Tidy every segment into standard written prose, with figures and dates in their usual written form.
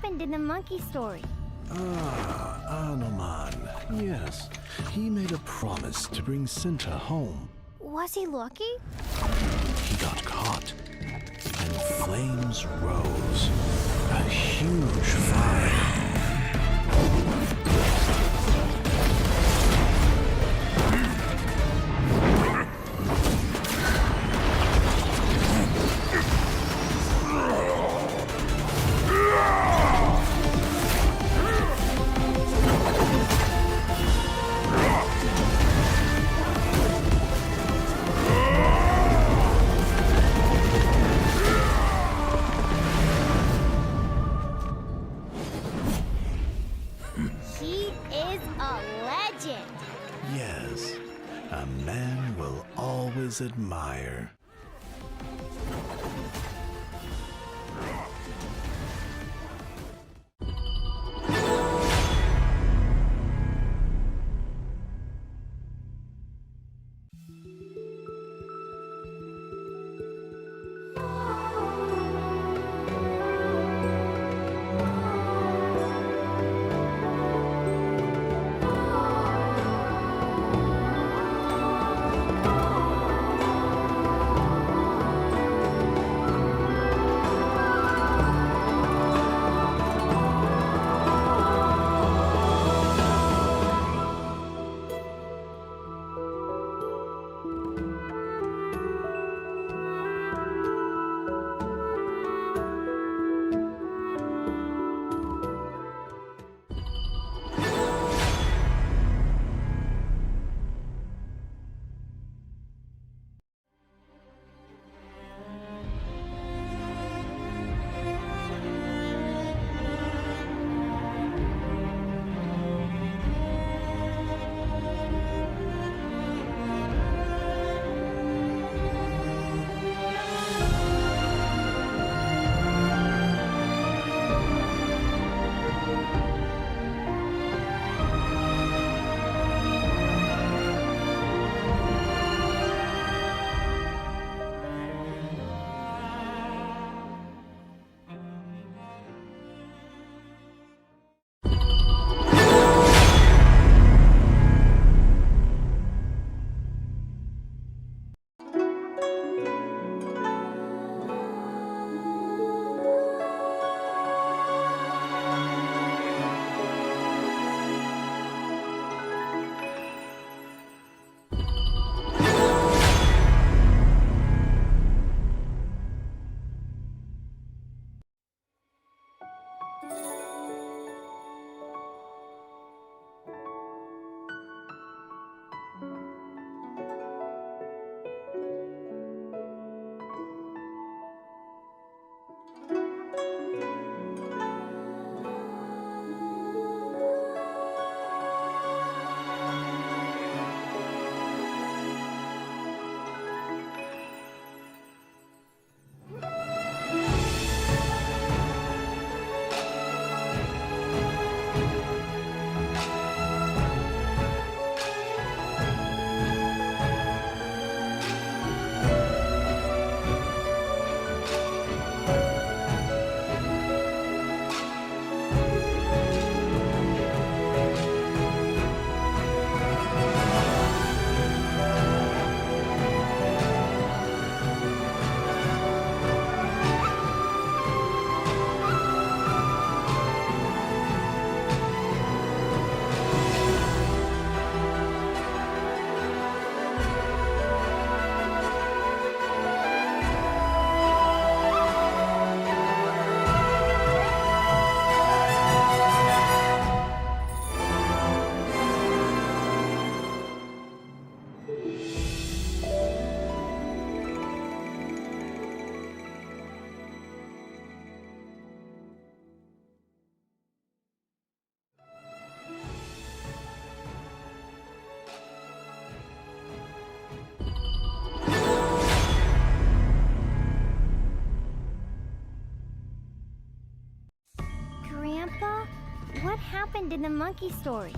happened in the monkey story? Anoman. Yes. He made a promise to bring Cinta home. Was he lucky? He got caught, and flames rose. A huge fire. He is a legend. Yes, a man will always admire. What happened in the monkey story?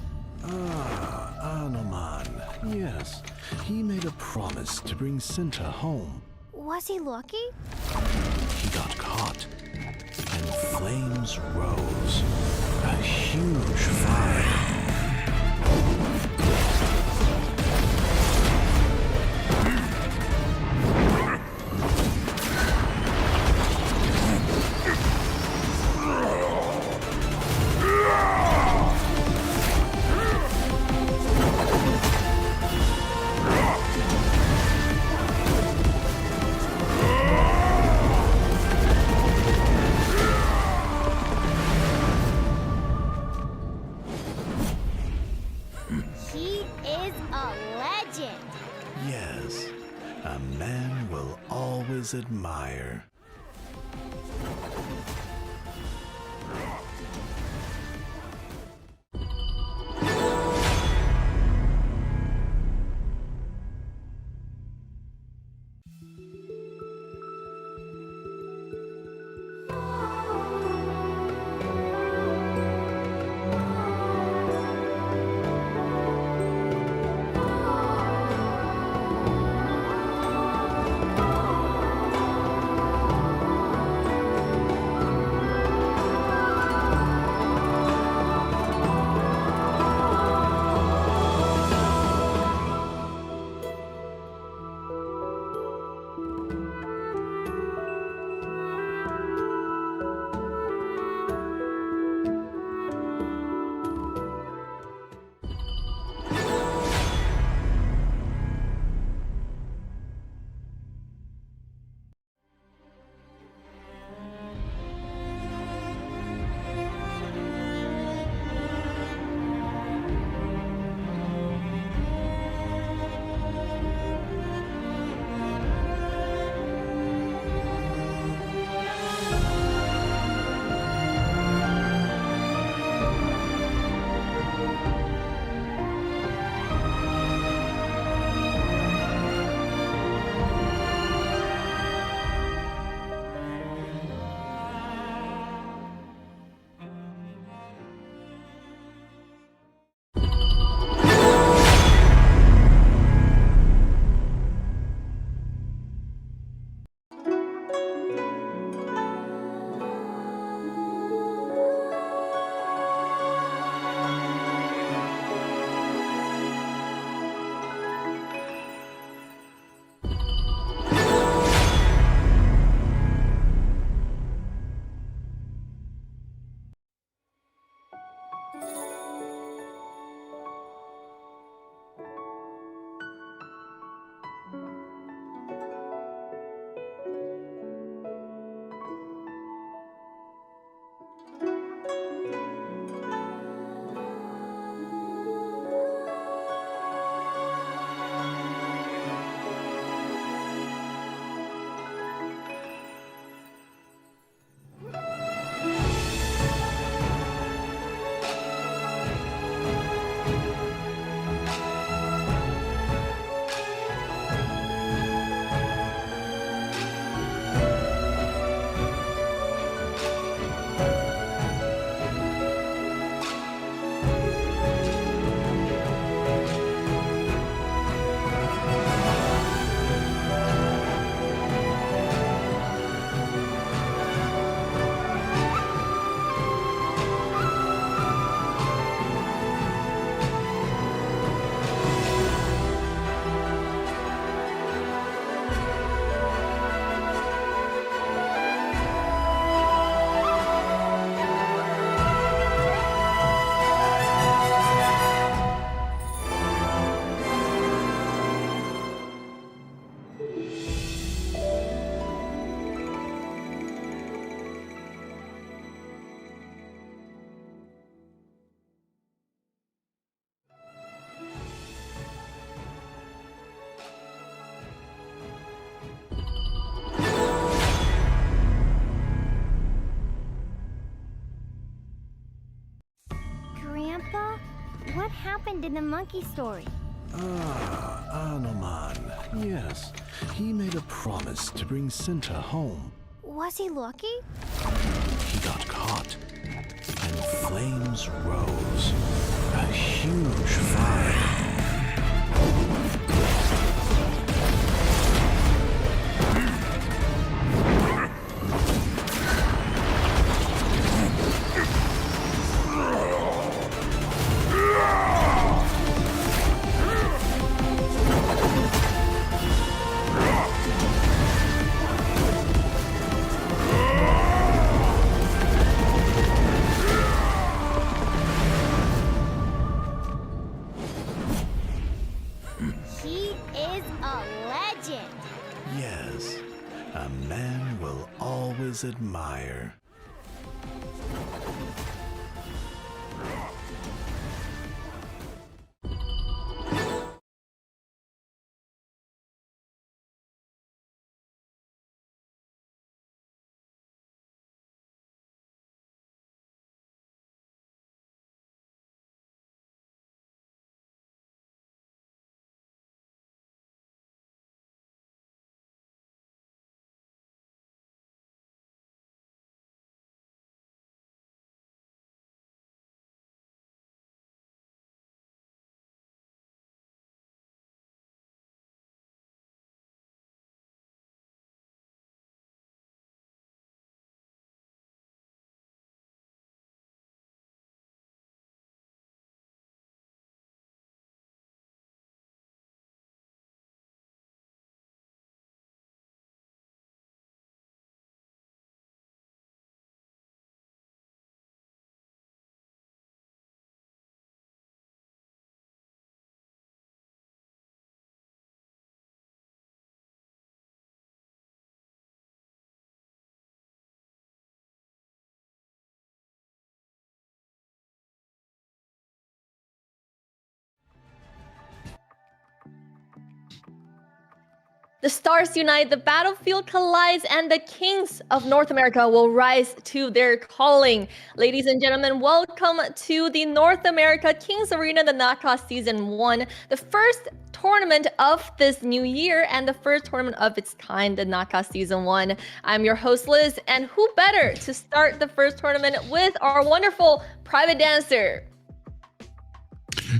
Anoman. Yes, he made a promise to bring Cinta home. Was he lucky? He got caught, and flames rose. A huge fire. He is a legend. Yes, a man will always admire. Grandpa, what happened in the monkey story? Anoman. Yes, he made a promise to bring Cinta home. Was he lucky? He got caught, and flames rose. A huge fire. others admire. The stars unite, the battlefield collides, and the kings of North America will rise to their calling. Ladies and gentlemen, welcome to the North America Kings Arena, the NAKA Season 1, the first tournament of this new year and the first tournament of its kind, the NAKA Season 1. I'm your host, Liz, and who better to start the first tournament with our wonderful private dancer.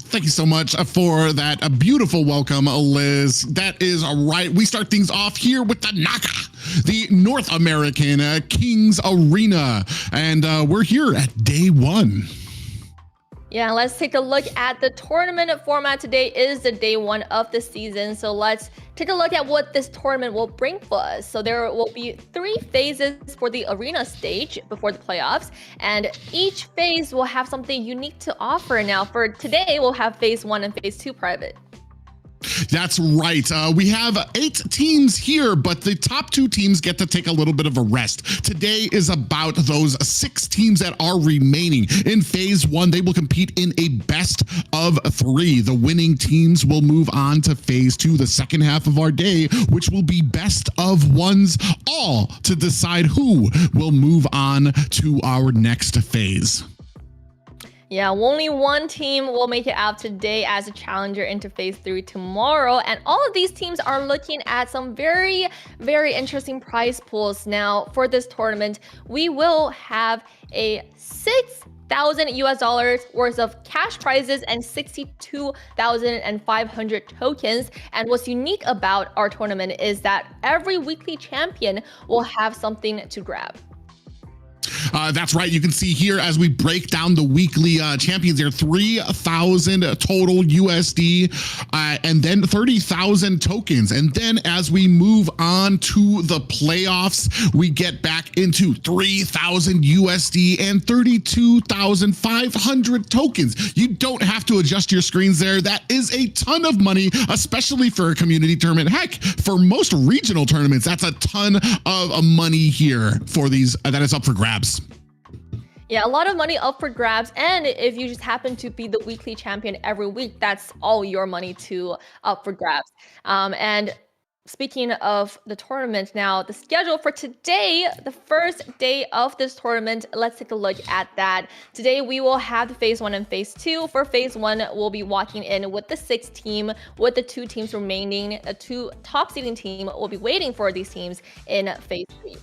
Thank you so much for that beautiful welcome, Liz. That is right. We start things off here with the NAKA, the North American Kings Arena. And we're here at day one. Yeah, let's take a look at the tournament format. Today is the day one of the season. So let's take a look at what this tournament will bring for us. So there will be 3 phases for the arena stage before the playoffs, and each phase will have something unique to offer. Now for today, we'll have phase 1 and phase 2 private. That's right. We have 8 teams here, but the top 2 teams get to take a little bit of a rest. Today is about those 6 teams that are remaining. In phase 1, they will compete in a best of 3. The winning teams will move on to phase 2, the second half of our day, which will be best of ones, all to decide who will move on to our next phase. Yeah, only one team will make it out today as a challenger into phase 3 tomorrow. And all of these teams are looking at some very, very interesting prize pools. Now, for this tournament, we will have a $6,000 worth of cash prizes and 62,500 tokens. And what's unique about our tournament is that every weekly champion will have something to grab. That's right. You can see here as we break down the weekly champions there, 3,000 total USD and then 30,000 tokens. And then as we move on to the playoffs, we get back into 3,000 USD and 32,500 tokens. You don't have to adjust your screens there. That is a ton of money, especially for a community tournament. Heck, for most regional tournaments, that's a ton of money here for these that is up for grabs. Yeah, a lot of money up for grabs, and if you just happen to be the weekly champion every week, that's all your money to up for grabs. And speaking of the tournament now, the schedule for today, the first day of this tournament, let's take a look at that. Today we will have the phase 1 and phase 2. For phase 1, we'll be walking in with the 6th team, with the 2 teams remaining. A 2 top seeding team will be waiting for these teams in phase 3.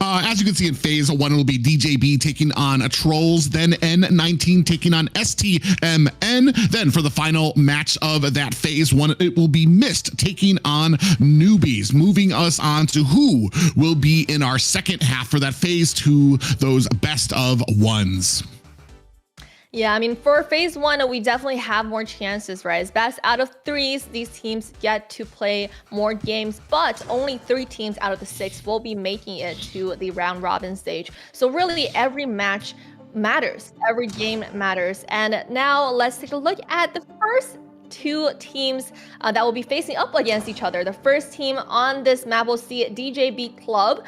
As you can see in phase 1, it'll be DJB taking on Trolls, then N19 taking on STMN. Then for the final match of that phase 1, it will be Mist taking on Newbies, moving us on to who will be in our second half for that phase 2, those best of ones. Yeah, I mean, for phase 1, we definitely have more chances, right? As best out of 3s, these teams get to play more games, but only 3 teams out of the 6 will be making it to the round robin stage. So really, every match matters. Every game matters. And now let's take a look at the first two teams that will be facing up against each other. The first team on this map will see DJB Club.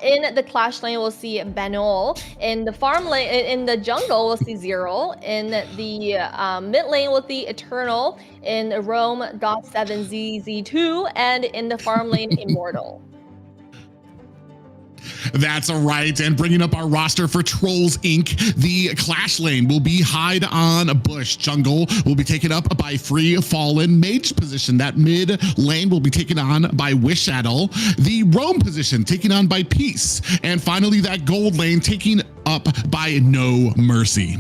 In the Clash lane, we'll see Banol. In the farm lane, in the jungle, we'll see Zero. In the mid lane, we'll see Eternal. In Rome, .7ZZ2. And in the farm lane, Immortal. That's right. And bringing up our roster for Trolls Inc., the Clash lane will be Hide on Bush. Jungle will be taken up by Free Fallen. Mage position, that mid lane will be taken on by Wishaddle. The Roam position taken on by Peace. And finally, that gold lane taken up by No Mercy.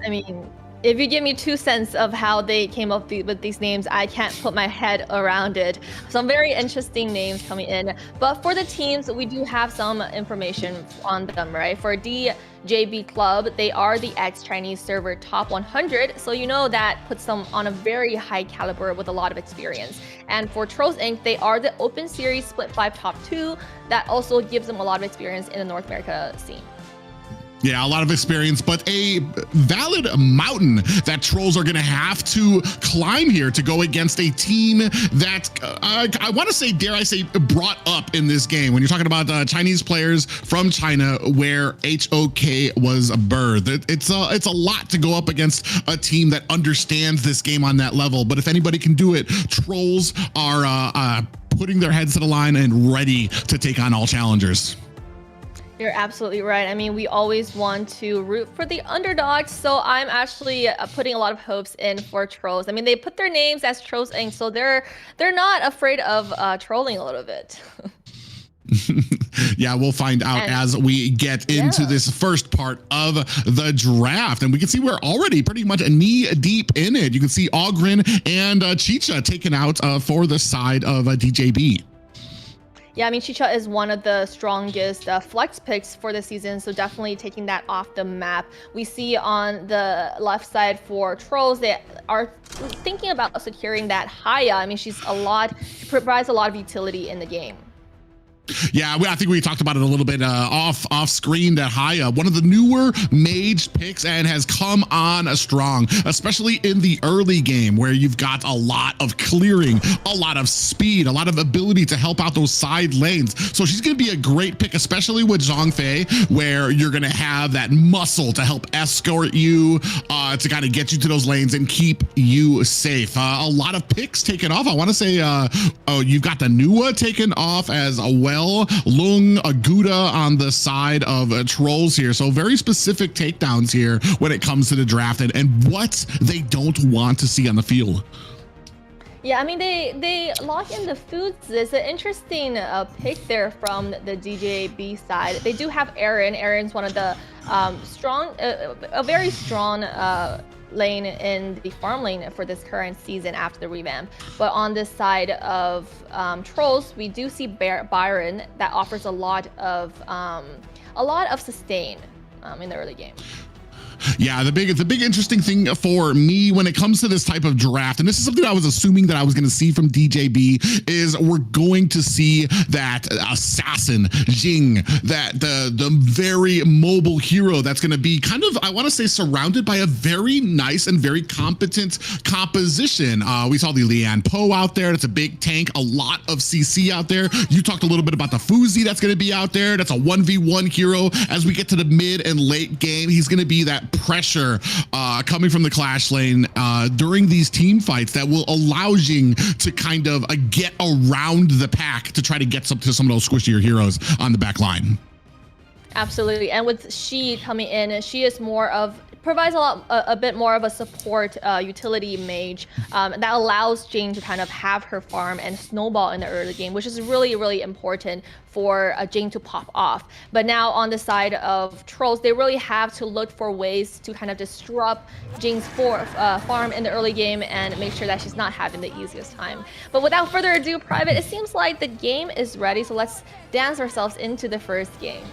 I mean, if you give me 2 cents of how they came up with these names, I can't put my head around it. Some very interesting names coming in. But for the teams, we do have some information on them, right? For DJB Club, they are the ex-Chinese server top 100. So you know that puts them on a very high caliber with a lot of experience. And for Trolls Inc., they are the Open Series Split 5 top 2. That also gives them a lot of experience in the North America scene. Yeah, a lot of experience, but a valid mountain that Trolls are going to have to climb here to go against a team that I want to say, dare I say, brought up in this game. When you're talking about Chinese players from China where HoK was birthed, it's a lot to go up against a team that understands this game on that level. But if anybody can do it, Trolls are putting their heads to the line and ready to take on all challengers. You're absolutely right. I mean, we always want to root for the underdogs, so I'm actually putting a lot of hopes in for Trolls. I mean, they put their names as Trolls Inc., so they're not afraid of trolling a little bit. Yeah, we'll find out as we get into this first part of the draft. And we can see we're already pretty much knee deep in it. You can see Ogren and Chicha taken out for the side of DJB. Yeah, I mean, Chicha is one of the strongest flex picks for the season, so definitely taking that off the map. We see on the left side for Trolls, they are thinking about securing that Haya. I mean, she provides a lot of utility in the game. Yeah, I think we talked about it a little bit off screen, that Haya, one of the newer mage picks, and has come on strong, especially in the early game where you've got a lot of clearing, a lot of speed, a lot of ability to help out those side lanes. So she's going to be a great pick, especially with Zhongfei, where you're going to have that muscle to help escort you to kind of get you to those lanes and keep you safe. A lot of picks taken off. I want to say, you've got the Nua taken off as well. Lung Aguda on the side of Trolls here. So very specific takedowns here when it comes to the draft and what they don't want to see on the field. Yeah, I mean, they lock in the foods. It's an interesting pick there from the DJB side. They do have Aaron. Aaron's one of the a very strong lane in the farm lane for this current season after the revamp. But on this side of Trolls, we do see Byron that offers a lot of sustain in the early game. Yeah, the big interesting thing for me when it comes to this type of draft, and this is something I was assuming that I was going to see from DJB, is we're going to see that assassin Jing, that the very mobile hero that's going to be kind of, I want to say, surrounded by a very nice and very competent composition. We saw the Lian Po out there. That's a big tank, a lot of CC out there. You talked a little bit about the Fuzi that's going to be out there. That's a 1v1 hero. As we get to the mid and late game, he's going to be that pressure coming from the Clash lane during these team fights that will allow Jing to kind of get around the pack to try to get to some of those squishier heroes on the back line. Absolutely. And with She coming in, she is provides a bit more of a support utility mage that allows Jing to kind of have her farm and snowball in the early game, which is really, really important for Jing to pop off. But now on the side of Trolls, they really have to look for ways to kind of disrupt Jing's farm in the early game and make sure that she's not having the easiest time. But without further ado, Private, it seems like the game is ready, so let's dance ourselves into the first game.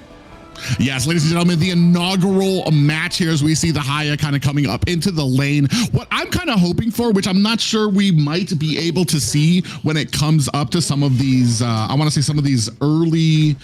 Yes, ladies and gentlemen, the inaugural match here as we see the Haya kind of coming up into the lane. What I'm kind of hoping for, which I'm not sure we might be able to see when it comes up to some of these, I want to say some of these early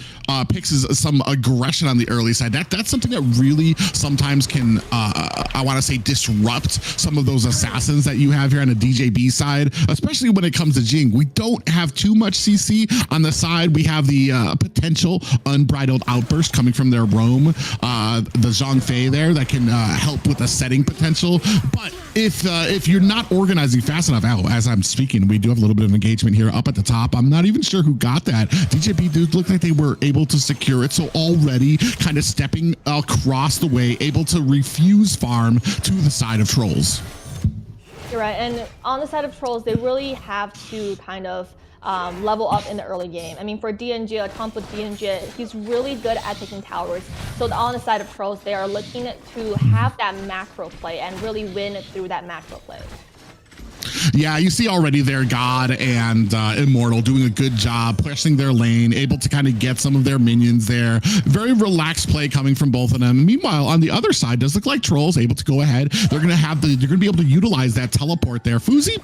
picks, is some aggression on the early side. That's something that really sometimes can, I want to say, disrupt some of those assassins that you have here on the DJB side, especially when it comes to Jing. We don't have too much CC on the side. We have the potential unbridled outburst coming from their roam, the Zhang Fei there that can help with the setting potential. But if you're not organizing fast enough, as I'm speaking, we do have a little bit of engagement here up at the top. I'm not even sure who got that. DJB dude looked like they were able to secure it. So already kind of stepping across the way, able to refuse farm to the side of Trolls. You're right. And on the side of Trolls, they really have to kind of level up in the early game. I mean, for DNG, a comp with DNG, he's really good at taking towers. So on the side of Trolls, they are looking to have that macro play and really win through that macro play. Yeah, you see already there God and Immortal doing a good job pushing their lane, able to kind of get some of their minions there. Very relaxed play coming from both of them. Meanwhile, on the other side, does look like Trolls able to go ahead. They're gonna be able to utilize that teleport there. Fuzi,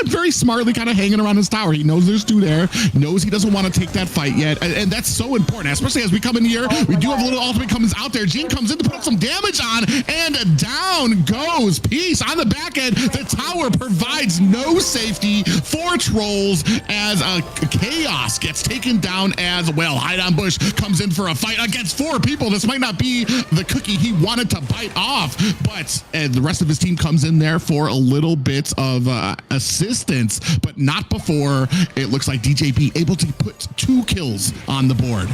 very smartly kind of hanging around his tower. He knows there's two there, knows he doesn't want to take that fight yet, and that's so important, especially as we come in here. We do have a little ultimate comes out there. Jing comes in to put some damage on, and down goes Peace on the back end. The tower provides no safety for Trolls as Chaos gets taken down as well. Hide on Bush comes in for a fight against 4 people. This might not be the cookie he wanted to bite off, but the rest of his team comes in there for a little bit of assistance, but not before it looks like DJB able to put 2 kills on the board.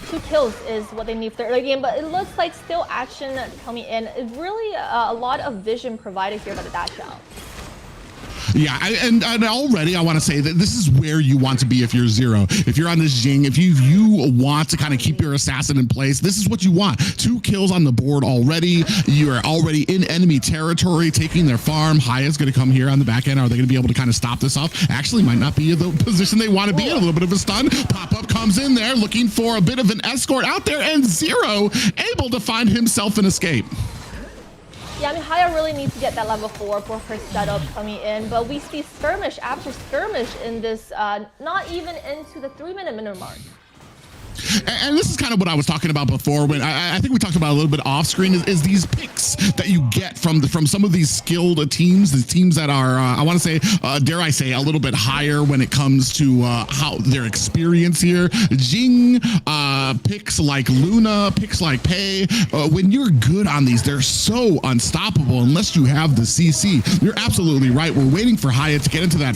2 kills is what they need for the early game, but it looks like still action coming in. It's really a lot of vision provided here by the dash out. Yeah, and already I want to say that this is where you want to be if you're Zero. If you're on this Jing, if you want to kind of keep your assassin in place, this is what you want. 2 kills on the board already. You are already in enemy territory, taking their farm. Haya's going to come here on the back end. Are they going to be able to kind of stop this off? Actually, might not be the position they want to be in. A little bit of a stun. Pop-up comes in there, looking for a bit of an escort out there, and Zero able to find himself an escape. Yeah, I mean, Haya really needs to get that level 4 for her setup coming in, but we see skirmish after skirmish in this, not even into the 3-minute mark. And this is kind of what I was talking about before when I think we talked about a little bit off screen is these picks that you get from some of these skilled teams, the teams that are, I want to say, dare I say, a little bit higher when it comes to how their experience here. Jing, picks like Luna, picks like Pei, when you're good on these, they're so unstoppable unless you have the CC. You're absolutely right. We're waiting for Haya to get into that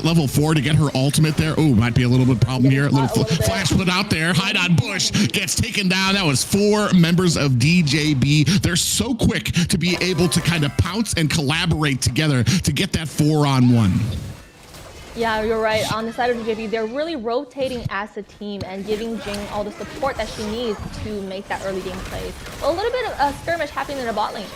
level 4 to get her ultimate there. Oh, might be a little bit problem here. A little flash put out there. Hide on Bush gets taken down. That was 4 members of DJB. They're so quick to be able to kind of pounce and collaborate together to get that 4-on-1. Yeah, you're right. On the side of DJB, they're really rotating as a team and giving Jing all the support that she needs to make that early game plays. A little bit of a skirmish happening in the bot lane.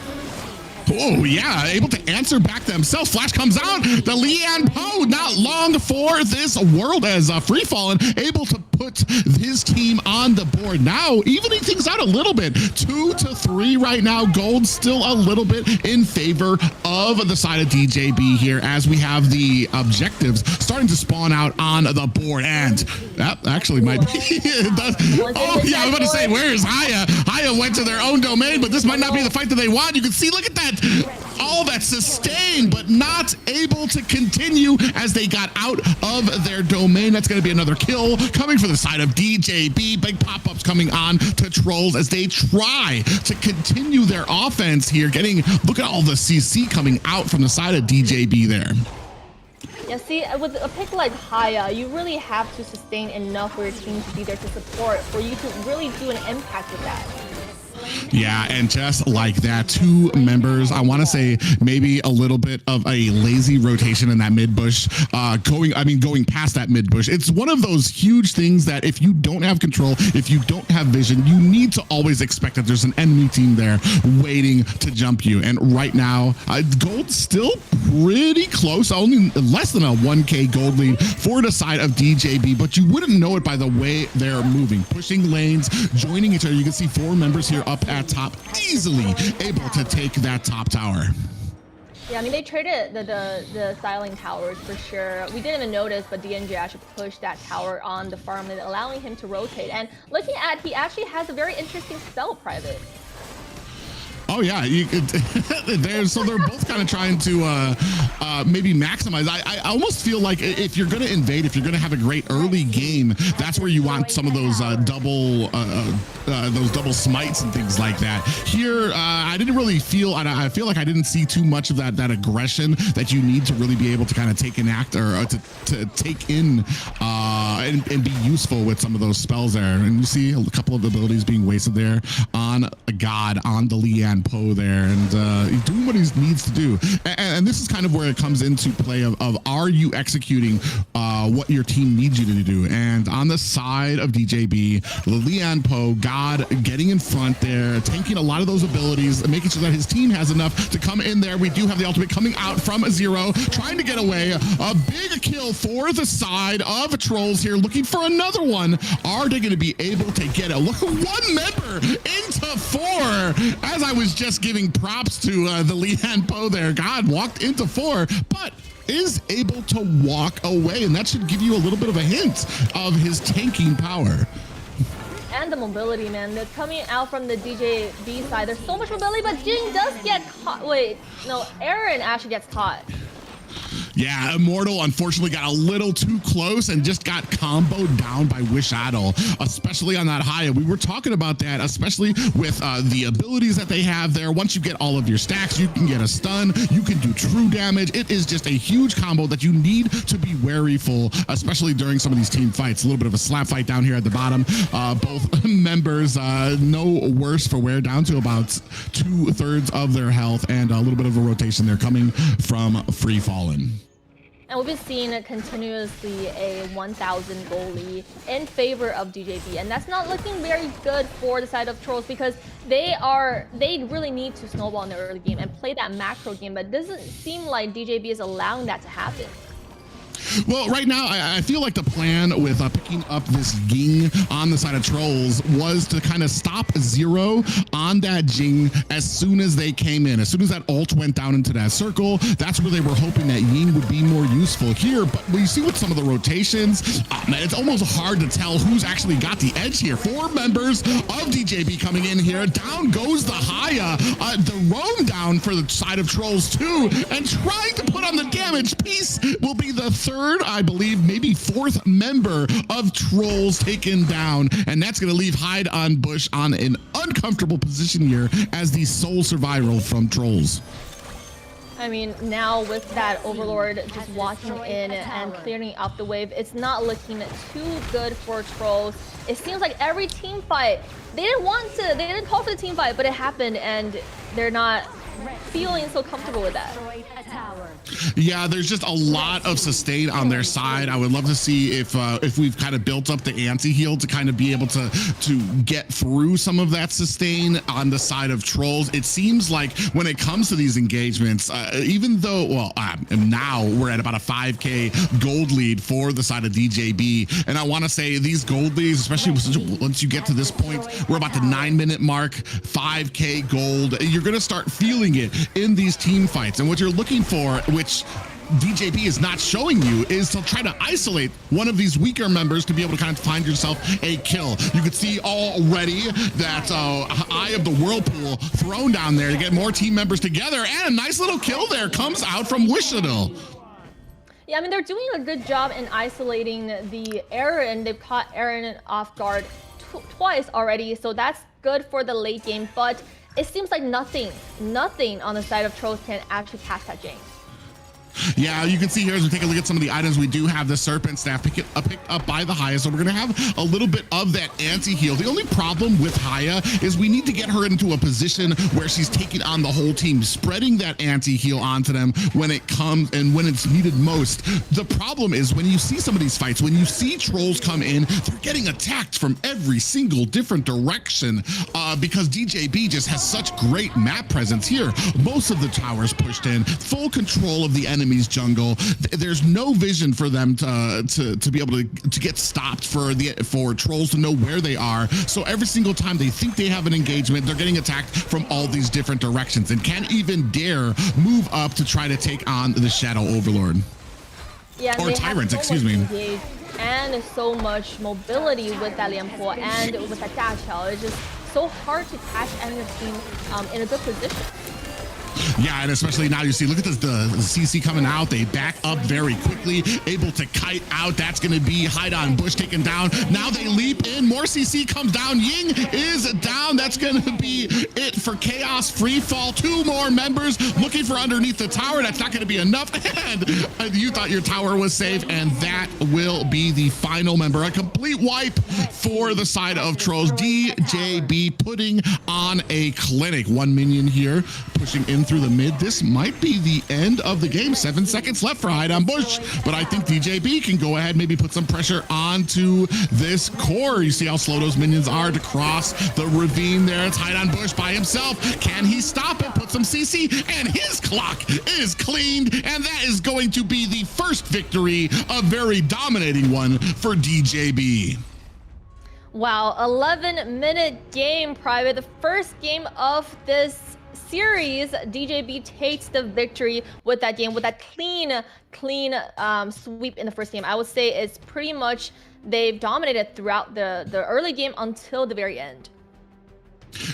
Oh, yeah, able to answer back themselves. Flash comes out. The Lian Po, not long for this world as Free Fallen, able to put his team on the board. Now, evening things out a little bit. 2-3 right now. Gold still a little bit in favor of the side of DJB here as we have the objectives starting to spawn out on the board. And that actually might be... Oh, yeah, I was about to say, where is Haya? Haya went to their own domain, but this might not be the fight that they want. You can see, look at that. All that sustained, but not able to continue as they got out of their domain. That's going to be another kill coming from the side of DJB. Big pop-ups coming on to Trolls as they try to continue their offense here. Look at all the CC coming out from the side of DJB there. Yeah, see, with a pick like Haya, you really have to sustain enough for your team to be there to support, for you to really do an impact with that. Yeah, and just like that, 2 members, I want to say maybe a little bit of a lazy rotation in that mid bush, going past that mid bush. It's one of those huge things that if you don't have control, if you don't have vision, you need to always expect that there's an enemy team there waiting to jump you. And right now, gold's still pretty close, only less than a 1K gold lead for the side of DJB, but you wouldn't know it by the way they're moving, pushing lanes, joining each other. You can see 4 members here up at top, easily able to take that top tower. Yeah, I mean, they traded the styling towers for sure. We didn't even notice, but DNJ actually pushed that tower on the farm, allowing him to rotate. And looking at, he actually has a very interesting spell, Private. Oh yeah, so they're both kind of trying to maybe maximize. I almost feel like if you're going to invade, if you're going to have a great early game, that's where you want some of those double smites and things like that. Here, I didn't really feel, and I feel like I didn't see too much of that aggression that you need to really be able to kind of take an act or to take in and be useful with some of those spells there. And you see a couple of abilities being wasted there on God, on the Lian Poe there, and he's doing what he needs to do. And this is kind of where it comes into play of are you executing what your team needs you to do? And on the side of DJB, Lian Poe, God getting in front there, tanking a lot of those abilities, making sure that his team has enough to come in there. We do have the ultimate coming out from Zero, trying to get away. A big kill for the side of Trolls here, looking for another one. Are they going to be able to get it? Look, 1 member into 4. As I was just giving props to the Lian Poe there, God walked into 4, but is able to walk away, and that should give you a little bit of a hint of his tanking power. And the mobility, man. They're coming out from the DJB side. There's so much mobility, but Jing does get caught. Wait, no, Aaron actually gets caught. Yeah, Immortal unfortunately got a little too close and just got comboed down by Wish Idol, especially on that high. We were talking about that, especially with the abilities that they have there. Once you get all of your stacks, you can get a stun, you can do true damage. It is just a huge combo that you need to be wary for, especially during some of these team fights. A little bit of a slap fight down here at the bottom. Both members no worse for wear, down to about 2/3 of their health, and a little bit of a rotation there coming from Free Fallen. And we've been seeing continuously a 1,000 goal lead in favor of DJB, and that's not looking very good for the side of Trolls, because they really need to snowball in the early game and play that macro game, but it doesn't seem like DJB is allowing that to happen. Well, right now, I feel like the plan with picking up this Ging on the side of Trolls was to kind of stop Zero on that Jing as soon as they came in. As soon as that ult went down into that circle, that's where they were hoping that Ying would be more useful here. But we see with some of the rotations, man, it's almost hard to tell who's actually got the edge here. 4 members of DJB coming in here. Down goes the Haya. The roam down for the side of Trolls too, and trying to put on the damage. Peace will be the 3rd, I believe, maybe 4th member of Trolls taken down, and that's going to leave Hyde on Bush on an uncomfortable position here as the sole survivor from Trolls. I mean, now with that Overlord just walking in and clearing up the wave, it's not looking too good for Trolls. It seems like every team fight, they didn't call for the team fight, but it happened, and they're not feeling so comfortable with that. Yeah, there's just a lot of sustain on their side. I would love to see if we've kind of built up the anti-heal to kind of be able to get through some of that sustain on the side of Trolls. It seems like when it comes to these engagements, even though, well, now we're at about a 5K gold lead for the side of DJB, and I want to say these gold leads, especially once you get to this point, we're about the 9-minute mark, 5K gold, you're going to start feeling it in these team fights. And what you're looking for, which DJB is not showing you, is to try to isolate one of these weaker members to be able to kind of find yourself a kill. You could see already that Eye of the Whirlpool thrown down there to get more team members together, and a nice little kill there comes out from Wishadil. Yeah, I mean, they're doing a good job in isolating the Aaron. They've caught Aaron off guard twice already, so that's good for the late game, but it seems like nothing on the side of Trolls can actually catch that Jing. Yeah, you can see here as we take a look at some of the items, we do have the Serpent Staff picked up by the Haya, so we're gonna have a little bit of that anti-heal. The only problem with Haya is we need to get her into a position where she's taking on the whole team, spreading that anti-heal onto them when it comes and when it's needed most. The problem is when you see some of these fights, when you see trolls come in, they're getting attacked from every single different direction because DJB just has such great map presence here. Most of the towers pushed in, full control of the enemy's jungle. There's no vision for them to be able to get stopped, for trolls to know where they are. So every single time they think they have an engagement, they're getting attacked from all these different directions and can't even dare move up to try to take on the Shadow Overlord. Yeah, or Tyrant, excuse me. And so much mobility with that Lianpo and with that Dachao. It's just so hard to catch and your team in a good position. Yeah, and especially now you see, look at this, the CC coming out. They back up very quickly, able to kite out. That's going to be hide on Bush taken down. Now they leap in. More CC comes down. Ying is down. That's going to be it for Chaos Free Fall. 2 more members looking for underneath the tower. That's not going to be enough. And you thought your tower was safe, and that will be the final member. A complete wipe for the side of Trolls. DJB putting on a clinic. 1 minion here pushing in through the mid. This might be the end of the game. 7 seconds left for Hide on Bush, but I think DJB can go ahead, maybe put some pressure onto this core. You see how slow those minions are to cross the ravine there. It's Hide on Bush by himself. Can he stop it? Put some CC, and his clock is cleaned, and that is going to be the first victory, a very dominating one for DJB. Wow, 11-minute game, Private. The first game of this series. DJB takes the victory with that game, with that clean sweep in the first game. I would say it's pretty much they've dominated throughout the early game until the very end.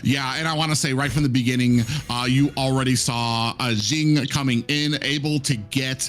Yeah, and I want to say right from the beginning, you already saw Jing coming in, able to get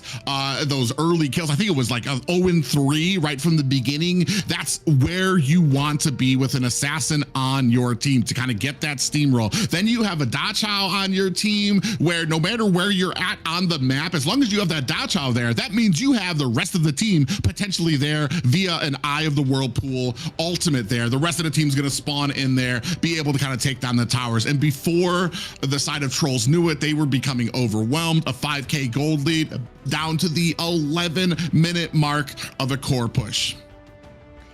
those early kills. I think it was like 0-3 right from the beginning. That's where you want to be with an assassin on your team, to kind of get that steamroll. Then you have a Dachao on your team where no matter where you're at on the map, as long as you have that Dachao there, that means you have the rest of the team potentially there via an Eye of the Whirlpool ultimate there. The rest of the team's going to spawn in there, be able to kind of take down the towers. And before the side of Trolls knew it, they were becoming overwhelmed. A 5K gold lead down to the 11-minute mark of a core push.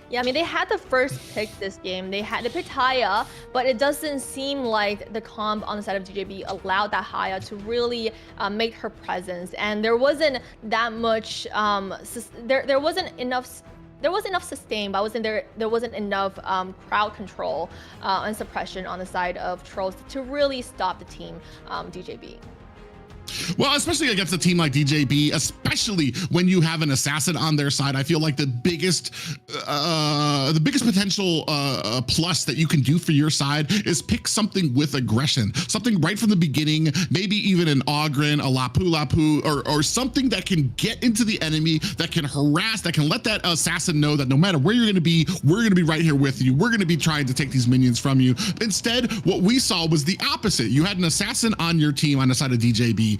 Yeah, I mean, they had the first pick this game. They picked Haya, but it doesn't seem like the comp on the side of DJB allowed that Haya to really make her presence. And there wasn't that much, there wasn't enough. There was enough sustain, but there wasn't enough crowd control and suppression on the side of Trolls to really stop the team, DJB. Well, especially against a team like DJB, especially when you have an assassin on their side, I feel like the biggest potential plus that you can do for your side is pick something with aggression, something right from the beginning, maybe even an Ogren, a Lapu, or something that can get into the enemy, that can harass, that can let that assassin know that no matter where you're going to be, we're going to be right here with you. We're going to be trying to take these minions from you. Instead, what we saw was the opposite. You had an assassin on your team on the side of DJB.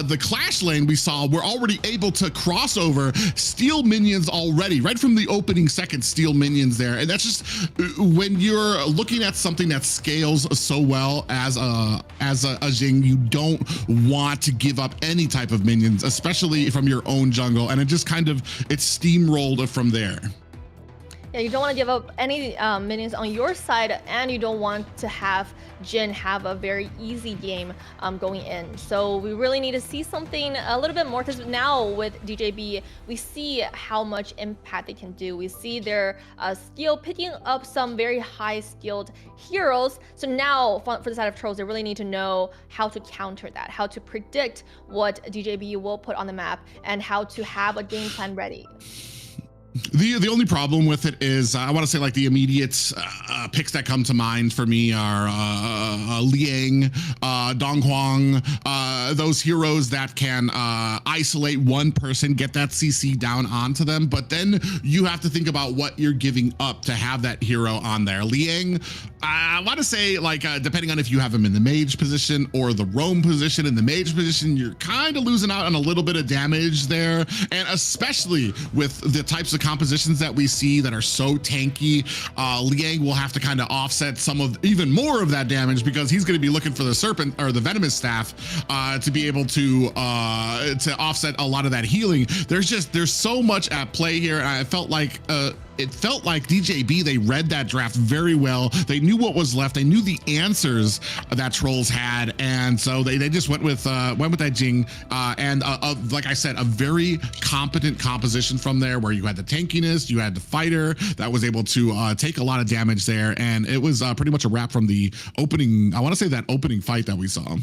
The Clash lane we saw, we're already able to cross over, steal minions already, right from the opening second, steal minions there. And that's just, when you're looking at something that scales so well as a Jing, you don't want to give up any type of minions, especially from your own jungle. And it just kind of, it's steamrolled from there. Yeah, you don't want to give up any minions on your side, and you don't want to have Jin have a very easy game going in. So we really need to see something a little bit more, because now with DJB, we see how much impact they can do. We see their skill picking up some very high skilled heroes. So now for the side of Trolls, they really need to know how to counter that, how to predict what DJB will put on the map, and how to have a game plan ready. The only problem with it is I want to say like the immediate picks that come to mind for me are Liang, Dong Huang, those heroes that can isolate one person, get that CC down onto them, but then you have to think about what you're giving up to have that hero on there. Liang, I want to say like depending on if you have him in the mage position or the roam position. In the mage position, you're kind of losing out on a little bit of damage there, and especially with the types of compositions that we see that are so tanky, Liang will have to kind of offset some of even more of that damage because he's going to be looking for the serpent or the venomous staff to be able to offset a lot of that healing. There's so much at play here, and I felt like it felt like DJB, they read that draft very well. They knew what was left. They knew the answers that Trolls had. And so they just went with that Jing. And like I said, a very competent composition from there where you had the tankiness, you had the fighter that was able to take a lot of damage there. And it was pretty much a wrap from the opening, I want to say that opening fight that we saw.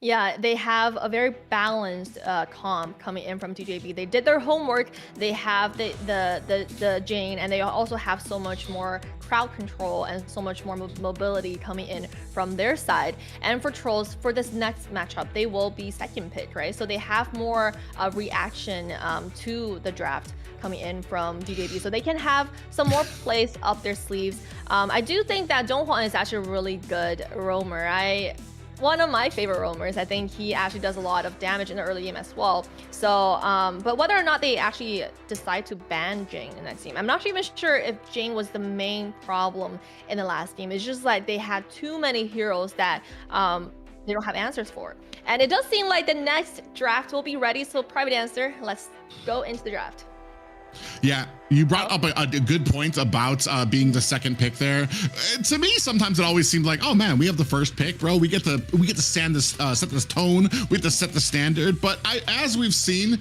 Yeah, they have a very balanced comp coming in from DJB. They did their homework. They have the Jane, and they also have so much more crowd control and so much more mobility coming in from their side. And for Trolls, for this next matchup, they will be second pick, right? So they have more reaction to the draft coming in from DJB, so they can have some more plays up their sleeves. I do think that Donghwan is actually a really good roamer. One of my favorite roamers. I think he actually does a lot of damage in the early game as well. So, but whether or not they actually decide to ban Jing in the next game, I'm not even sure if Jing was the main problem in the last game. It's just like they had too many heroes that they don't have answers for. And it does seem like the next draft will be ready. So private answer, let's go into the draft. Yeah, you brought up a good point about being the second pick there. To me, sometimes it always seems like, oh man, we have the first pick, bro. We get to set this tone. We have to set the standard. But as we've seen,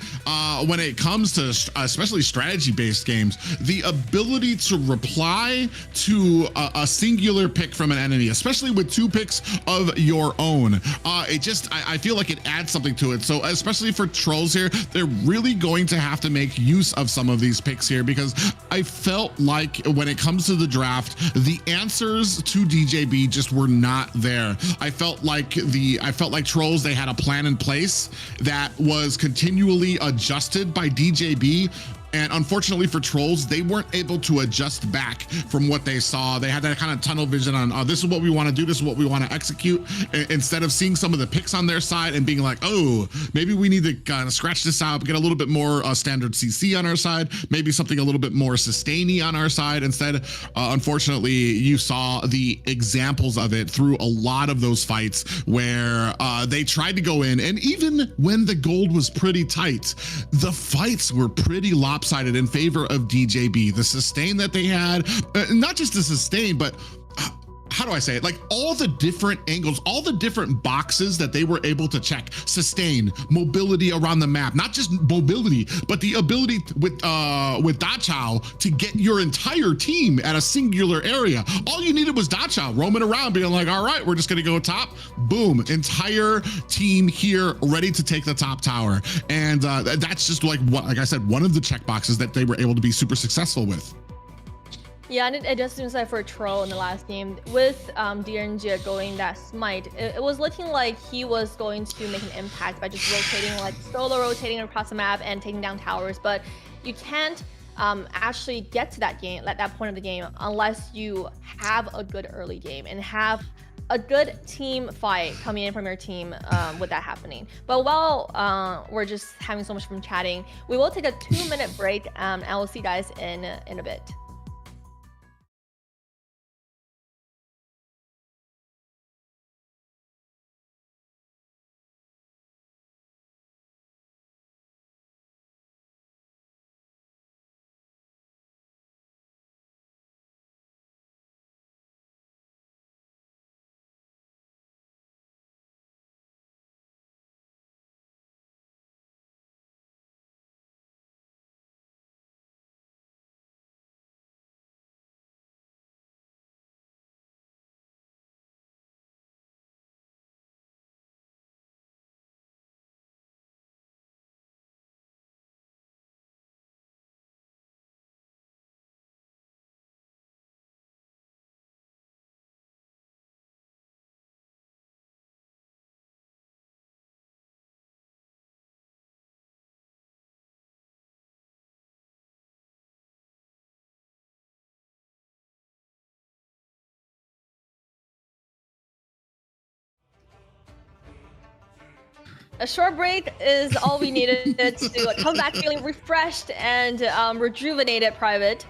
when it comes to especially strategy-based games, the ability to reply to a singular pick from an enemy, especially with two picks of your own, I feel like it adds something to it. So especially for Trolls here, they're really going to have to make use of some of these picks here, because I felt like when it comes to the draft, the answers to DJB just were not there. I felt like Trolls, they had a plan in place that was continually adjusted by DJB. And unfortunately for Trolls, they weren't able to adjust back from what they saw. They had that kind of tunnel vision on, this is what we want to do, this is what we want to execute, instead of seeing some of the picks on their side and being like, oh, maybe we need to kind of scratch this out, get a little bit more standard CC on our side, maybe something a little bit more sustainy on our side. Instead, unfortunately, you saw the examples of it through a lot of those fights where they tried to go in, and even when the gold was pretty tight, the fights were pretty lopsided in favor of DJB. The sustain that they had, not just the sustain, but how do I say it? Like all the different angles, all the different boxes that they were able to check, sustain, mobility around the map, not just mobility, but the ability with Dachao to get your entire team at a singular area. All you needed was Dachao roaming around being like, all right, we're just gonna go top, boom, entire team here ready to take the top tower. And that's just like I said, one of the check boxes that they were able to be super successful with. Yeah, and it just seems like for Troll in the last game, with DNJ going that smite, it was looking like he was going to make an impact by just rotating, like solo rotating across the map and taking down towers. But you can't actually get to that game, at that point of the game, unless you have a good early game and have a good team fight coming in from your team with that happening. But while we're just having so much fun chatting, we will take a 2-minute break, and we'll see you guys in a bit. A short break is all we needed to come back feeling refreshed and rejuvenated, Private.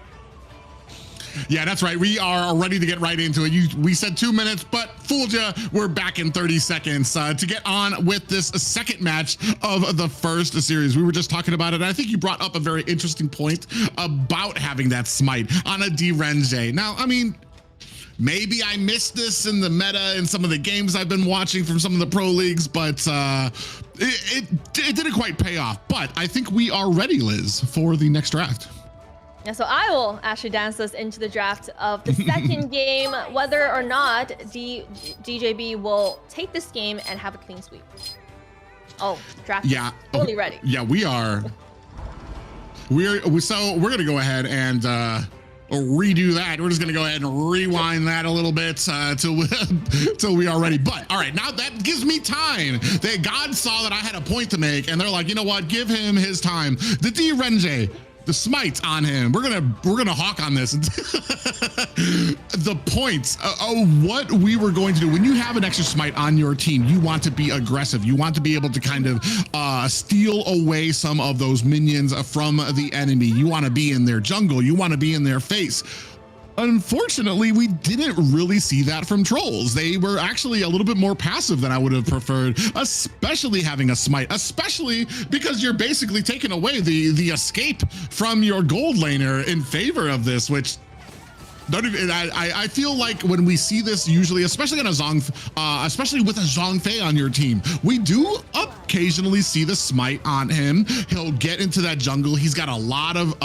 Yeah, that's right. We are ready to get right into it. We said 2 minutes, but fooled you. We're back in 30 seconds to get on with this second match of the first series. We were just talking about it. And I think you brought up a very interesting point about having that smite on a D-Renge. Now, I mean, maybe I missed this in the meta in some of the games I've been watching from some of the pro leagues, but it didn't quite pay off. But I think we are ready, Liz, for the next draft. Yeah, so I will actually dance us into the draft of the second game, whether or not DJB will take this game and have a clean sweep. Oh, draft is totally ready. Yeah, we are. So we're gonna go ahead and redo that. We're just gonna go ahead and rewind that a little bit till we are ready. But all right, now that gives me time. God saw that I had a point to make, and they're like, you know what? Give him his time. The D-Renge. The smite's on him. We're gonna HoK on this. The points of what we were going to do when you have an extra smite on your team. You want to be aggressive. You want to be able to kind of steal away some of those minions from the enemy. You want to be in their jungle. You want to be in their face. Unfortunately, we didn't really see that from trolls. They were actually a little bit more passive than I would have preferred, especially having a smite, especially because you're basically taking away the escape from your gold laner in favor of this, which I feel like when we see this usually, especially on a especially with a Zhongfei on your team, we do occasionally see the smite on him. He'll get into that jungle. He's got a lot of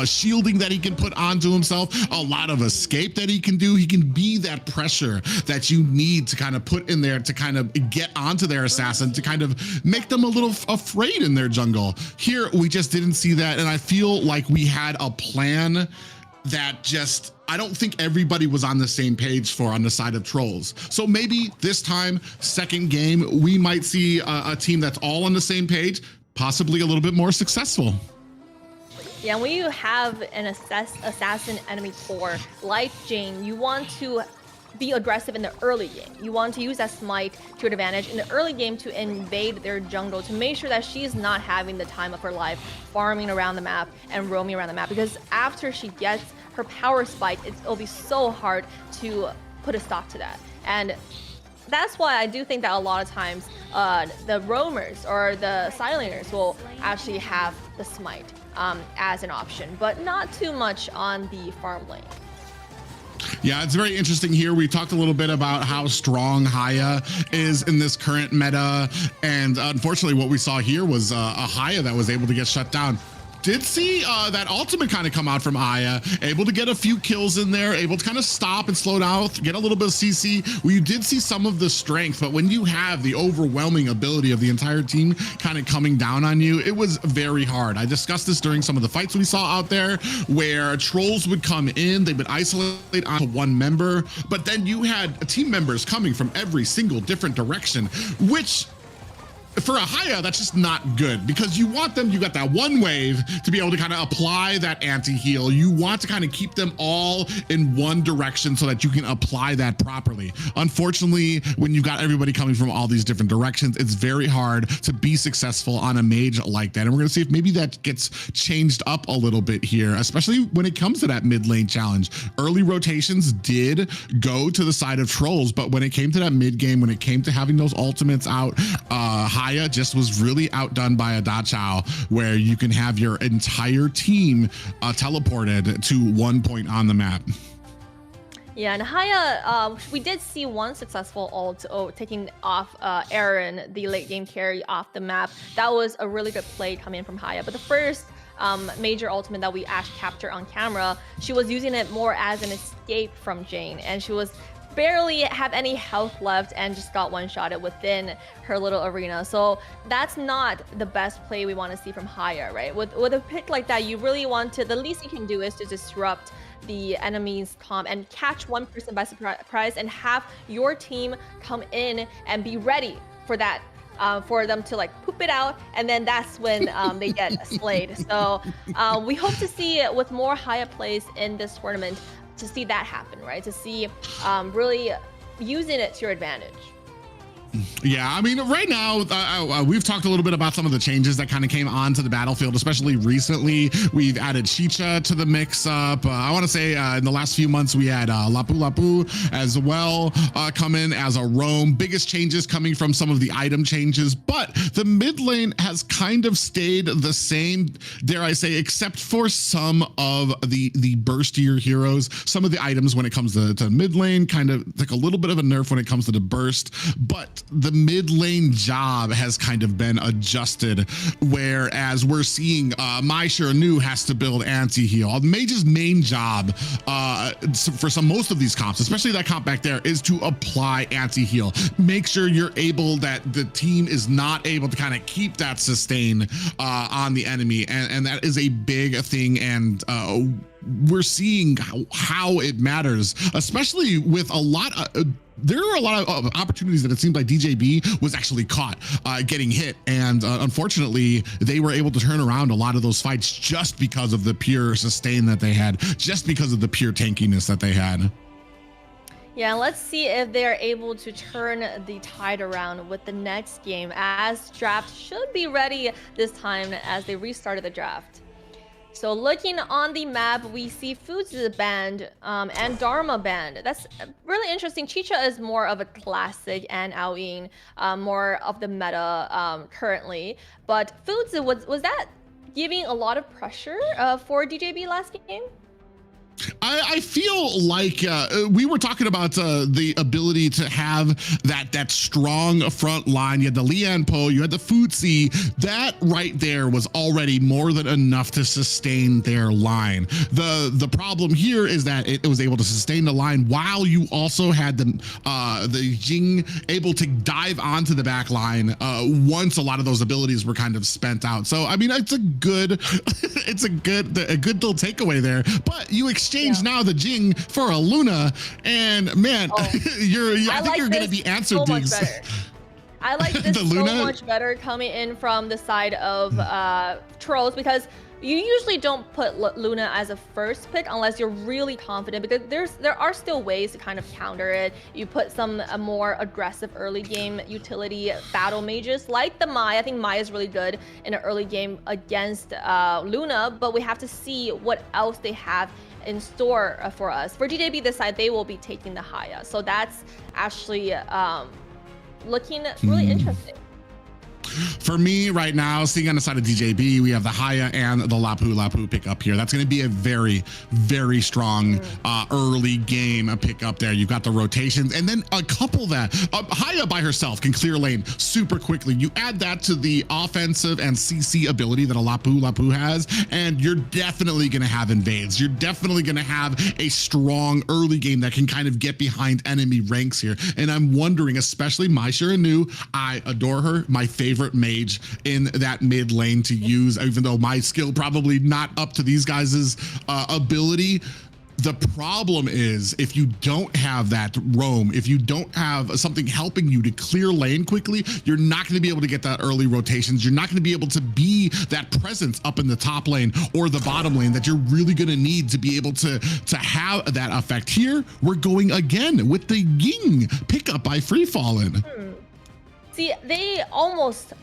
shielding that he can put onto himself, a lot of escape that he can do. He can be that pressure that you need to kind of put in there to kind of get onto their assassin, to kind of make them a little afraid in their jungle. Here, we just didn't see that. And I feel like we had a plan that just, I don't think everybody was on the same page for on the side of trolls. So maybe this time, second game, we might see a team that's all on the same page, possibly a little bit more successful. Yeah, when you have an assassin enemy core like Jane, you want to be aggressive in the early game. You want to use that smite to your advantage in the early game to invade their jungle, to make sure that she's not having the time of her life farming around the map and roaming around the map, because after she gets her power spike, it'll be so hard to put a stop to that. And that's why I do think that a lot of times the roamers or the sileners will actually have the smite as an option, but not too much on the farm lane. Yeah, it's very interesting here. We talked a little bit about how strong Haya is in this current meta. And unfortunately, what we saw here was a Haya that was able to get shut down. Did see that ultimate kind of come out from Aya, able to get a few kills in there, able to kind of stop and slow down, get a little bit of CC. Well, you did see some of the strength, but when you have the overwhelming ability of the entire team kind of coming down on you, it was very hard. I discussed this during some of the fights we saw out there where trolls would come in, they would isolate onto one member, but then you had team members coming from every single different direction, which for a Haya, that's just not good, because you want them, you got that one wave to be able to kind of apply that anti-heal. You want to kind of keep them all in one direction so that you can apply that properly. Unfortunately, when you've got everybody coming from all these different directions, it's very hard to be successful on a mage like that. And we're gonna see if maybe that gets changed up a little bit here, especially when it comes to that mid lane challenge. Early rotations did go to the side of trolls, but when it came to that mid game, when it came to having those ultimates out, Haya just was really outdone by a Da Chao, where you can have your entire team teleported to one point on the map. Yeah, and Haya, we did see one successful ult taking off Aaron, the late game carry, off the map. That was a really good play coming in from Haya. But the first major ultimate that we actually captured on camera, she was using it more as an escape from Jane, and she was barely have any health left and just got one-shotted within her little arena. So that's not the best play we want to see from Haya, right? With a pick like that, you really want to, the least you can do is to disrupt the enemy's comp and catch one person by surprise and have your team come in and be ready for that, for them to like poop it out, and then that's when they get slayed. So we hope to see it with more Haya plays in this tournament, to see that happen, right? To see really using it to your advantage. Yeah, I mean, right now, we've talked a little bit about some of the changes that kind of came onto the battlefield, especially recently. We've added Chicha to the mix-up. I want to say in the last few months, we had Lapu Lapu as well come in as a roam. Biggest changes coming from some of the item changes, but the mid lane has kind of stayed the same, dare I say, except for some of the burstier heroes. Some of the items when it comes to mid lane kind of like a little bit of a nerf when it comes to the burst, but the mid lane job has kind of been adjusted, whereas we're seeing Mai Shiranu has to build anti-heal. Mage's main job for most of these comps, especially that comp back there, is to apply anti-heal. Make sure you're able, that the team is not able to kind of keep that sustain on the enemy, and that is a big thing, and we're seeing how it matters, especially with a lot of there are a lot of opportunities that it seems like DJB was actually caught getting hit, and unfortunately they were able to turn around a lot of those fights just because of the pure sustain that they had, just because of the pure tankiness that they had. Yeah, let's see if they're able to turn the tide around with the next game, as draft should be ready this time as they restarted the draft. So looking on the map, we see Fuzi banned and Dharma banned. That's really interesting. Chicha is more of a classic and Aoying, more of the meta currently. But Fuzi, was that giving a lot of pressure for DJB last game? I feel like we were talking about the ability to have that strong front line. You had the Lian Po, you had the Futsi. That right there was already more than enough to sustain their line. The problem here is that it was able to sustain the line while you also had the Jing able to dive onto the back line once a lot of those abilities were kind of spent out. So I mean, it's a good it's a good little takeaway there. But you exchange now the Jing for a Luna, and man, I think you're going to be answered so much better. I like this so much better coming in from the side of trolls, because you usually don't put Luna as a first pick unless you're really confident, because there are still ways to kind of counter it. You put a more aggressive early game utility battle mages like the Mai. I think Mai is really good in an early game against Luna, but we have to see what else they have in store for us. For DJB this side, they will be taking the Haya, so that's actually looking really interesting. For me right now, seeing on the side of DJB, we have the Haya and the Lapu Lapu pickup here. That's going to be a very, very strong early game pickup there. You've got the rotations, and then a couple that Haya by herself can clear lane super quickly. You add that to the offensive and CC ability that a Lapu Lapu has, and you're definitely going to have invades. You're definitely going to have a strong early game that can kind of get behind enemy ranks here. And I'm wondering, especially Mai Shiranu, I adore her, my favorite mage in that mid lane to use, even though my skill probably not up to these guys' ability. The problem is, if you don't have that roam, if you don't have something helping you to clear lane quickly, you're not going to be able to get that early rotations. You're not going to be able to be that presence up in the top lane or the bottom lane that you're really going to need to be able to have that effect. Here, we're going again with the Ying pickup by Free Fallen. See, they almost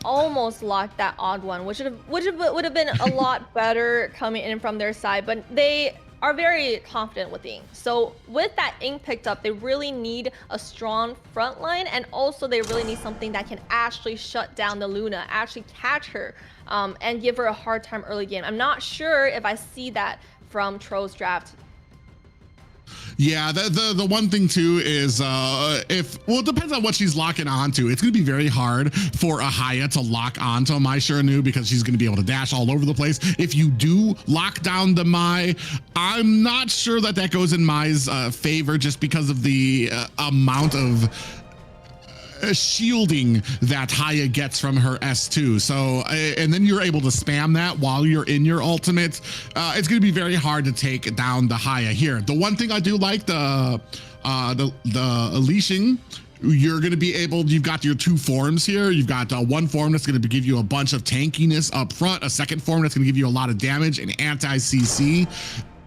locked that odd one, which would have been a lot better coming in from their side, but they are very confident with Ying. So with that Ying picked up, they really need a strong front line, and also they really need something that can actually shut down the Luna, actually catch her, and give her a hard time early game. I'm not sure if I see that from Troll's draft. Yeah, the one thing too is it depends on what she's locking onto. It's going to be very hard for a Haya to lock onto Mai Shiranu because she's going to be able to dash all over the place. If you do lock down the Mai, I'm not sure that goes in Mai's favor, just because of the amount of shielding that Haya gets from her S2. So, and then you're able to spam that while you're in your ultimate. It's going to be very hard to take down the Haya here. The one thing I do like, the leashing, you're going to be able, you've got your two forms here. You've got one form that's going to give you a bunch of tankiness up front, a second form that's going to give you a lot of damage and anti-CC.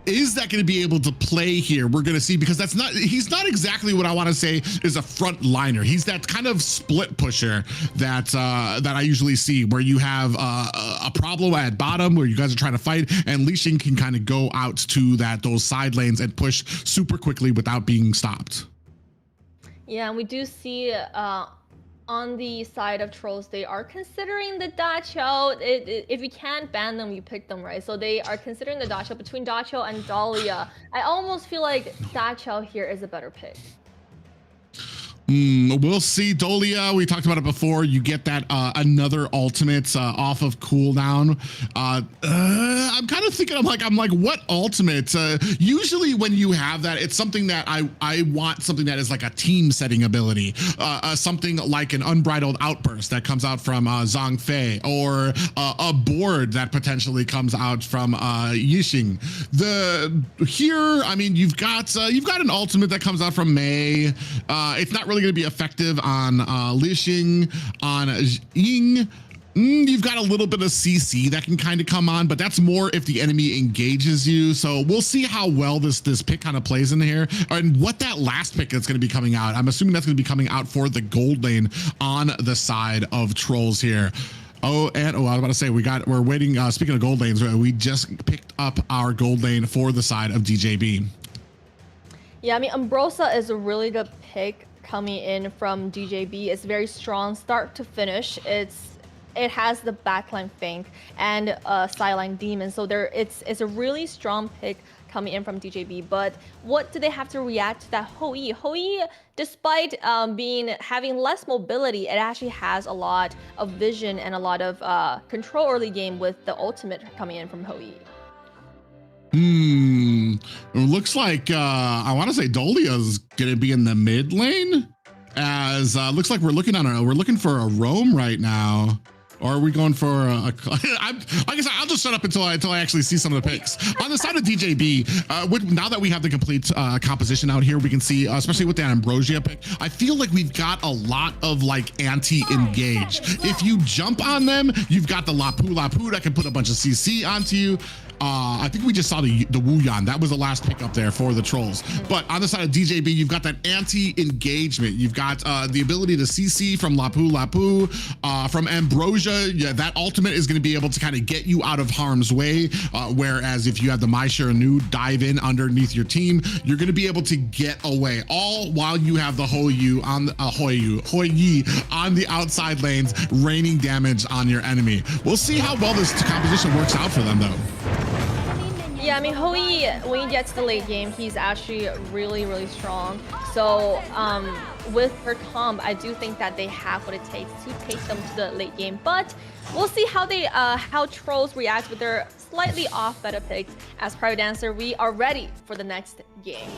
Is that going to be able to play here? We're going to see, because he's not exactly what I want to say is a front liner. He's that kind of split pusher that I usually see, where you have a problem at bottom where you guys are trying to fight, and Lixing can kind of go out to those side lanes and push super quickly without being stopped. Yeah, and we do see on the side of Trolls, they are considering the Dachao. If you can't ban them, you pick them, right? So they are considering the Dachao. Between Dachao and Dahlia, I almost feel like Dachao here is a better pick. We'll see. Dahlia, we talked about it before. You get that another ultimate off of cooldown. I'm kind of thinking, I'm like, what ultimate? Usually when you have that, it's something that I want something that is like a team setting ability. Something like an unbridled outburst that comes out from Zhang Fei, or a board that potentially comes out from Yixing. Here, I mean, you've got an ultimate that comes out from Mei. It's not really going to be effective on Lixing. On Ying, you've got a little bit of CC that can kind of come on, but that's more if the enemy engages you. So we'll see how well this pick kind of plays in here, and what that last pick that's going to be coming out. I'm assuming that's going to be coming out for the gold lane on the side of Trolls here. I was about to say, we're waiting. Speaking of gold lanes, we just picked up our gold lane for the side of DJB. Yeah, I mean, Ambrosia is a really good pick coming in from DJB. It's very strong start to finish. It has the backline Fink and sideline Demon, so it's a really strong pick coming in from DJB. But what do they have to react to that HoE? HoE, despite having less mobility, it actually has a lot of vision and a lot of control early game with the ultimate coming in from HoE. It looks like I want to say Dahlia's gonna be in the mid lane, as looks like we're looking for a roam right now. Or are we going for like I guess I'll just shut up until I actually see some of the picks. On the side of DJB, now that we have the complete composition out here, we can see, especially with that Ambrosia pick, I feel like we've got a lot of like anti-engage. If you jump on them, you've got the Lapu that can put a bunch of CC onto you. I think we just saw the Wuyan. That was the last pick up there for the Trolls. But on the side of DJB, you've got that anti-engagement. You've got the ability to CC from Lapu, from Ambrosia. Yeah, that ultimate is going to be able to kind of get you out of harm's way. Whereas if you have the Mai Shiranu dive in underneath your team, you're going to be able to get away. All while you have the Hou on the Hou on the outside lanes, raining damage on your enemy. We'll see how well this composition works out for them, though. Yeah, I mean, HoE, when he gets to the late game, he's actually really, really strong. So with her comp, I do think that they have what it takes to take them to the late game. But we'll see how Trolls react with their slightly off meta picks. As Private Dancer, we are ready for the next game.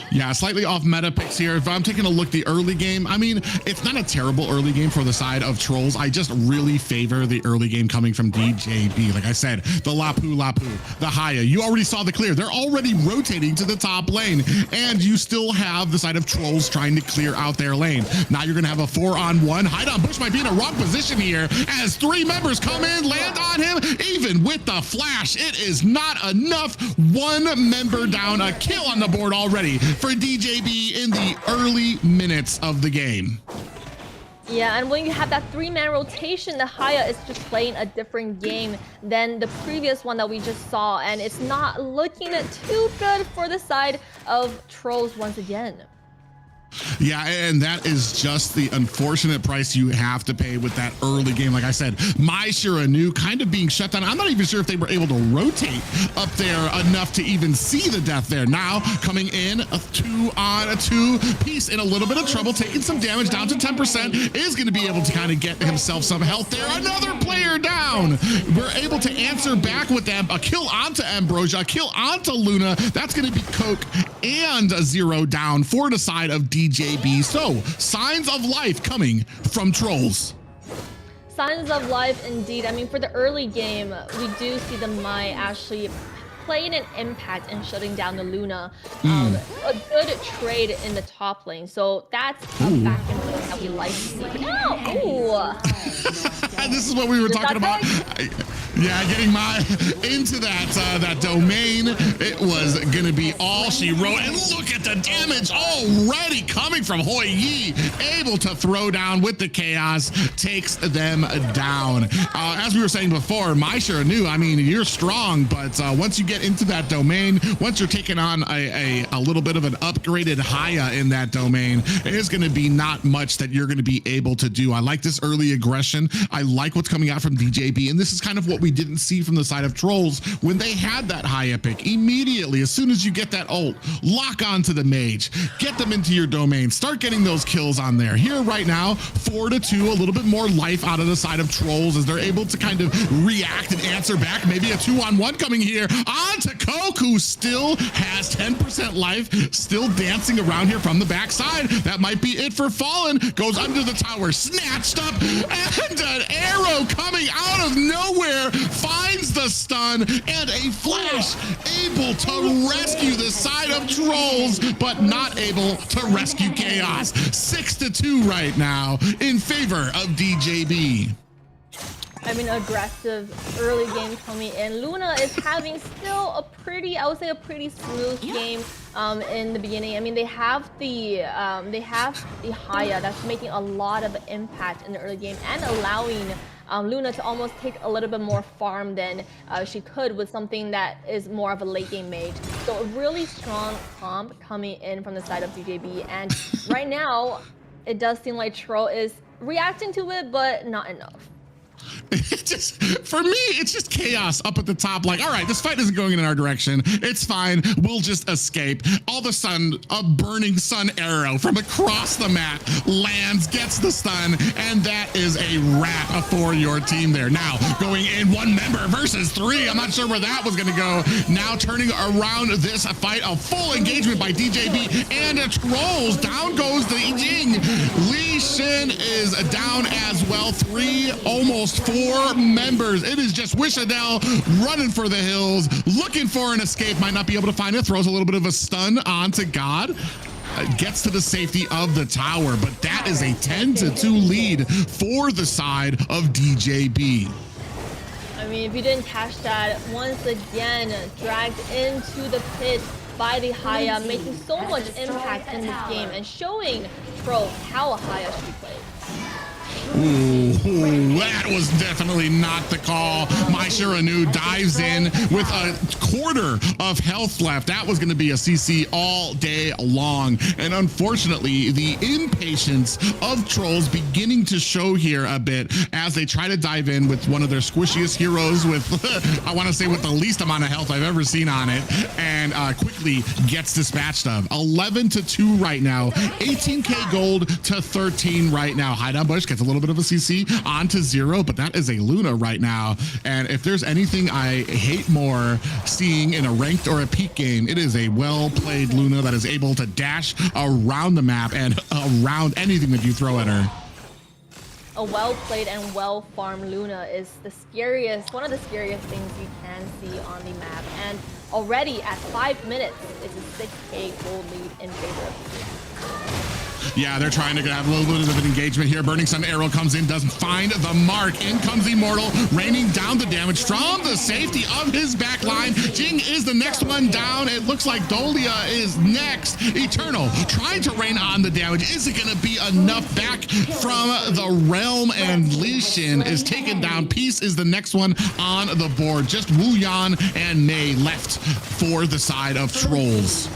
Yeah, slightly off meta picks here. If I'm taking a look at the early game, I mean, it's not a terrible early game for the side of Trolls. I just really favor the early game coming from DJB. Like I said, the Lapu, the Haya. You already saw the clear. They're already rotating to the top lane, and you still have the side of Trolls trying to clear out their lane. Now you're gonna have a 4-on-1. Hideout Bush might be in a wrong position here as 3 members come in, land on him. Even with the flash, it is not enough. 1 member down, a kill on the board already for DJB in the early minutes of the game. Yeah, and when you have that 3-man rotation, the Haya is just playing a different game than the previous one that we just saw, and it's not looking too good for the side of Trolls once again. Yeah, and that is just the unfortunate price you have to pay with that early game. Like I said, Mai Shiranu kind of being shut down. I'm not even sure if they were able to rotate up there enough to even see the death there. Now coming in, a 2-on-2 piece in a little bit of trouble, taking some damage down to 10%, is going to be able to kind of get himself some health there. Another player down. We're able to answer back with them. A kill onto Ambrosia, a kill onto Luna. That's going to be Coke and a 0 down for the side of DJB. So signs of life coming from Trolls. Signs of life indeed. I mean, for the early game, we do see the Mai actually playing an impact and shutting down the Luna. A good trade in the top lane. So that's a back and forth that we like to see. But now, This is what we were talking about. Yeah, getting my into that domain. It was gonna be all she wrote. And look at the damage already coming from HoK, able to throw down with the chaos, takes them down. As we were saying before, my sure knew. I mean, you're strong, but once you get into that domain, once you're taking on a little bit of an upgraded Haya in that domain, it is going to be not much that you're going to be able to do. I like this early aggression. I like what's coming out from DJB, and this is kind of what we didn't see from the side of Trolls when they had that Haya pick. Immediately, as soon as you get that ult, lock onto the mage, get them into your domain, start getting those kills on there. Here right now, 4-2, a little bit more life out of the side of Trolls as they're able to kind of react and answer back. Maybe a 2-on-1 coming here on to Coke, who still has 10% life, still dancing around here from the backside. That might be it for Fallen. Goes under the tower, snatched up, and an arrow coming out of nowhere finds the stun, and a flash able to rescue the side of Trolls, but not able to rescue Chaos. 6-2 right now in favor of DJB. I mean, aggressive early game coming in. Luna is having still a pretty, I would say, a pretty smooth game in the beginning. I mean, they have the Haya that's making a lot of impact in the early game and allowing Luna to almost take a little bit more farm than she could with something that is more of a late game mage. So a really strong comp coming in from the side of DJB, and right now it does seem like Tro is reacting to it, but not enough. Just for me, it's just chaos up at the top. Like, all right, this fight isn't going in our direction. It's fine. We'll just escape. All of a sudden, a burning sun arrow from across the map lands, gets the stun, and that is a wrap for your team there. Now, going in 1 member versus 3. I'm not sure where that was going to go. Now turning around this fight, a full engagement by DJB and Trolls. Down goes the Jing. Lee Shin is down as well. 3, almost 4 members. It is just Wishadell running for the hills, looking for an escape. Might not be able to find it. Throws a little bit of a stun onto God. Gets to the safety of the tower, but that is a 10-2 lead for the side of DJB. I mean, if you didn't catch that, once again, dragged into the pit by the Haya, making so much impact in this game and showing Tro how a Haya should be played. Ooh, that was definitely not the call. My Shiranu dives in with a quarter of health left. That was going to be a CC all day long. And unfortunately, the impatience of Trolls beginning to show here a bit as they try to dive in with one of their squishiest heroes with, I want to say, with the least amount of health I've ever seen on it, and quickly gets dispatched of. 11-2 right now. 18k gold to 13 right now. Hide on Bush gets a little bit of a CC onto 0, but that is a Luna right now. And if there's anything I hate more seeing in a ranked or a peak game, it is a well-played Luna that is able to dash around the map and around anything that you throw at her. A well-played and well-farmed Luna is the scariest, one of the scariest things you can see on the map. And already at 5 minutes, it's a 6k gold lead in favor of Yeah, they're trying to have a little bit of an engagement here. Burning Sun arrow comes in, doesn't find the mark. In comes Immortal, raining down the damage from the safety of his back line. Jing is the next one down. It looks like Dolia is next. Eternal trying to rain on the damage. Is it going to be enough back from the Realm? And Lee Shin is taken down. Peace is the next one on the board. Just Wu Yan and Mei left for the side of Trolls.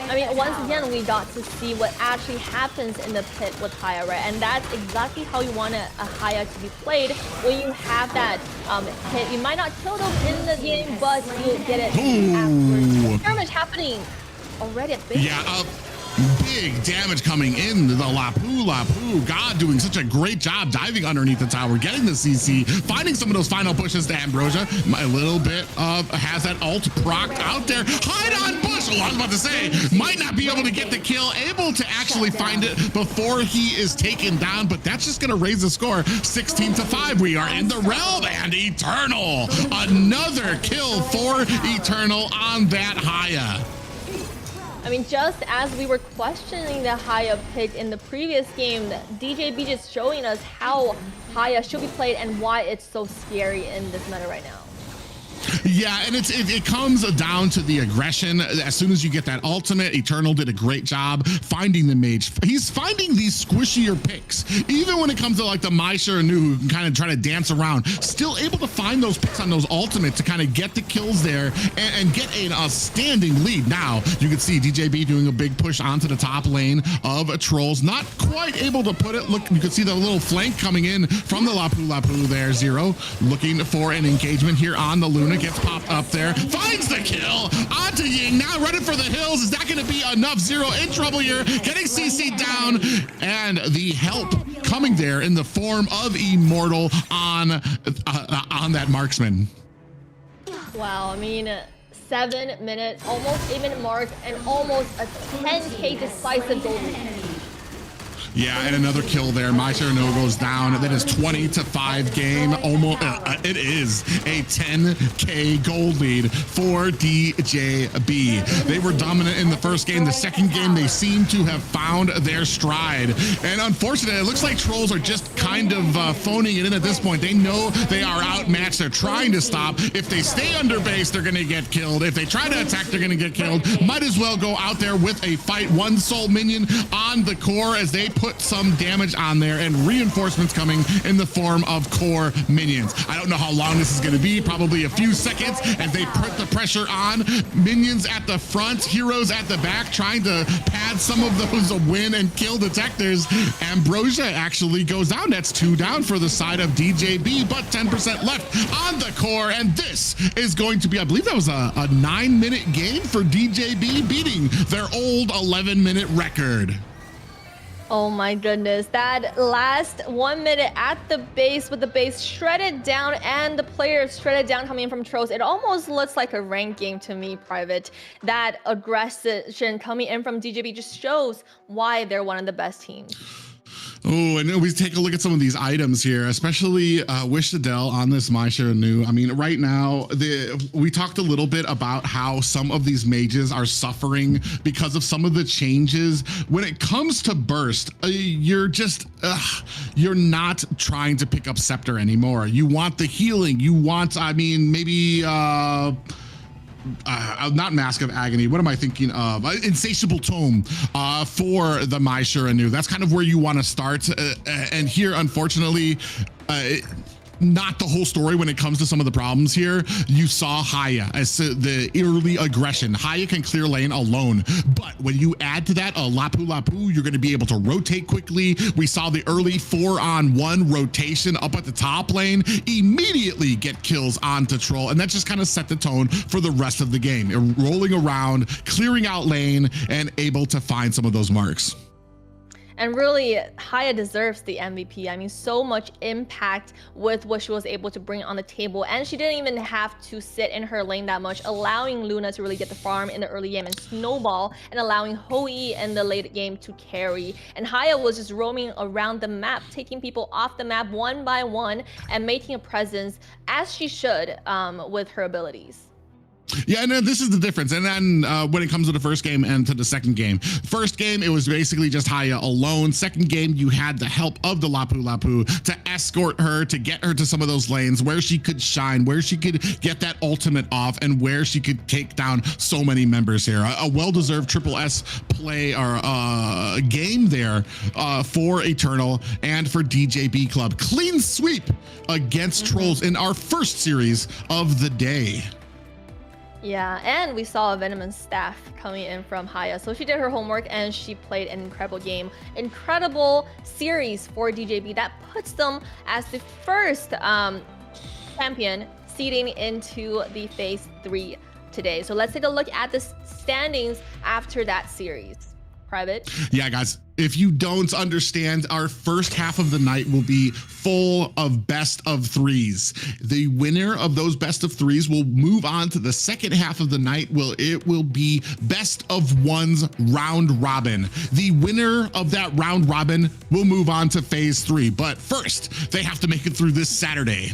I mean, once again, we got to see what actually happens in the pit with Haya, right? And that's exactly how you want a Haya to be played. When you have that hit, you might not kill them in the game, but you'll get it afterwards. Damage happening already at base. Yeah, big damage coming in. The Lapu. God doing such a great job diving underneath the tower, getting the CC, finding some of those final pushes to Ambrosia. A little bit of has that ult procced out there. Hide on Bush. Oh, I was about to say, might not be able to get the kill, able to actually find it before he is taken down, but that's just going to raise the score 16-5. We are in the realm, and I mean, just as we were questioning the Haya pick in the previous game, DJB just showing us how Haya should be played and why it's so scary in this meta right now. Yeah, and it comes down to the aggression. As soon as you get that ultimate, Eternal did a great job finding the mage. He's finding these squishier picks. Even when it comes to like the Maisha and Nu, who can kind of try to dance around, still able to find those picks on those ultimates to kind of get the kills there and get a standing lead. Now, you can see DJB doing a big push onto the top lane of Trolls. Not quite able to put it. Look, you can see the little flank coming in from the Lapu Lapu there. Zero looking for an engagement here on the Luna. Gets popped up there, finds the kill onto Ying, now running for the hills. Is that going to be enough? Zero in trouble here, getting CC down, and the help coming there in the form of Immortal on that marksman. Wow, I mean, 7 minutes, almost 8-minute mark, and almost a 10k decisive gold lead. Yeah, and another kill there. Maisha no goes down. That is 20-5 game. Almost, it is a 10k gold lead for DJB. They were dominant in the first game. The second game, they seem to have found their stride. And unfortunately, it looks like Trolls are just kind of phoning it in at this point. They know they are outmatched. They're trying to stop. If they stay under base, they're going to get killed. If they try to attack, they're going to get killed. Might as well go out there with a fight. One soul minion on the core as they put some damage on there, and reinforcements coming in the form of core minions. I don't know how long this is going to be, probably a few seconds as they put the pressure on. Minions at the front, heroes at the back, trying to pad some of those win and kill detectors. Ambrosia actually goes down. That's 2 down for the side of DJB, but 10% left on the core, and this is going to be, I believe that was a 9-minute game for DJB, beating their old 11-minute record. Oh my goodness, that last 1 minute at the base with the base shredded down and the players shredded down coming in from Trolls. It almost looks like a ranked game to me, Private. That aggression coming in from DJB just shows why they're one of the best teams. Oh, and we take a look at some of these items here, especially Wish the Dell on this Maisha Nu. I mean, right now, we talked a little bit about how some of these mages are suffering because of some of the changes. When it comes to Burst, you're not trying to pick up Scepter anymore. You want the healing. You want, I mean, maybe... not Mask of Agony. What am I thinking of? Insatiable Tome for the Maisha Nu. That's kind of where you want to start. And here, unfortunately, not the whole story when it comes to some of the problems here. You saw Haya as the early aggression. Haya can clear lane alone, but when you add to that a Lapu Lapu, you're going to be able to rotate quickly. We saw the early 4-on-1 rotation up at the top lane, immediately get kills onto Troll, and that just kind of set the tone for the rest of the game. Rolling around, clearing out lane, and able to find some of those marks. And really, Haya deserves the MVP. I mean, so much impact with what she was able to bring on the table. And she didn't even have to sit in her lane that much, allowing Luna to really get the farm in the early game and snowball, and allowing HoE in the late game to carry. And Haya was just roaming around the map, taking people off the map one by one and making a presence, as she should, with her abilities. Yeah, and this is the difference. And then when it comes to the first game and to the second game, first game, it was basically just Haya alone. Second game, you had the help of the Lapu Lapu to escort her, to get her to some of those lanes where she could shine, where she could get that ultimate off, and where she could take down so many members here. A well-deserved Triple S play or game there for Eternal and for DJB Club. Clean sweep against Trolls in our first series of the day. Yeah, and we saw a Venomous staff coming in from Haya. So she did her homework and she played an incredible game. Incredible series for DJB that puts them as the first champion seeding into the Phase 3 today. So let's take a look at the standings after that series. Private? Yeah, guys, if you don't understand, our first half of the night will be full of best of threes. The winner of those best of threes will move on to the second half of the night. It will be best of ones round robin. The winner of that round robin will move on to Phase 3. But first, they have to make it through this Saturday.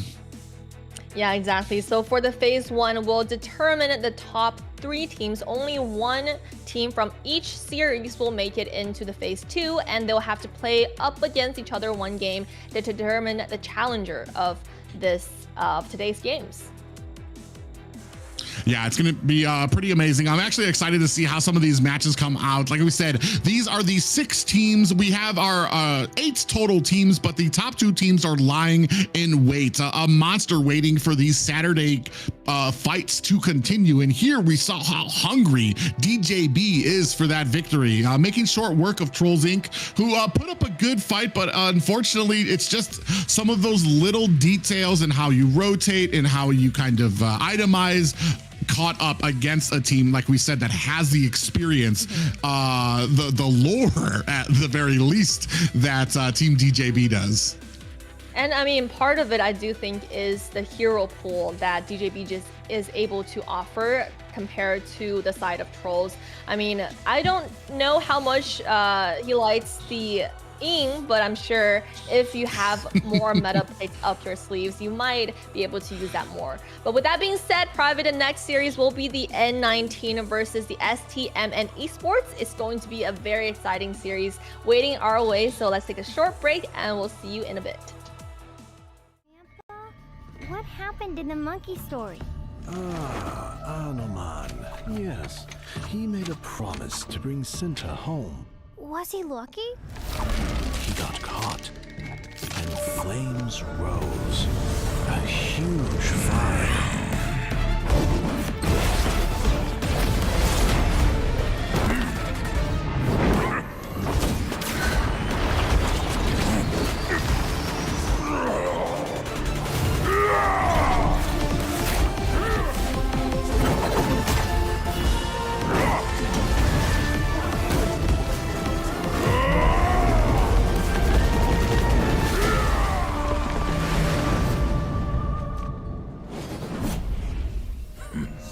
Yeah, exactly. So for the phase one, we'll determine the top 3 teams. Only one team from each series will make it into the phase two, and they'll have to play up against each other one game to determine the challenger of today's games. Yeah, it's going to be pretty amazing. I'm actually excited to see how some of these matches come out. Like we said, these are the 6 teams. We have our 8 total teams, but the top 2 teams are lying in wait. A monster waiting for these Saturday fights to continue. And here we saw how hungry DJB is for that victory, making short work of Trolls Inc., who put up a good fight, but unfortunately, it's just some of those little details and how you rotate and how you kind of itemize caught up against a team, like we said, that has the experience, the lore at the very least that Team DJB does. And I mean, part of it, I do think, is the hero pool that DJB just is able to offer compared to the side of Trolls. I mean, I don't know how much he likes the Ing, but I'm sure if you have more meta plays up your sleeves, you might be able to use that more. But with that being said, Private, the next series will be the N19 versus the STMN Esports. It's going to be a very exciting series waiting our way. So let's take a short break and we'll see you in a bit. Grandpa, what happened in the monkey story? Anoman. Yes, he made a promise to bring Cinta home. Was he lucky? He got caught, and flames rose. A huge fire.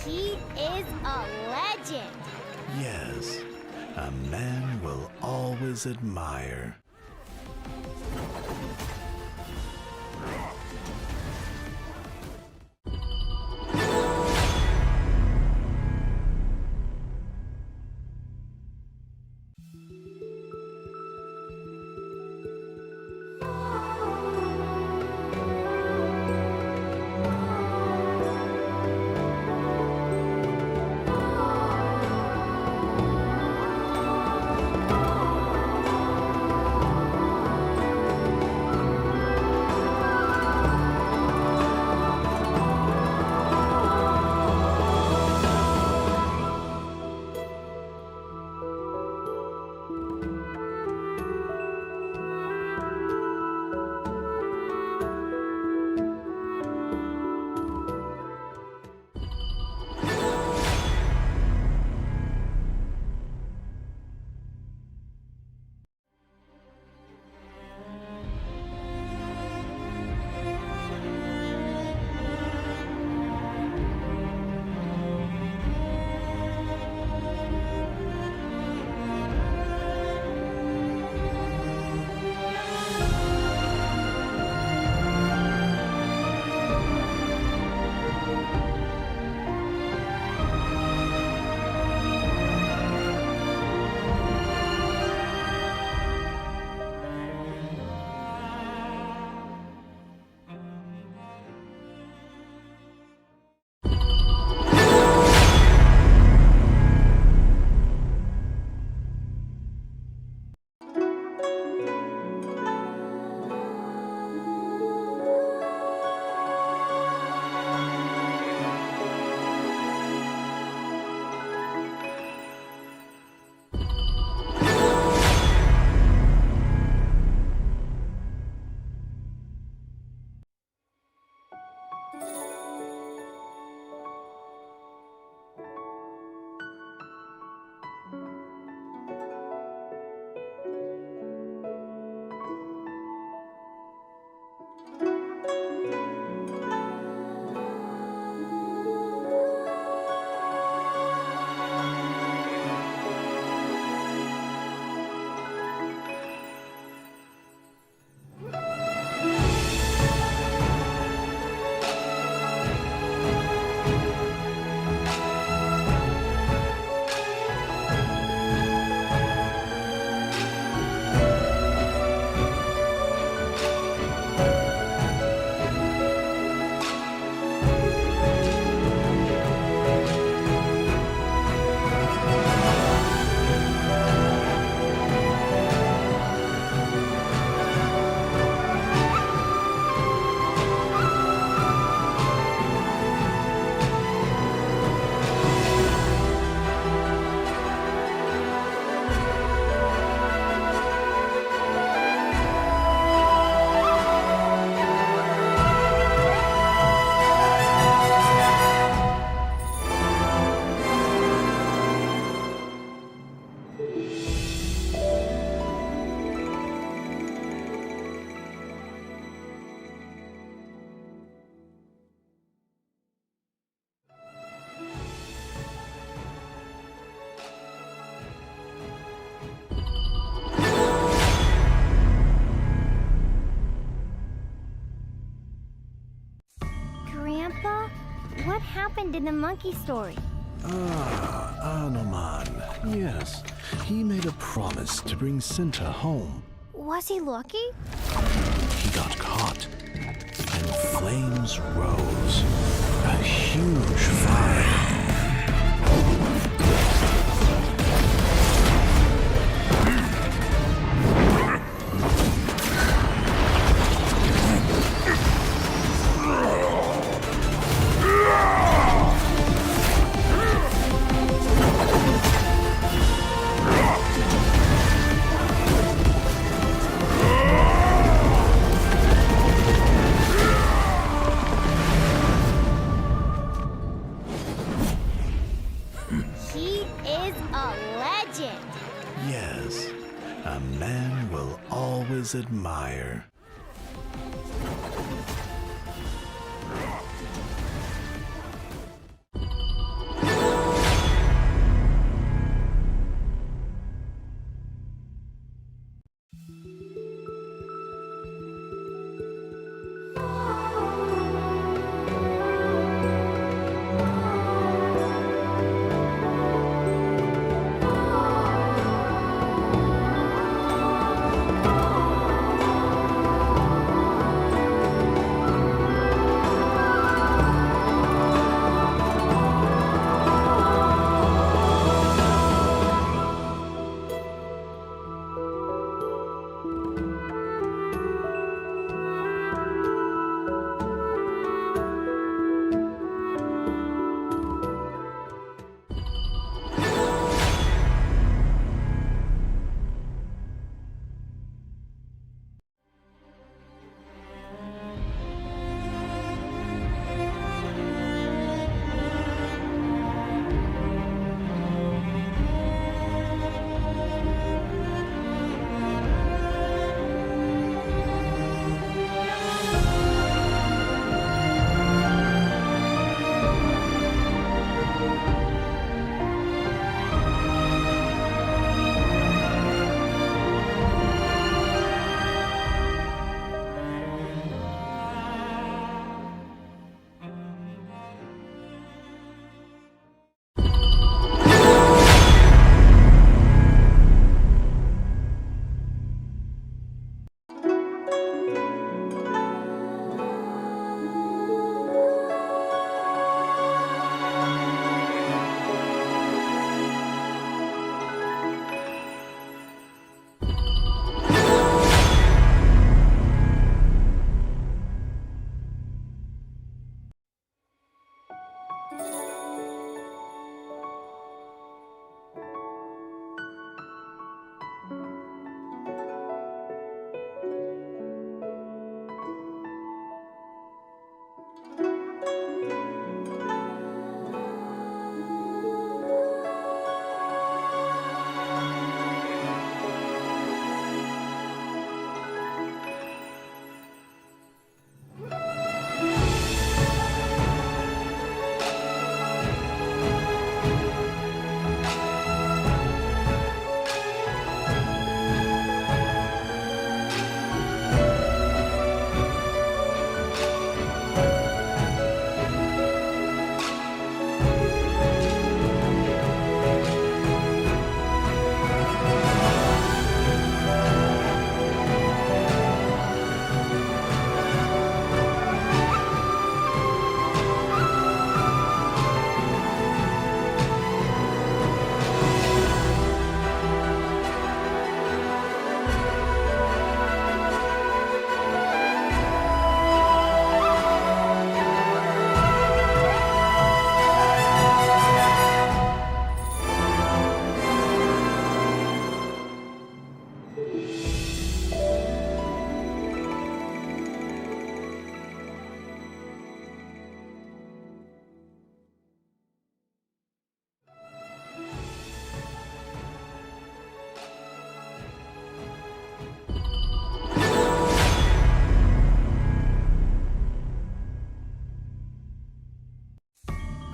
He is a legend. Yes, a man will always admire. happened in the monkey story? Anoman. Yes. He made a promise to bring Cinta home. Was he lucky? He got caught, and flames rose. A huge fire. He is a legend. Yes, a man will always admire.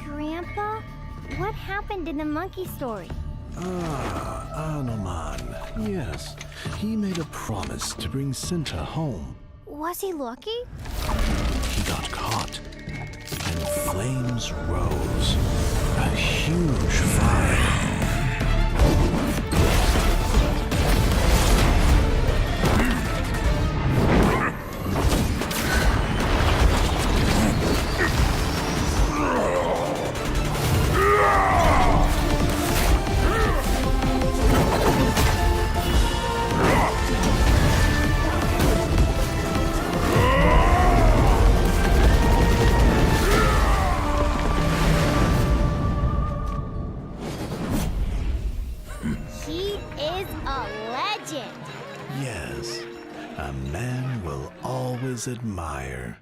Grandpa, what happened in the monkey story? Anoman. Yes, he made a promise to bring Cinta home. Was he lucky? He got caught, and and flames rose. A huge fire. He is a legend. Yes, a man will always admire.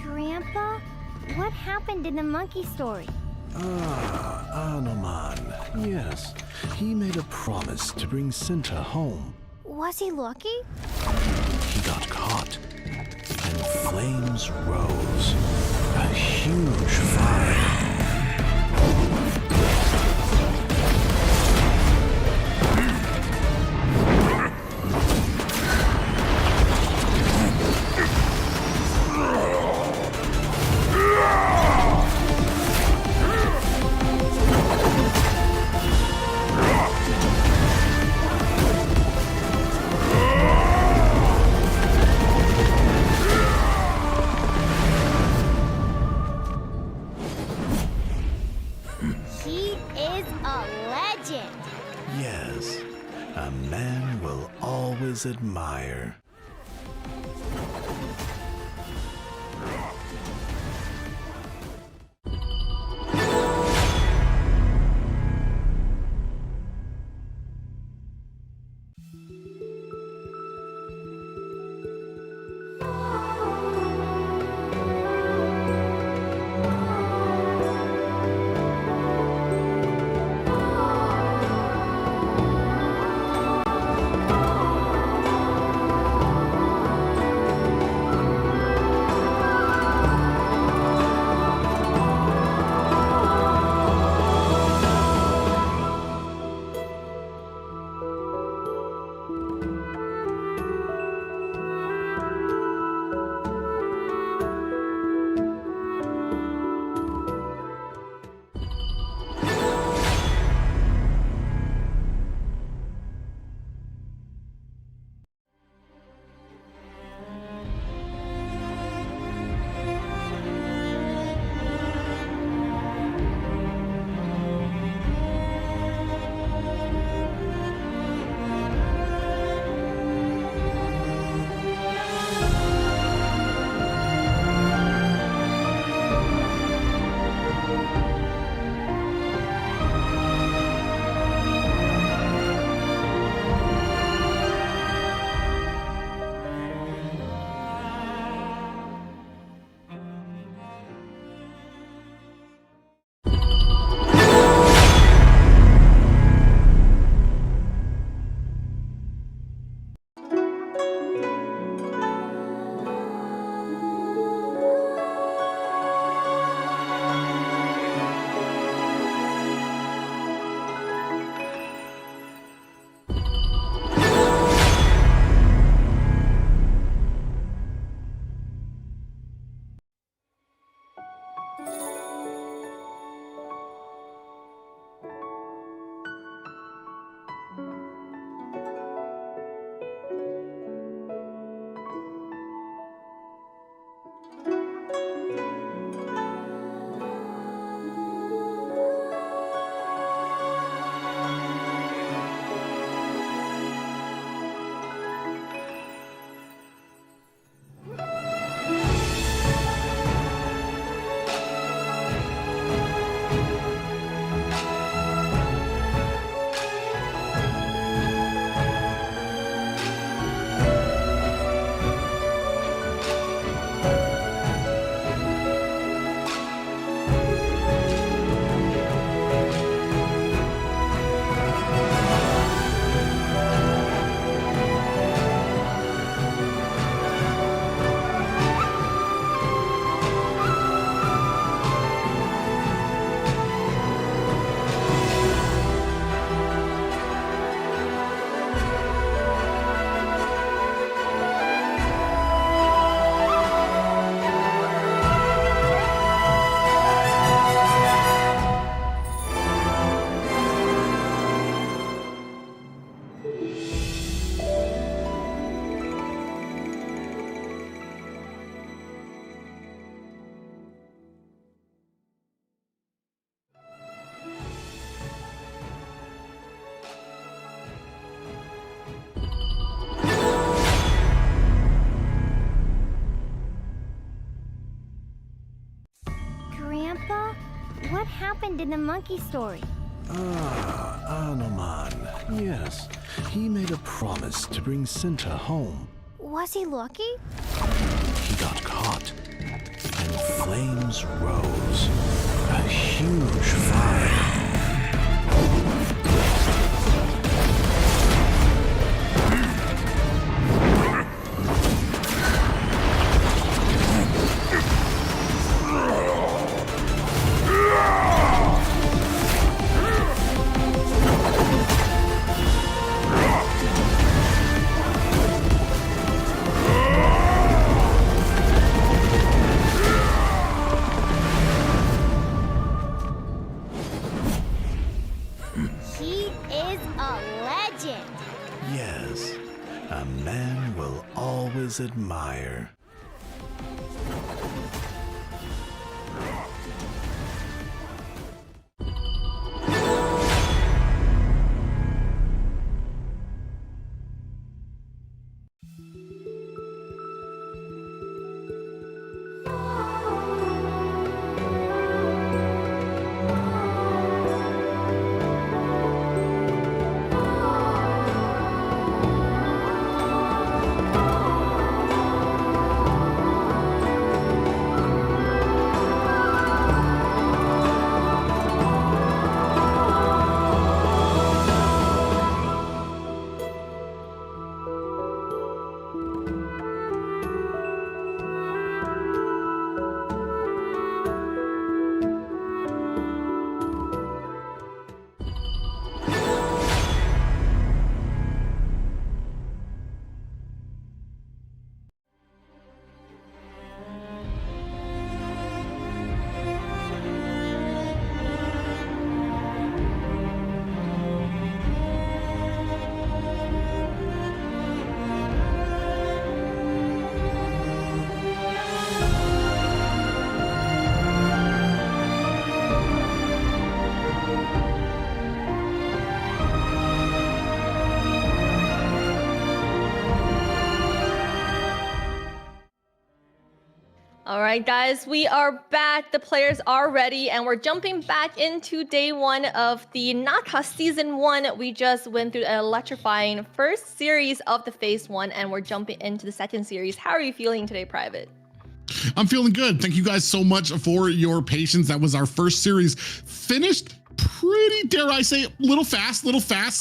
Grandpa, what happened in the monkey story? Anoman. Yes, he made a promise to bring Cinta home. Was he lucky? He got caught, and flames rose. A huge fire. a man will always admire. Grandpa, what happened in the monkey story? Anoman. Yes, he made a promise to bring Cinta home. Was he lucky? He got caught, and flames rose. A huge fire. He is a legend. Yes, a man will always admire. All right, guys, we are back. The players are ready, and we're jumping back into day one of the NAKA Season 1. We just went through an electrifying first series of the Phase 1, and we're jumping into the second series. How are you feeling today, Private? I'm feeling good. Thank you guys so much for your patience. That was our first series. Finished pretty, dare I say, little fast.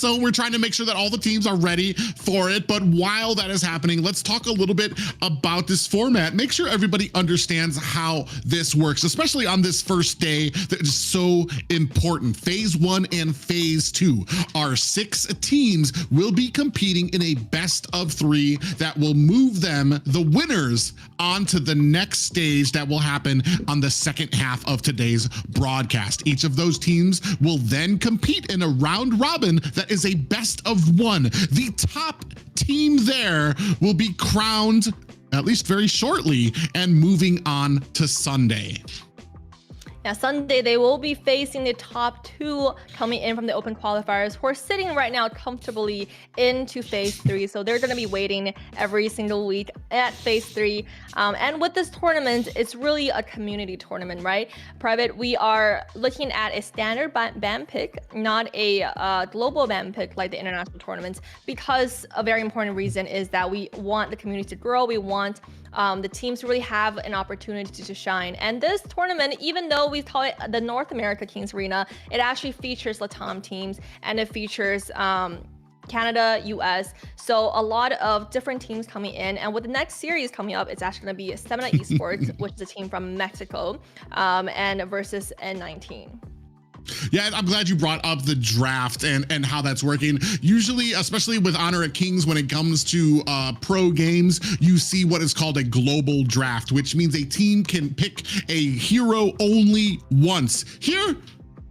So we're trying to make sure that all the teams are ready for it. But while that is happening, let's talk a little bit about this format. Make sure everybody understands how this works, especially on this first day that is so important. Phase 1 and Phase 2. Our 6 teams will be competing in a best of 3 that will move them, the winners, onto the next stage that will happen on the second half of today's broadcast. Each of those teams will then compete in a round robin that is a best of 1. The top team there will be crowned, at least very shortly, and moving on to Sunday. Yeah, Sunday, they will be facing the top 2 coming in from the open qualifiers who are sitting right now comfortably into Phase 3. So they're going to be waiting every single week at Phase 3. And with this tournament, it's really a community tournament, right? Private, we are looking at a standard ban pick, not a global ban pick like the international tournaments, because a very important reason is that we want the community to grow. We want the teams really have an opportunity to shine. And this tournament, even though we call it the North America Kings Arena, it actually features LATAM teams, and it features Canada, US. So a lot of different teams coming in. And with the next series coming up, it's actually going to be STMN Esports, which is a team from Mexico, and versus N19. Yeah, I'm glad you brought up the draft and how that's working. Usually, especially with Honor at Kings, when it comes to pro games, you see what is called a global draft, which means a team can pick a hero only once. Here,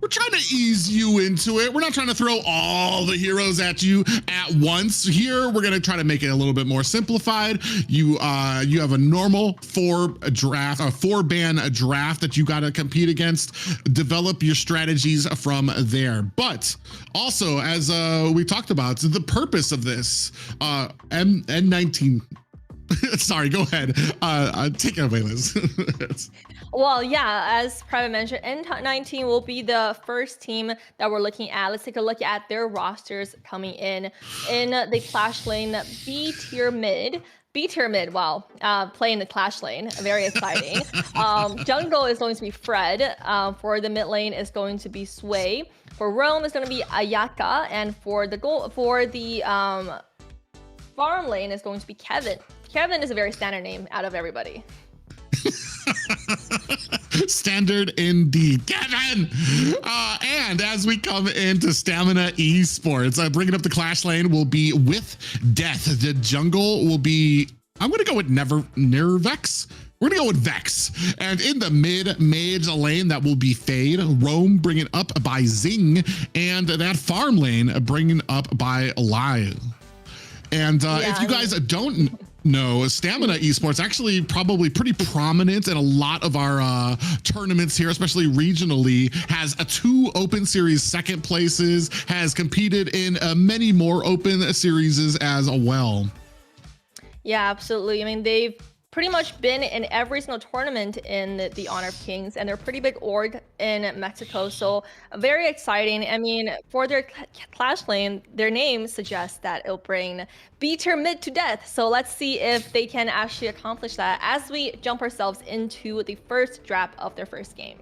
we're trying to ease you into it. We're not trying to throw all the heroes at you at once. Here, we're gonna try to make it a little bit more simplified. You have a normal 4-ban draft that you gotta compete against. Develop your strategies from there. But also, as we talked about, the purpose of this, N19, sorry, go ahead. Take it away, Liz. Well, yeah, as Private mentioned, N19 will be the first team that we're looking at. Let's take a look at their rosters coming in the Clash Lane B tier mid. Wow, playing the Clash Lane, very exciting. Jungle is going to be Fred. For the mid lane is going to be Sway. For Roam is going to be Ayaka, and for the farm lane is going to be Kevin. Kevin is a very standard name out of everybody. Standard indeed, Kevin. And as we come into Stamina Esports, bringing up the Clash Lane will be with Death. The jungle will be, I'm going to go with Nervex. We're gonna go with Vex. And in the mid-mage lane, that will be Fade. Roam bringing up by Zing. And that farm lane bringing up by Lyle. And if you guys don't know, Stamina Esports actually probably pretty prominent in a lot of our tournaments here, especially regionally, has 2 open series second places, has competed in many more open series as well. Yeah, absolutely. I mean, they've pretty much been in every single tournament in the Honor of Kings, and they're a pretty big org in Mexico, so very exciting. I mean, for their Clash Lane, their name suggests that it'll bring B-tier mid to death, so let's see if they can actually accomplish that as we jump ourselves into the first draft of their first game.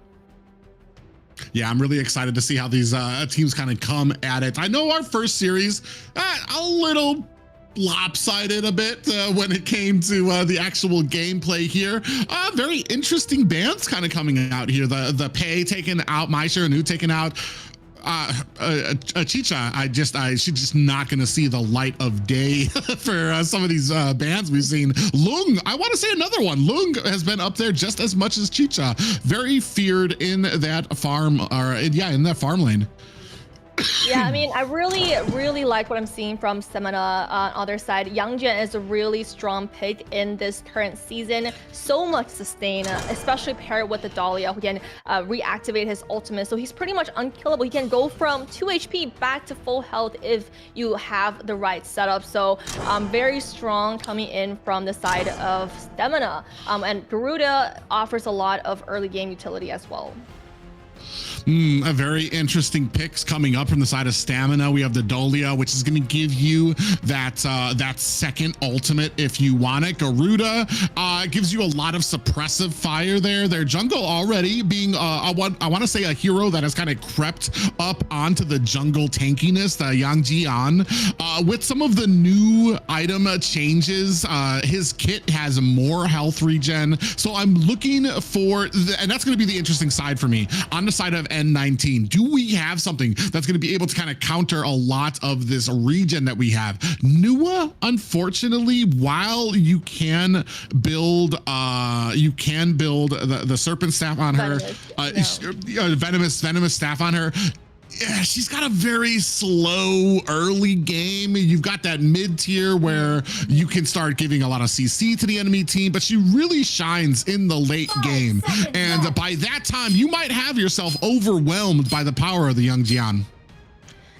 Yeah, I'm really excited to see how these teams kind of come at it. I know our first series, a little lopsided a bit when it came to the actual gameplay here. Very interesting bans kind of coming out here. The Pei taking out Maisha, and who taking out Chicha. She's just not going to see the light of day for some of these bans we've seen. Lung, I want to say another one. Lung has been up there just as much as Chicha. Very feared in that farm, in that farm lane. Yeah, I mean, I really like what I'm seeing from STMN on other side. Youngjin is a really strong pick in this current season. So much sustain, especially paired with the Dahlia, who can reactivate his ultimate. So he's pretty much unkillable. He can go from 2 HP back to full health if you have the right setup. So very strong coming in from the side of STMN. And Garuda offers a lot of early game utility as well. A very interesting picks coming up from the side of Stamina. We have the Dahlia, which is going to give you that second ultimate if you want it. Garuda gives you a lot of suppressive fire there. Their jungle already being, I want to say, a hero that has kind of crept up onto the jungle tankiness, the Yangjian. With some of the new item changes, his kit has more health regen. So I'm looking for, and that's going to be the interesting side for me. On the side of N19, do we have something that's going to be able to kind of counter a lot of this regen that we have? Nua, unfortunately, while you can build the serpent staff on her, venomous staff on her. Yeah, she's got a very slow early game. You've got that mid tier where you can start giving a lot of CC to the enemy team, but she really shines in the late game. And by that time, you might have yourself overwhelmed by the power of the young Jian.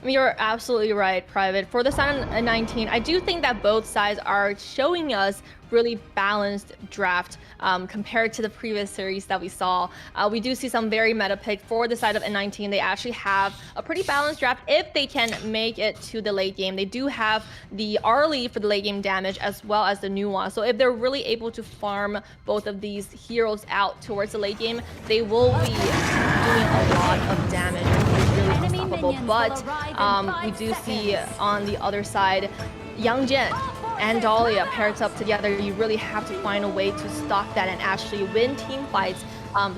I mean, you're absolutely right, Private. For the side of 19, I do think that both sides are showing us really balanced draft compared to the previous series that we saw. We do see some very meta pick for the side of N19. They actually have a pretty balanced draft if they can make it to the late game. They do have the Arlie for the late game damage as well as the Nuance. So if they're really able to farm both of these heroes out towards the late game, they will be doing a lot of damage. It's really unstoppable. But we do see on the other side, Youngjin and Dahlia paired up together. You really have to find a way to stop that and actually win team fights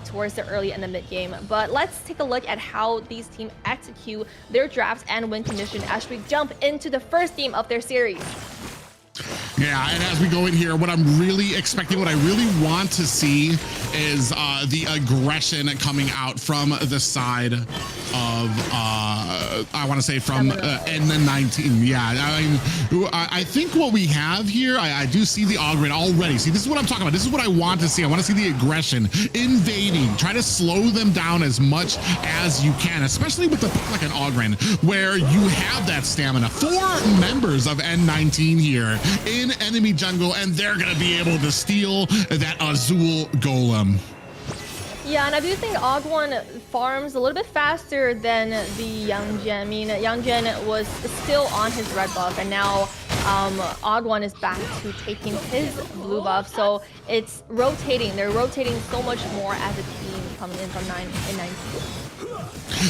towards the early and the mid game. But let's take a look at how these teams execute their drafts and win condition as we jump into the first game of their series. Yeah, and as we go in here, what I'm really expecting, what I really want to see is the aggression coming out from the side of, I want to say from N19. Yeah, I think what we have here, I do see the Ogren already. See, this is what I'm talking about. This is what I want to see. I want to see the aggression, invading, try to slow them down as much as you can, especially with the pick like an Ogren, where you have that stamina. 4 members of N19 here in enemy jungle, and they're gonna be able to steal that Azul Golem. Yeah, and I do think Ogwan farms a little bit faster than the Youngjin. I mean, Youngjin was still on his red buff, and now Ogwan is back to taking his blue buff. So it's rotating. They're rotating so much more as a team coming in from 9 and 19.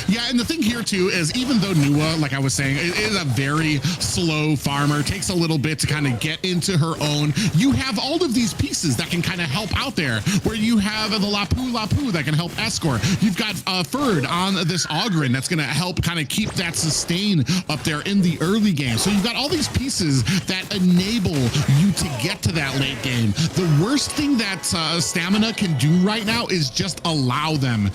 Yeah, and the thing here too is even though Nua, like I was saying, is a very slow farmer, takes a little bit to kind of get into her own, you have all of these pieces that can kind of help out there, where you have the Lapu that can help escort. You've got Ferd on this Ogren that's going to help kind of keep that sustain up there in the early game. So you've got all these pieces that enable you to get to that late game. The worst thing that Stamina can do right now is just allow them.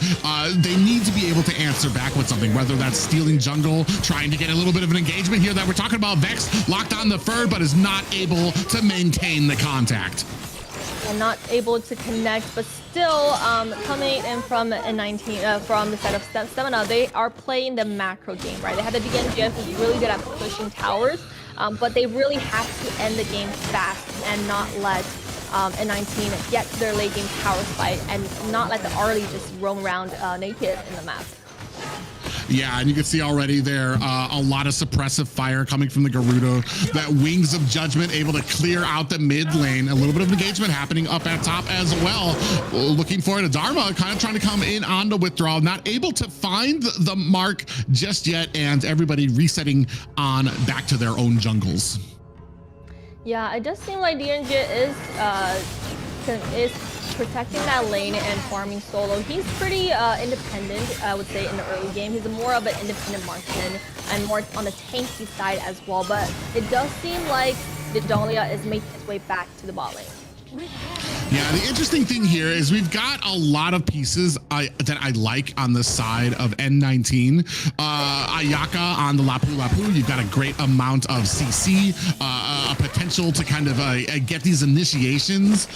They need to be able to answer back with something, whether that's stealing jungle, trying to get a little bit of an engagement here that we're talking about. Vex locked on the Ferd, but is not able to maintain the contact. And not able to connect, but still coming in from N19, from the side of Stamina, they are playing the macro game, right? They have the DNGF who's really good at pushing towers, but they really have to end the game fast and not let N19 get their late game tower fight and not let the Arlie just roam around naked in the map. Yeah, and you can see already there a lot of suppressive fire coming from the Garuda. That Wings of Judgment able to clear out the mid lane. A little bit of engagement happening up at top as well. Looking for it. Dharma kind of trying to come in on the withdrawal. Not able to find the mark just yet. And everybody resetting on back to their own jungles. Yeah, it does seem like DNG is protecting that lane and farming solo. He's pretty independent, I would say, in the early game. He's more of an independent marksman and more on the tanky side as well. But it does seem like the Dahlia is making its way back to the bot lane. Yeah, the interesting thing here is we've got a lot of pieces that I like on the side of N19. Ayaka on the Lapu Lapu, you've got a great amount of CC, a potential to kind of get these initiations.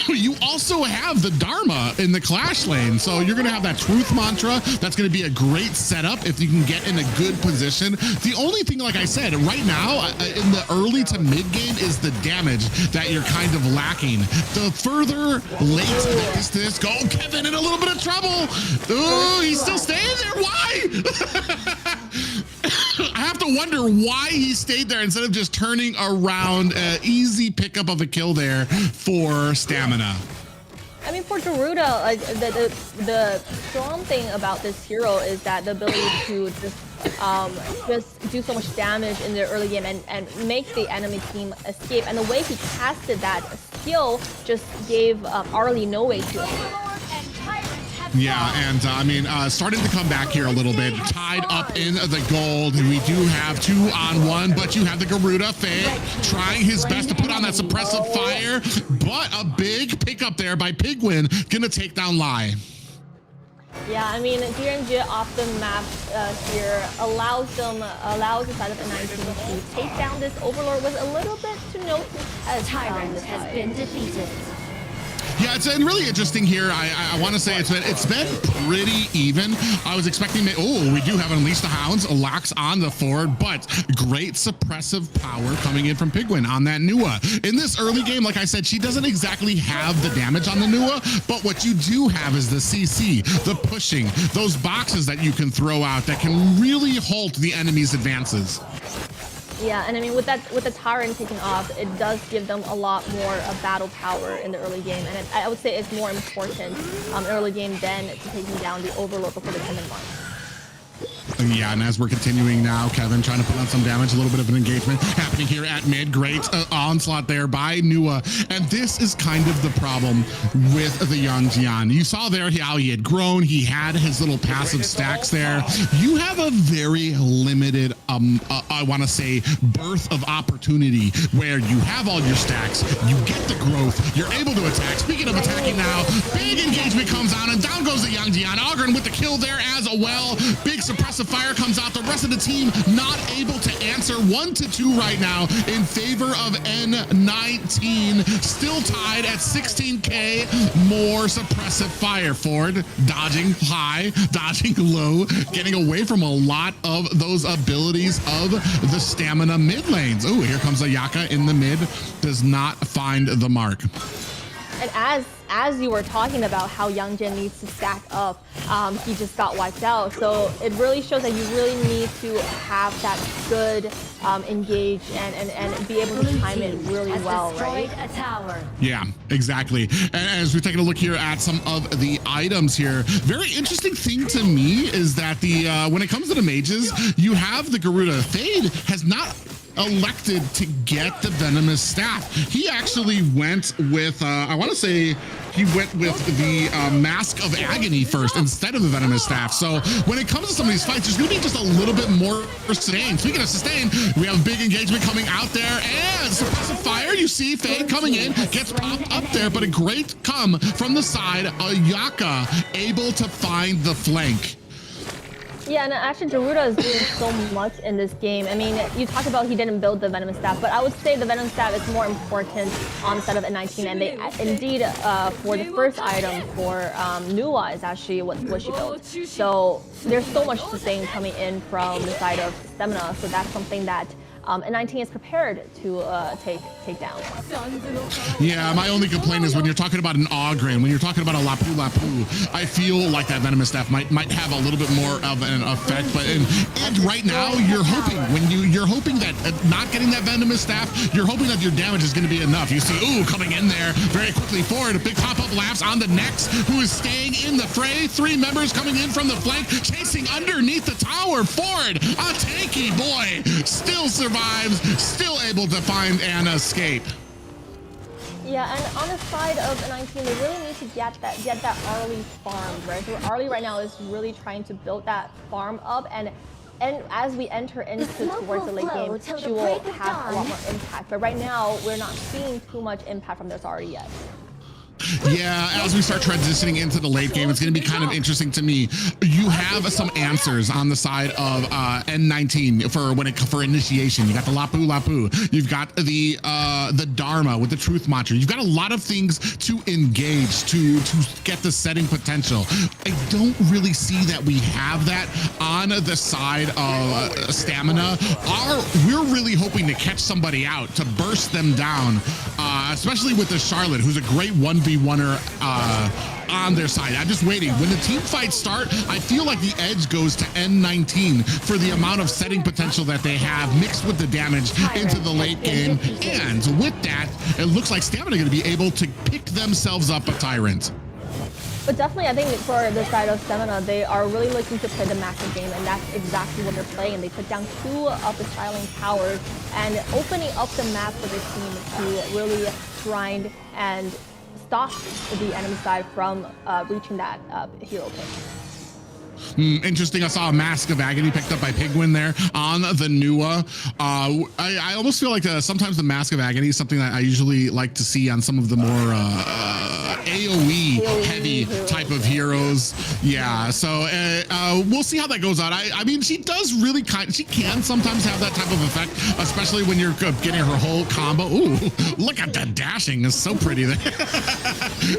You also have the Dharma in the Clash lane, so you're going to have that Truth Mantra. That's going to be a great setup if you can get in a good position. The only thing, like I said, right now in the early to mid game is the damage that you're kind of lacking. The further late this go, Kevin in a little bit of trouble. Oh, he's still staying there. Why? I have to wonder why he stayed there instead of just turning around. Easy pickup of a kill there for Stamina. I mean, for Garuda, like the strong thing about this hero is that the ability to just do so much damage in the early game and make the enemy team escape. And the way he casted that skill just gave Arlie no way to escape. Yeah, and I mean, starting to come back here a little bit. Tied up in the gold. We do have 2-on-1, but you have the Garuda Faye trying his best to put on that suppressive fire, but a big pickup there by Pigwin, gonna take down Lai. Yeah, I mean, DRNG off the map here allows the side of N19 to take down this Overlord with a little bit to note as Tyrant has been defeated. Yeah, it's really interesting here. I want to say it's been pretty even. I was expecting we do have Unleash the Hounds, locks on the forward, but great suppressive power coming in from Pigwin on that Nua. In this early game, like I said, she doesn't exactly have the damage on the Nua, but what you do have is the CC, the pushing, those boxes that you can throw out that can really halt the enemy's advances. Yeah, and I mean, with the Tyrant taking off, it does give them a lot more battle power in the early game, and I would say it's more important early game than to taking down the Overlord before the 10-minute mark. Yeah, and as we're continuing now, Kevin trying to put on some damage, a little bit of an engagement happening here at mid. Great onslaught there by Nua. And this is kind of the problem with the young Jian. You saw there how he had grown. He had his little passive stacks there. You have a very limited, I want to say, birth of opportunity where you have all your stacks, you get the growth, you're able to attack. Speaking of attacking now, big engagement comes on and down goes the young Jian. Ogren with the kill there as well. Big suppressive fire comes out. The rest of the team not able to answer. 1-2 right now in favor of N19. Still tied at 16K. More suppressive fire. Ford dodging high, dodging low, getting away from a lot of those abilities of the Stamina mid lanes. Oh, here comes Ayaka in the mid. Does not find the mark. And as you were talking about how Young Jin needs to stack up, he just got wiped out. So it really shows that you really need to have that good engage and be able to time it really well, right? A tower. Yeah, exactly. And as we're taking a look here at some of the items here, very interesting thing to me is that the when it comes to the mages, you have the Garuda. Fade has not elected to get the venomous staff. He actually went with I want to say he went with the Mask of Agony first instead of the venomous staff. So when it comes to some of these fights, there's going to be just a little bit more sustain. Speaking of sustain, we have a big engagement coming out there, and suppressive fire. You see Fade coming in, gets popped up there, but a great come from the side. Ayaka able to find the flank. Yeah, and actually Garuda is doing so much in this game. I mean, you talked about he didn't build the Venom Staff, but I would say the Venom Staff is more important on the side of N19, and they indeed, for the first item for Nua is actually what she built. So there's so much sustain coming in from the side of Stamina, so that's something that N19 is prepared to take down. Yeah, my only complaint is when you're talking about an Ogren, when you're talking about a Lapu Lapu, I feel like that venomous staff might have a little bit more of an effect. But and right now you're hoping you're hoping that not getting that venomous staff, you're hoping that your damage is going to be enough. You see, ooh, coming in there very quickly forward, a big pop-up laps on the Nex, who is staying in the fray. 3 members coming in from the flank, chasing underneath the tower. Ford, a tanky boy, still survives, still able to find an escape. Yeah, and on the side of N19, they really need to get that Arlie farm, right? So Arlie right now is really trying to build that farm up, and as we enter towards the late game, she will have a lot more impact. But right now, we're not seeing too much impact from this already yet. Yeah, as we start transitioning into the late game, it's going to be kind of interesting to me. You have some answers on the side of N19 for initiation. You got the Lapu Lapu. You've got the Dharma with the Truth Mantra. You've got a lot of things to engage to get the setting potential. I don't really see that we have that on the side of Stamina. We're really hoping to catch somebody out, to burst them down, especially with the Charlotte, who's a great 1v1er on their side. I'm just waiting. When the team fights start, I feel like the edge goes to N19 for the amount of setting potential that they have mixed with the damage into the late game. And with that, it looks like Stamina going to be able to pick themselves up a Tyrant. But definitely, I think for the side of Stamina, they are really looking to play the massive game, and that's exactly what they're playing. They put down 2 of the styling towers and opening up the map for the team to really grind and stop the enemy side from reaching that hero pick. Interesting. I saw a Mask of Agony picked up by Pigwin there on the Nua. I almost feel like sometimes the Mask of Agony is something that I usually like to see on some of the more AoE heavy type of heroes. Yeah, so we'll see how that goes out. I mean, she does really she can sometimes have that type of effect, especially when you're getting her whole combo. Ooh, look at that dashing. It's so pretty there.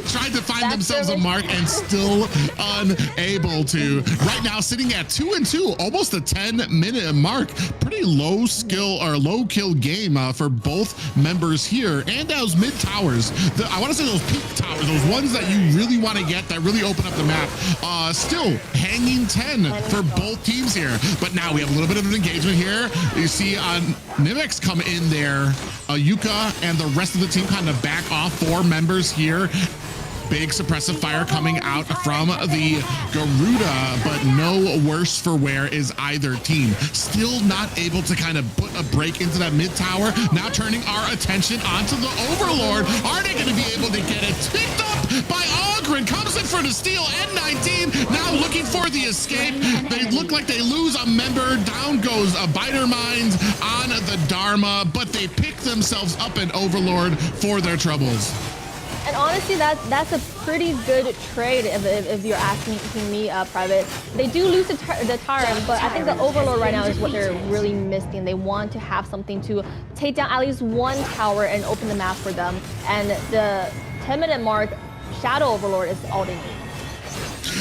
Tried to find themselves a mark and still unable to. Right now, sitting at 2-2, almost a 10-minute mark. Pretty low skill or low kill game for both members here. And those mid towers, I want to say those peak towers, those ones that you really want to get that really open up the map. Still hanging 10 for both teams here. But now we have a little bit of an engagement here. You see Nimix come in there. Yuka and the rest of the team kind of back off. 4 members here. Big suppressive fire coming out from the Garuda, but no worse for wear is either team. Still not able to kind of put a break into that mid tower. Now turning our attention onto the Overlord. Are they going to be able to get it? Picked up by Ogren. Comes in for the steal. N19 now looking for the escape. They look like they lose a member. Down goes a Biter Mind on the Dharma, but they pick themselves up an Overlord for their troubles. And honestly, that's a pretty good trade if you're asking me, Private. They do lose the Tyrant, but I think the Overlord right now is what they're really missing. They want to have something to take down at least 1 tower and open the map for them. And the 10-minute mark, Shadow Overlord is all they need.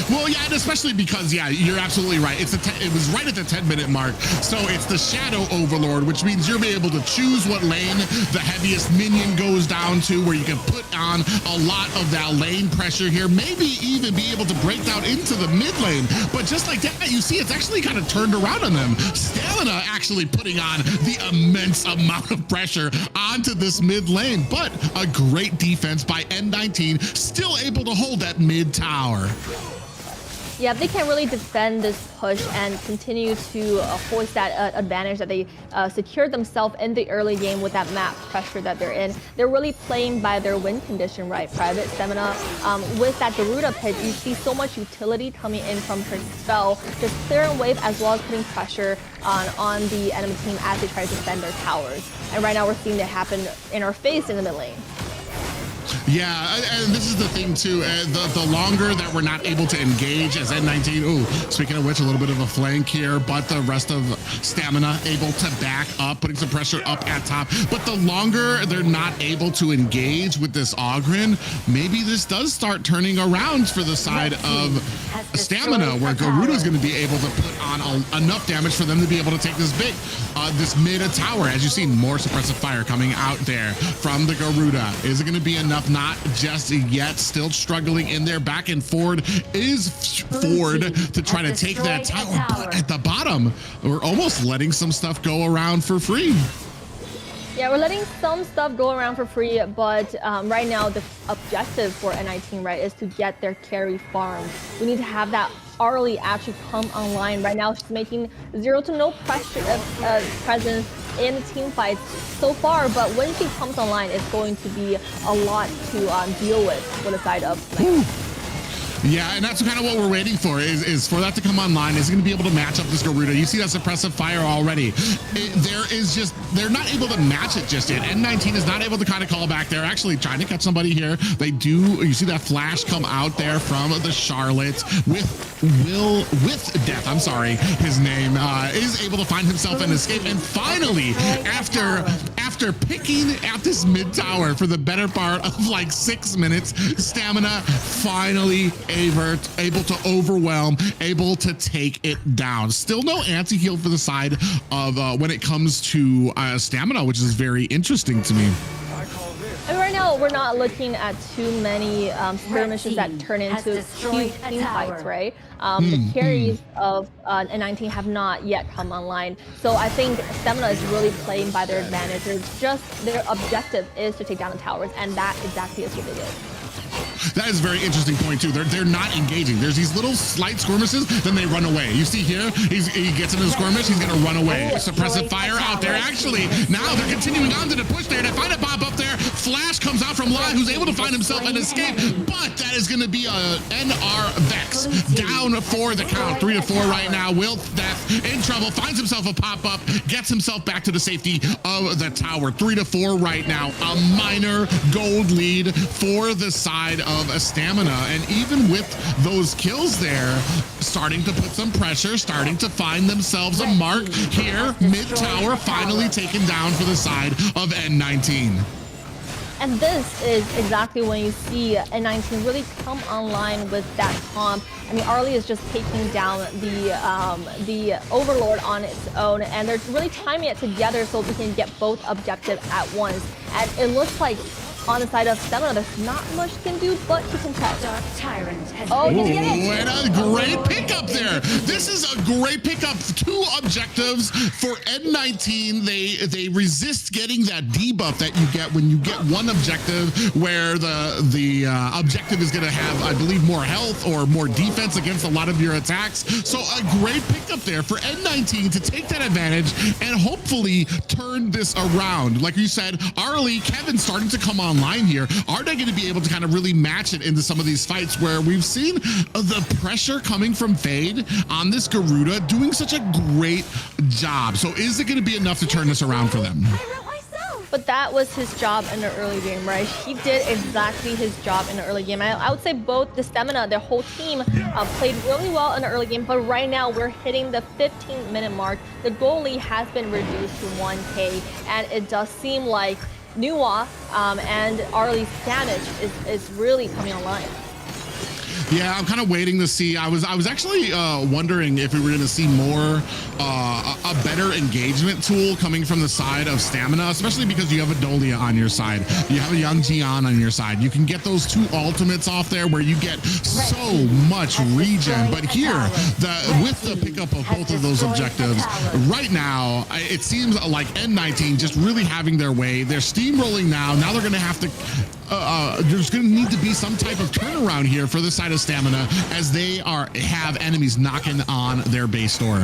Well, yeah, and especially because, yeah, you're absolutely right. It was right at the 10-minute mark. So it's the Shadow Overlord, which means you'll be able to choose what lane the heaviest minion goes down to, where you can put on a lot of that lane pressure here, maybe even be able to break down into the mid lane. But just like that, you see it's actually kind of turned around on them. Stamina actually putting on the immense amount of pressure onto this mid lane, but a great defense by N19, still able to hold that mid tower. Yeah, if they can't really defend this push and continue to hoist that advantage that they secured themselves in the early game with that map pressure that they're in, they're really playing by their win condition, right? Private Stamina, with that Garuda pit, you see so much utility coming in from her spell, just clearing wave as well as putting pressure on the enemy team as they try to defend their towers. And right now we're seeing that happen in our face in the mid lane. Yeah, and this is the thing too, the longer that we're not able to engage as N19, ooh, speaking of which, a little bit of a flank here, but the rest of Stamina able to back up, putting some pressure up at top. But the longer they're not able to engage with this Ogren, maybe this does start turning around for the side of Stamina, where Garuda is going to be able to put on enough damage for them to be able to take this this mid tower. As you see, more suppressive fire coming out there from the Garuda. Is it going to be enough? Not just yet. Still struggling in there. Back and forward is Ford to try to take that tower. But at the bottom, we're almost letting some stuff go around for free. Yeah, we're letting some stuff go around for free, but right now the objective for N19, right, is to get their carry farm. We need to have that early actually come online. Right now she's making 0 to no presence in the team fights so far, but when she comes online, it's going to be a lot to deal with the side of Sniper. Yeah, and that's kind of what we're waiting for is for that to come online. Is going to be able to match up this Garuda. You see that suppressive fire already. They're not able to match it just yet. N19 is not able to kind of call back. They're actually trying to catch somebody here. They do. You see that flash come out there from the Charlotte with Death. I'm sorry, his name is able to find himself an escape. And finally, after picking at this mid tower for the better part of like 6 minutes, Stamina finally able to overwhelm, able to take it down. Still no anti-heal for the side of when it comes to Stamina, which is very interesting to me. And right now, we're not looking at too many skirmishes that turn into huge team fights, right? The carries of N19 have not yet come online. So I think Stamina is really playing by their advantage. Their objective is to take down the towers, and that exactly is what they did. That is a very interesting point too. They're not engaging. There's these little slight skirmishes, then they run away. You see here, he gets into the skirmish, he's gonna run away. Suppressive fire out there. Actually, now they're continuing on to the push there. They find a pop up there. Flash comes out from Lai, who's able to find himself an escape, but that is gonna be a NR Vex down for the count. 3 to 4 right now. Will Death in trouble, finds himself a pop up, gets himself back to the safety of the tower. 3 to 4 right now. A minor gold lead for the side of a Stamina, and even with those kills there, starting to put some pressure, starting to find themselves a mark here. Mid tower finally taken down for the side of N19. And this is exactly when you see N19 really come online with that comp. I mean, Arlie is just taking down the Overlord on its own, and they're really timing it together so we can get both objectives at once. And it looks like on the side of Stamina, there's not much he can do, but he can test. Oh, he did it! And a great pickup there. This is a great pickup. 2 objectives for N19. They resist getting that debuff that you get when you get one objective, where the objective is going to have, I believe, more health or more defense against a lot of your attacks. So a great pickup there for N19 to take that advantage and hopefully turn this around. Like you said, Arlie, Kevin starting to come online here. Are they going to be able to kind of really match it into some of these fights where we've seen the pressure coming from Fade on this Garuda doing such a great job? So is it going to be enough to turn this around for them? But that was his job in the early game, right? He did exactly his job in the early game. I would say both the Stamina, their whole team played really well in the early game, but right now we're hitting the 15-minute mark. The goalie has been reduced to 1K, and it does seem like Nuwa and Arlie's damage is really coming online. Yeah, I'm kind of waiting to see. I was actually wondering if we were going to see more a better engagement tool coming from the side of Stamina, especially because you have a Dolia on your side. You have a young Jian on your side. You can get those 2 ultimates off there where you get so much regen. But here, with the pickup of both of those objectives, right now, it seems like N19 just really having their way. They're steamrolling now. Now they're going to have to there's going to need to be some type of turnaround here for the side of Stamina, as they have enemies knocking on their base door.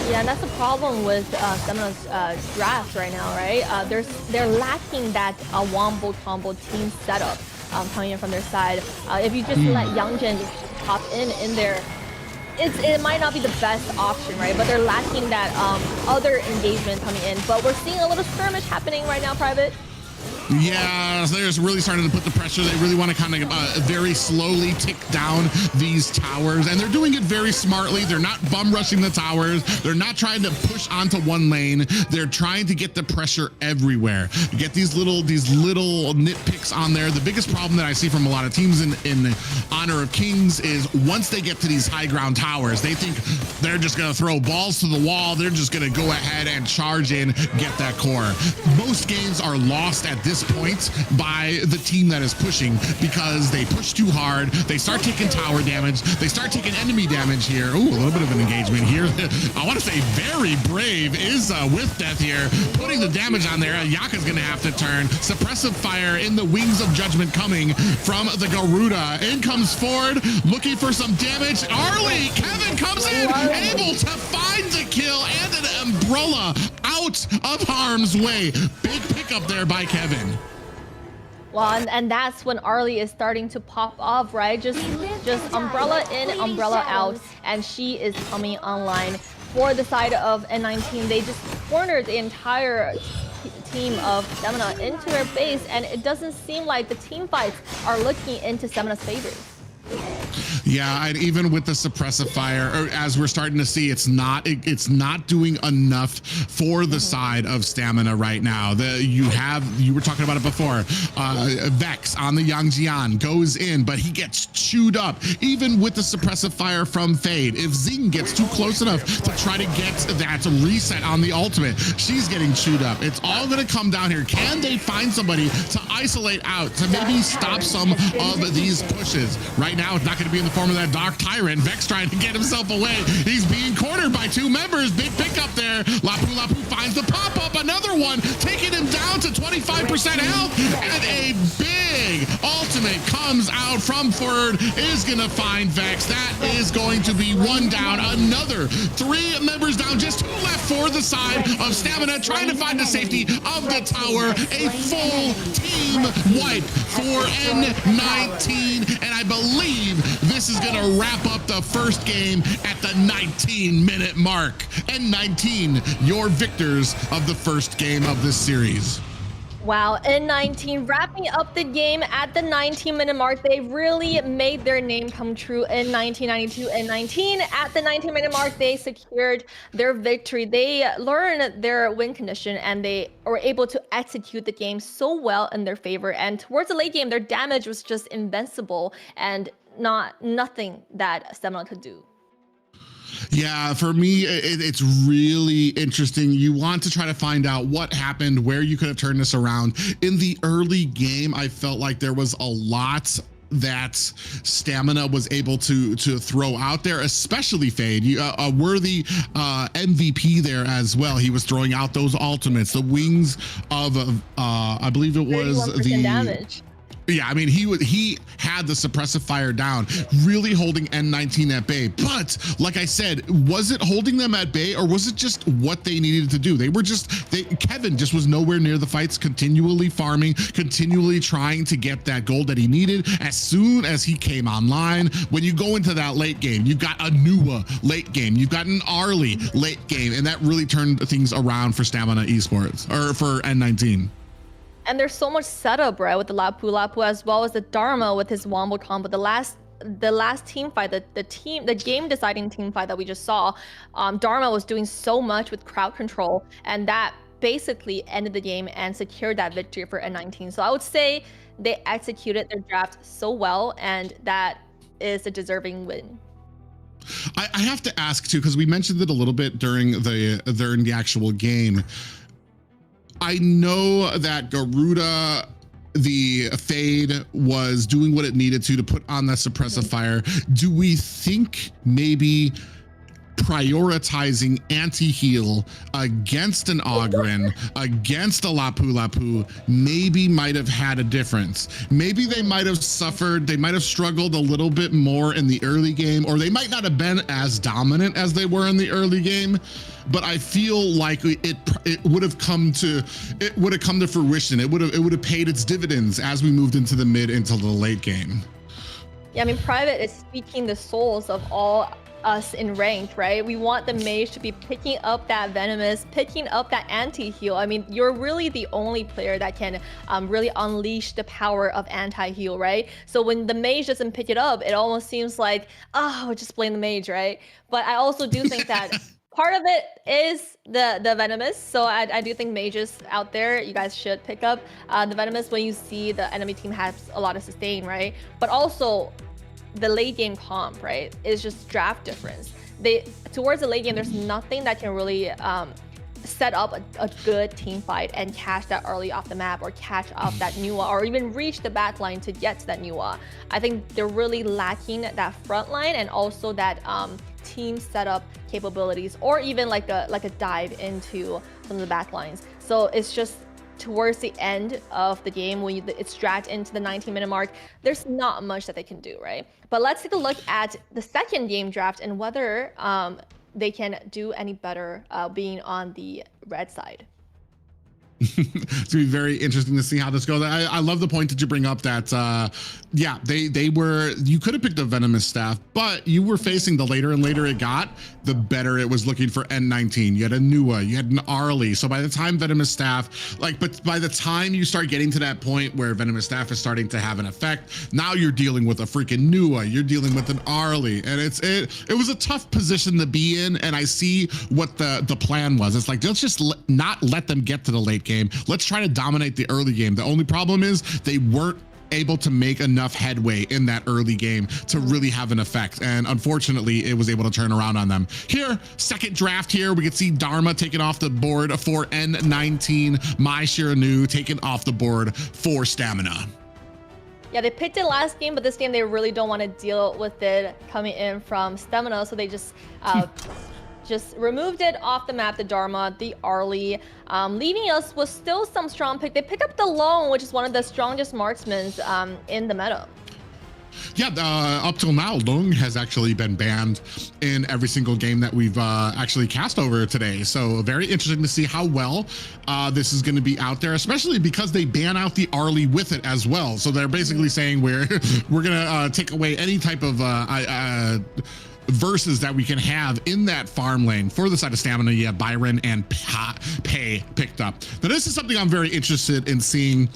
Yeah, and that's the problem with Stamina's draft right now, right? They're lacking that wombo combo team setup coming in from their side. If you just let Youngjin just pop in there, it might not be the best option, right? But they're lacking that other engagement coming in. But we're seeing a little skirmish happening right now, Private. Yeah, they're just really starting to put the pressure. They really want to kind of very slowly tick down these towers, and they're doing it very smartly. They're not bum rushing the towers. They're not trying to push onto one lane. They're trying to get the pressure everywhere. Get these little nitpicks on there. The biggest problem that I see from a lot of teams in Honor of Kings is once they get to these high ground towers, they think they're just going to throw balls to the wall. They're just going to go ahead and charge in, get that core. Most games are lost at this point by the team that is pushing, because they push too hard. They start taking tower damage. They start taking enemy damage here. Ooh, a little bit of an engagement here. I want to say very brave is with Death here, putting the damage on there. Yaka's going to have to turn. Suppressive fire in the Wings of Judgment coming from the Garuda. In comes Ford, looking for some damage. Arlie, Kevin comes in, able to find the kill and an umbrella out of harm's way. Big pickup there by Kevin. Well, and that's when Arlie is starting to pop off, right? Just just umbrella in, umbrella out, and she is coming online. For the side of N19, they just cornered the entire team of Stamina into their base, and it doesn't seem like the team fights are looking into Stamina's favor. Yeah, and even with the suppressive fire, or as we're starting to see, it's not doing enough for the side of Stamina right now. You were talking about it before. Vex on the Yangjian goes in, but he gets chewed up, even with the suppressive fire from Fade. If Zing gets too close enough to try to get that reset on the ultimate, she's getting chewed up. It's all going to come down here. Can they find somebody to isolate out, to maybe stop some of these pushes? Right now, it's not going to be in the form of that Dark Tyrant. Vex trying to get himself away. He's being cornered by two members. Big pickup there. Lapu finds the pop-up. Another one, taking him down to 25% health. And a big ultimate comes out from Ferd. Is going to find Vex. That is going to be one down. Another three members down. Just two left for the side of Stamina, trying to find the safety of the tower. A full team wipe for N19. And I believe this is going to wrap up the first game at the 19-minute mark. N19, your victors of the first game of this series. Wow, N19 wrapping up the game at the 19-minute mark. They really made their name come true in 1992. N19 at the 19-minute mark, they secured their victory. They learned their win condition and they were able to execute the game so well in their favor. And towards the late game, their damage was just invincible and nothing that Stamina could do. Yeah, for me, it's really interesting. You want to try to find out what happened, where you could have turned this around. In the early game, I felt like there was a lot that Stamina was able to throw out there, especially Fade, a worthy MVP there as well. He was throwing out those ultimates, the wings of I believe it was the damage. Yeah, I mean, he had the suppressive fire down, really holding N19 at bay. But like I said, was it holding them at bay, or was it just what they needed to do? Kevin just was nowhere near the fights, continually farming, continually trying to get that gold that he needed. As soon as he came online, when you go into that late game, you've got a Nuwa late game, you've got an Arlie late game, and that really turned things around for Stamina Esports, or for N19. And there's so much setup, right, with the Lapu as well as the Dharma with his wombo combo. The last team fight, the game deciding team fight that we just saw, Dharma was doing so much with crowd control, and that basically ended the game and secured that victory for N19. So I would say they executed their draft so well, and that is a deserving win. I have to ask too, because we mentioned it a little bit during the actual game. I know that Garuda, the Fade, was doing what it needed to put on that suppressive fire. Do we think maybe prioritizing anti-heal against an Ogren, against a Lapu maybe might have had a difference? Maybe they might have suffered, they might have struggled a little bit more in the early game, or they might not have been as dominant as they were in the early game. But I feel like it would have come to fruition. It would have paid its dividends as we moved into the the late game. Yeah, I mean, Private is speaking the souls of all us in ranked, right? We want the mage to be picking up that venomous, picking up that anti-heal. I mean, you're really the only player that can really unleash the power of anti-heal, right? So when the mage doesn't pick it up, it almost seems like, oh, just blame the mage, right? But I also do think that part of it is the venomous. So I do think mages out there, you guys should pick up the venomous when you see the enemy team has a lot of sustain, right? But also the late game comp, right, is just draft difference. Towards the late game, there's nothing that can really set up a good team fight and catch that early off the map, or catch up that Nuwa, or even reach the back line to get to that Nuwa. I think they're really lacking that front line and also that team setup capabilities, or even like a dive into some of the back lines. So it's just towards the end of the game, when it's dragged into the 19-minute mark, there's not much that they can do, right? But let's take a look at the second game draft and whether they can do any better being on the red side. It's gonna be very interesting to see how this goes. I love the point that you bring up that yeah, you could have picked a venomous staff, but you were facing the later and later it got, the better it was looking for N19. You had a Nua, you had an Arlie. So by the time venomous staff, but by the time you start getting to that point where venomous staff is starting to have an effect, now you're dealing with a freaking Nua, you're dealing with an Arlie, and it was a tough position to be in. And I see what the plan was. It's like, let's just not let them get to the late game. Let's try to dominate the early game. The only problem is they weren't able to make enough headway in that early game to really have an effect. And unfortunately, it was able to turn around on them. Here, second draft here, we can see Dharma taken off the board for N19, Mai Shiranu taken off the board for Stamina. Yeah, they picked it last game, but this game they really don't want to deal with it coming in from Stamina, so they just removed it off the map, the Dharma, the Arlie, leaving us with still some strong pick. They picked up the Lone, which is one of the strongest marksmen in the meta. Yeah, up till now, Lung has actually been banned in every single game that we've actually cast over today. So very interesting to see how well this is going to be out there, especially because they ban out the Arlie with it as well. So they're basically saying we're going to take away any type of verses that we can have in that farm lane. For the side of Stamina, you have Byron and Pei picked up. Now, this is something I'm very interested in seeing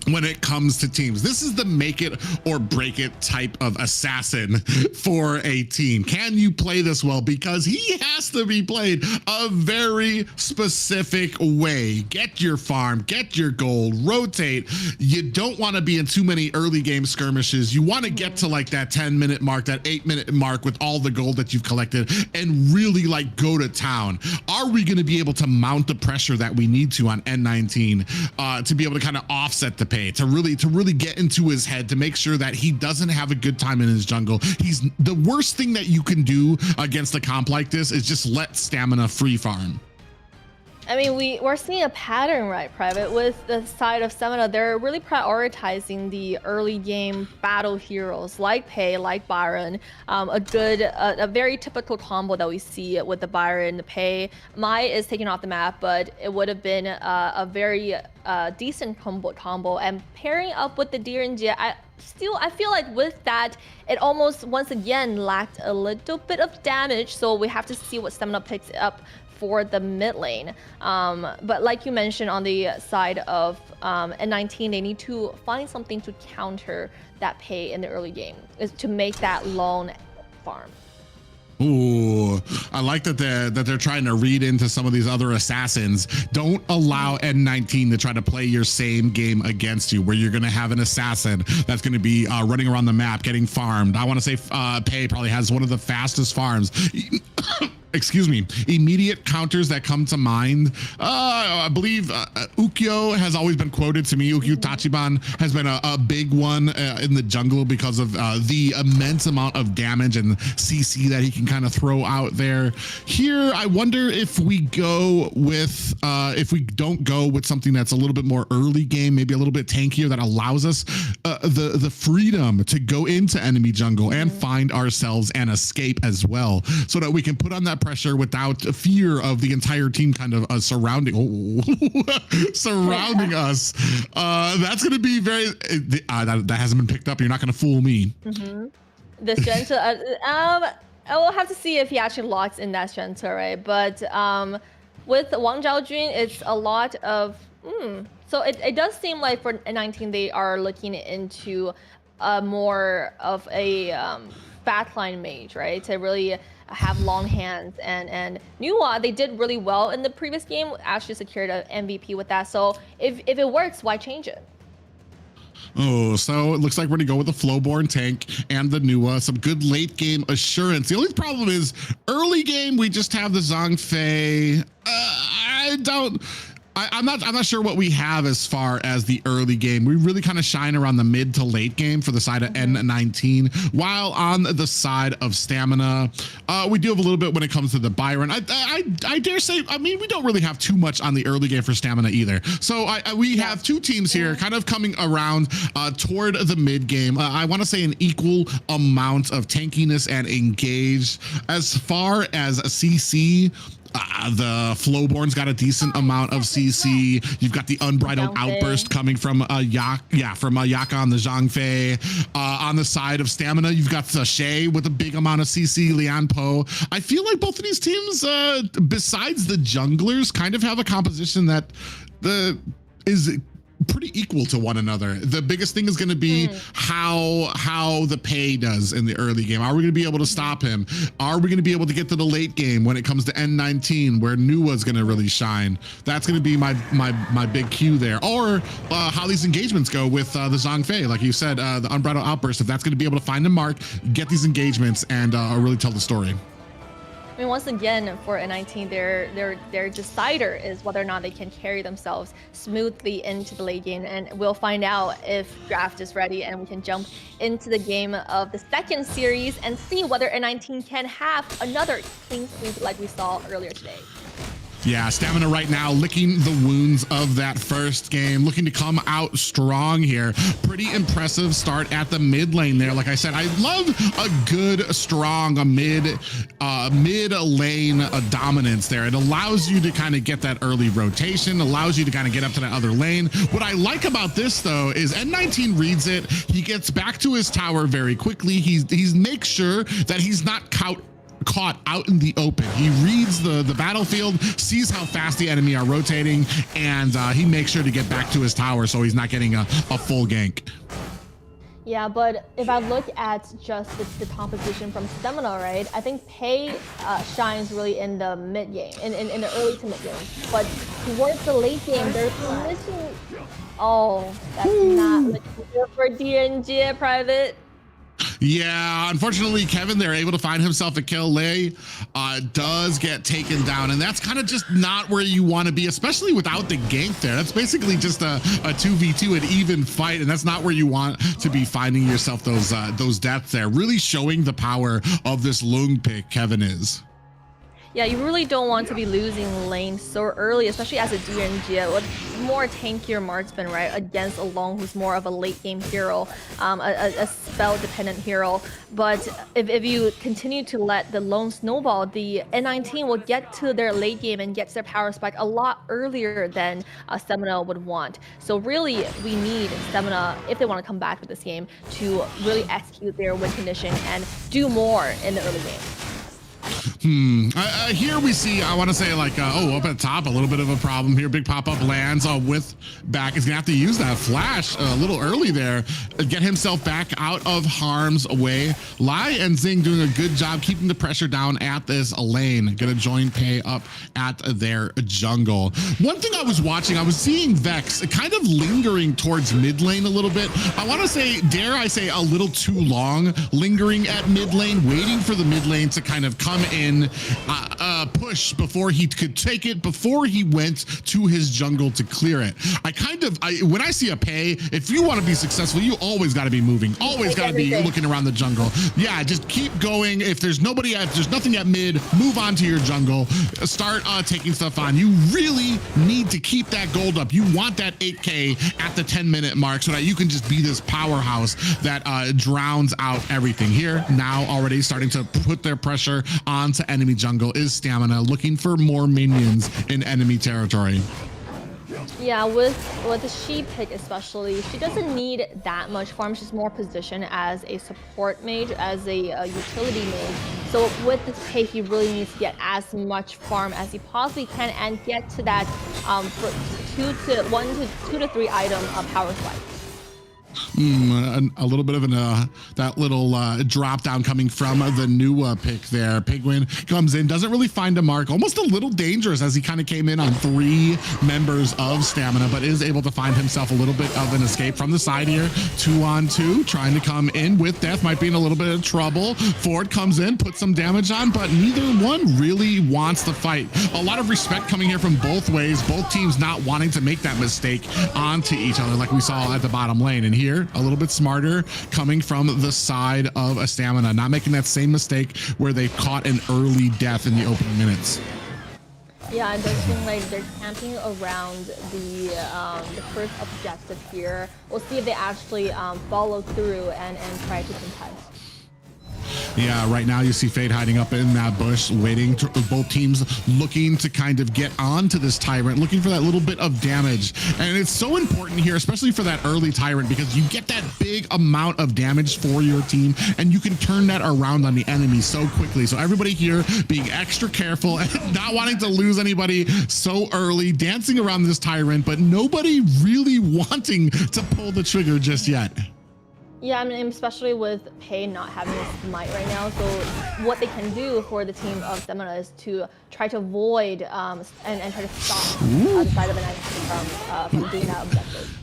when it comes to teams. This is the make it or break it type of assassin for a team. Can you play this well? Because he has to be played a very specific way. Get your farm, get your gold, rotate. You don't want to be in too many early game skirmishes. You want to get to like that 10-minute mark, that 8-minute mark with all the gold that you've collected and really like go to town. Are we going to be able to mount the pressure that we need to on N19 to be able to kind of offset the pay, to really get into his head, to make sure that he doesn't have a good time in his jungle? He's the worst thing that you can do against a comp like this is just let Stamina free farm. I mean, we're seeing a pattern, right, Private, with the side of Stamina. They're really prioritizing the early game battle heroes like Pei, like Byron. A very typical combo that we see with the Byron, the Pei. Mai is taken off the map, but it would have been a very decent combo. And pairing up with the Deer and Jia, I feel like with that, it almost once again lacked a little bit of damage. So we have to see what Stamina picks up for the mid lane. But like you mentioned, on the side of N19, they need to find something to counter that Pei in the early game, is to make that lone farm. Ooh, I like that they're trying to read into some of these other assassins. Don't allow N19 to try to play your same game against you, where you're going to have an assassin that's going to be running around the map, getting farmed. I want to say Pei probably has one of the fastest farms. Excuse me, immediate counters that come to mind. I believe Ukyo has always been quoted to me. Ukyo Tachiban has been a big one in the jungle because of the immense amount of damage and CC that he can kind of throw out there. Here, I wonder if we go with, if we don't go with something that's a little bit more early game, maybe a little bit tankier, that allows us the freedom to go into enemy jungle and find ourselves an escape as well, so that we can put on that pressure without fear of the entire team kind of surrounding us. That's going to be very that hasn't been picked up. You're not going to fool me. The Gentle, I will have to see if he actually locks in that Gentle, right? But with Wang Zhaojun, it's a lot of so it does seem like for N19 they are looking into more of a backline mage, right? To really have long hands, and Nua, they did really well in the previous game, actually secured an MVP with that. So if it works, why change it? Oh, so it looks like we're gonna go with the Flowborn tank and the Nua. Some good late game assurance. The only problem is early game, we just have the Zhongfei. I'm not sure what we have as far as the early game. We really kind of shine around the mid to late game for the side of N19, while on the side of Stamina, we do have a little bit when it comes to the Byron. I dare say, I mean, we don't really have too much on the early game for Stamina either. So we have two teams here kind of coming around toward the mid game. I want to say an equal amount of tankiness and engaged. As far as CC, The Flowborn's got a decent amount of CC. You've got the Unbridled Outburst coming from Yaka on the Zhangfei. On the side of Stamina, you've got Shay with a big amount of CC, Lian Po. I feel like both of these teams, besides the junglers, kind of have a composition that is pretty equal to one another. The biggest thing is going to be how the Pei does in the early game. Are we going to be able to stop him? Are we going to be able to get to the late game when it comes to N19 where Nua's going to really shine? That's going to be my big cue there. Or how these engagements go with the Zhangfei, like you said, the Unbridled Outburst. If that's going to be able to find a mark, get these engagements, and really tell the story. I mean, once again, for N19, their decider is whether or not they can carry themselves smoothly into the late game, and we'll find out if draft is ready and we can jump into the game of the second series and see whether N19 can have another clean sweep like we saw earlier today. Yeah, Stamina right now licking the wounds of that first game, looking to come out strong here. Pretty impressive start at the mid lane there. Like I said, I love a good, strong mid lane dominance there. It allows you to kind of get that early rotation, allows you to kind of get up to that other lane. What I like about this though is N19 reads it. He gets back to his tower very quickly. He makes sure that he's not caught out in the open. He reads the battlefield, sees how fast the enemy are rotating, and he makes sure to get back to his tower so he's not getting a full gank. Yeah, but if I look at just the composition from Stamina, right, I think Pei shines really in the mid game, in the early to mid game. But towards the late game, they're missing. Oh, that's not looking good for DNG Private. Yeah, unfortunately, Kevin there able to find himself a kill. Lei does get taken down, and that's kind of just not where you want to be, especially without the gank there. That's basically just a 2v2, an even fight, and that's not where you want to be finding yourself those deaths there. Really showing the power of this Lung pick Kevin is. Yeah, you really don't want to be losing lane so early, especially as a DNG with more tankier marksman, right, against a Long who's more of a late game hero, a spell dependent hero. But if you continue to let the Long snowball, the N19 will get to their late game and get to their power spike a lot earlier than Stamina would want. So really, we need Stamina, if they want to come back to this game, to really execute their win condition and do more in the early game. Here we see, I want to say like, up at top, a little bit of a problem here. Big pop-up lands with back. He's gonna have to use that flash a little early there, get himself back out of harm's way. Lai and Zing doing a good job keeping the pressure down at this lane. Gonna join Pei up at their jungle. One thing I was watching, I was seeing Vex kind of lingering towards mid lane a little bit. I want to say, dare I say, a little too long, lingering at mid lane, waiting for the mid lane to kind of come in, push before he could take it, before he went to his jungle to clear it. When I see a Pei, if you want to be successful, you always got to be moving, always got to be looking around the jungle. Yeah, just keep going. If there's nothing at mid, move on to your jungle, start taking stuff on. You really need to keep that gold up. You want that 8K at the 10-minute mark so that you can just be this powerhouse that drowns out everything. Here now already starting to put their pressure onto enemy jungle is Stamina, looking for more minions in enemy territory. Yeah, with the She pick especially, she doesn't need that much farm. She's more positioned as a support mage, as a utility mage. So with this pick, he really needs to get as much farm as he possibly can and get to that 2 to 3 item power spike. A little bit of that little drop down coming from the new pick there. Pigwin comes in, doesn't really find a mark, almost a little dangerous as he kind of came in on 3 members of Stamina, but is able to find himself a little bit of an escape from the side here. 2-on-2, trying to come in with death, might be in a little bit of trouble. Ford comes in, puts some damage on, but neither one really wants to fight. A lot of respect coming here from both ways, both teams not wanting to make that mistake onto each other like we saw at the bottom lane. And here, a little bit smarter coming from the side of a Stamina, not making that same mistake where they caught an early death in the opening minutes. Yeah, it does seem like they're camping around the first objective here. We'll see if they actually follow through and try to contest. Yeah, right now you see Fade hiding up in that bush, waiting. Both teams looking to kind of get onto this Tyrant, looking for that little bit of damage. And it's so important here, especially for that early Tyrant, because you get that big amount of damage for your team, and you can turn that around on the enemy so quickly. So everybody here being extra careful and not wanting to lose anybody so early, dancing around this Tyrant, but nobody really wanting to pull the trigger just yet. Yeah, I mean, especially with Pei not having his smite right now. So what they can do for the team of STMN is to try to avoid and try to stop the side of an enemy from doing that objective.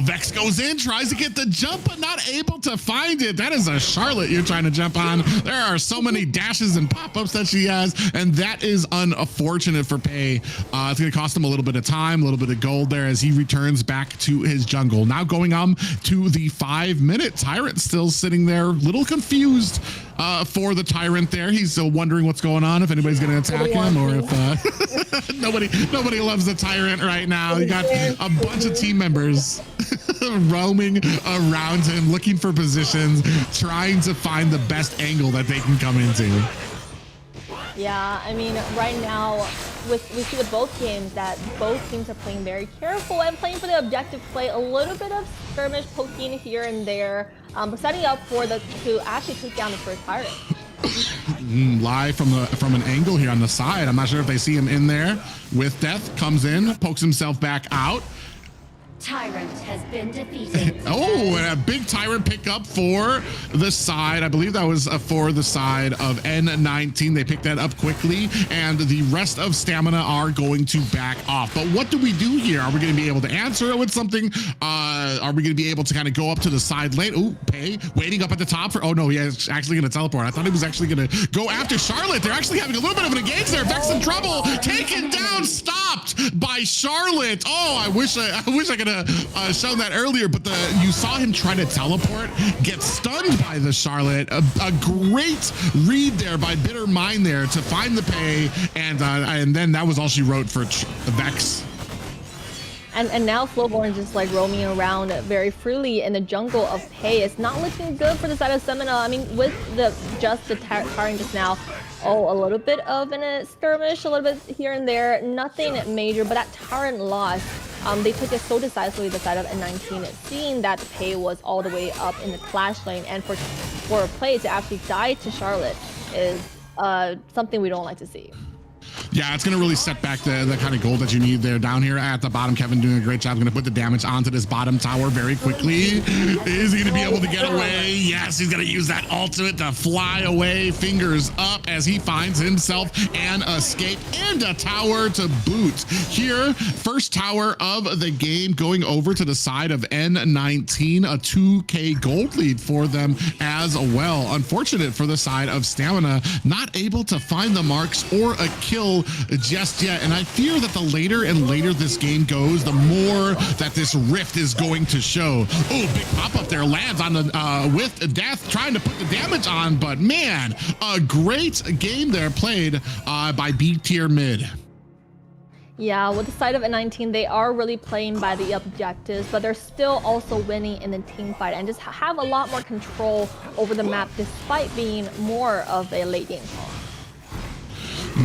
Vex goes in, tries to get the jump, but not able to find it. That is a Charlotte you're trying to jump on. There are so many dashes and pop-ups that she has, and that is unfortunate for Pei. It's going to cost him a little bit of time, a little bit of gold there as he returns back to his jungle. Now going on to the 5-minute. Tyrant still sitting there, a little confused for the Tyrant there. He's still wondering what's going on, if anybody's going to attack him or if nobody loves the Tyrant right now. You got a bunch of team members roaming around him, looking for positions, trying to find the best angle that they can come into. Yeah, I mean, right now, we see with both games that both teams are playing very careful and playing for the objective play, a little bit of skirmish poking here and there, but setting up for to actually take down the first Tyrant. Live from an angle here on the side. I'm not sure if they see him in there with Death, comes in, pokes himself back out. Tyrant has been defeated. Oh, and a big Tyrant pickup for the side. I believe that was for the side of N19. They picked that up quickly, and the rest of Stamina are going to back off. But what do we do here? Are we going to be able to answer it with something? Are we going to be able to kind of go up to the side lane? Oh, Pei waiting up at the top for. Oh no, he's actually going to teleport. I thought he was actually going to go after Charlotte. They're actually having a little bit of an engage there. Vex in trouble. Taken down, stopped by Charlotte. Oh, I wish I could have shown that earlier, but you saw him try to teleport, get stunned by the Charlotte. A great read there by Bitter Mind there to find the Pei, and then that was all she wrote for Vex. And now Flowborn just like roaming around very freely in the jungle of Pei. It's not looking good for the side of Stamina. I mean, with the Tyrant just now, a little bit of a skirmish, a little bit here and there, nothing major, but that Tyrant loss, they took it so decisively, the side of N19, seeing that the Pei was all the way up in the clash lane, and for a play to actually die to Charlotte is something we don't like to see. Yeah, it's going to really set back the kind of gold that you need there. Down here at the bottom, Kevin doing a great job. Going to put the damage onto this bottom tower very quickly. Is he going to be able to get away? Yes, he's going to use that ultimate to fly away. Fingers up as he finds himself an escape and a tower to boot. Here, first tower of the game going over to the side of N19. A 2K gold lead for them as well. Unfortunate for the side of Stamina, not able to find the marks or a kill just yet, and I fear that the later and later this game goes, the more that this rift is going to show. Oh, big pop-up there lands on the with Death trying to put the damage on, but man, a great game there played by B tier mid. Yeah, with the side of N19, they are really playing by the objectives, but they're still also winning in the team fight and just have a lot more control over the map despite being more of a late game call.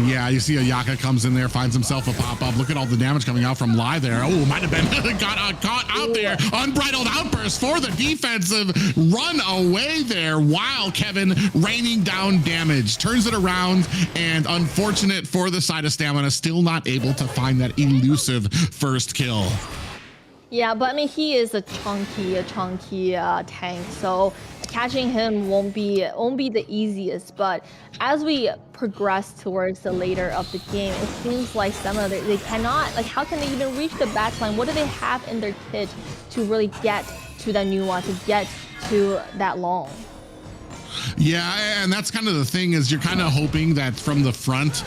Yeah, you see a NAKA comes in there, finds himself a pop-up. Look at all the damage coming out from Live there. Oh, might have been got caught out there. Unbridled outburst for the defensive run away there. Wow, Kevin raining down damage. Turns it around, and unfortunate for the side of Stamina, still not able to find that elusive first kill. Yeah, but I mean, he is a chunky tank, so catching him won't be the easiest. But as we progress towards the later of the game, it seems like Stamina, they cannot, like, how can they even reach the backline? What do they have in their kit to really get to that nuance, to get to that long? Yeah, and that's kind of the thing, is you're kind of hoping that from the front,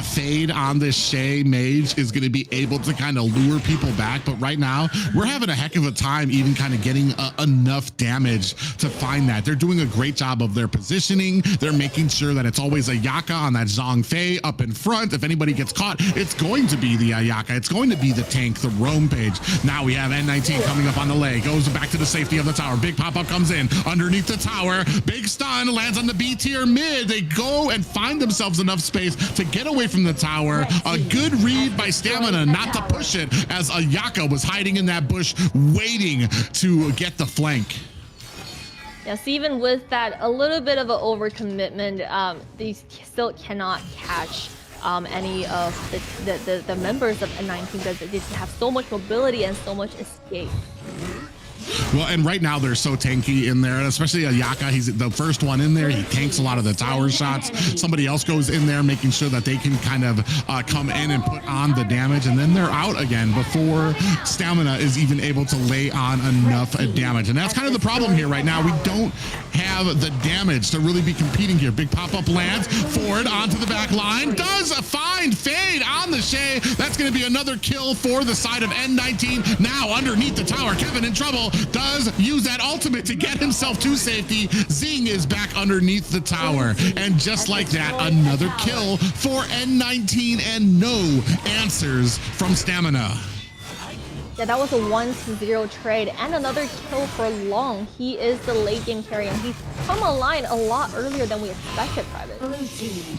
Fade on this Shay mage is going to be able to kind of lure people back. But right now, we're having a heck of a time even kind of getting enough damage to find that. They're doing a great job of their positioning. They're making sure that it's always a NAKA on that Zhong Fei up in front. If anybody gets caught, it's going to be the NAKA. It's going to be the tank, the roam page. Now we have N19 coming up on the leg, goes back to the safety of the tower. Big pop-up comes in underneath the tower. Big stun. one lands on the B tier mid. They go and find themselves enough space to get away from the tower. A good read by Stamina not to push it, as Ayaka was hiding in that bush waiting to get the flank. Yes, even with that a little bit of an overcommitment, they still cannot catch any of the members of N19 because they have so much mobility and so much escape. Well, and right now they're so tanky in there, especially Ayaka. He's the first one in there. He tanks a lot of the tower shots. Somebody else goes in there, making sure that they can kind of come in and put on the damage, and then they're out again before Stamina is even able to lay on enough damage. And that's kind of the problem here right now. We don't have the damage to really be competing here. Big pop-up lands, Ford onto the back line, does find Fade on the Shay. That's going to be another kill for the side of N19. Now underneath the tower, Kevin in trouble. Does use that ultimate to get himself to safety. Zing is back underneath the tower. And just like that, another kill for N19 and no answers from Stamina. Yeah, that was a 1-0 trade and another kill for Long. He is the late game carry and he's come online a lot earlier than we expected, Private.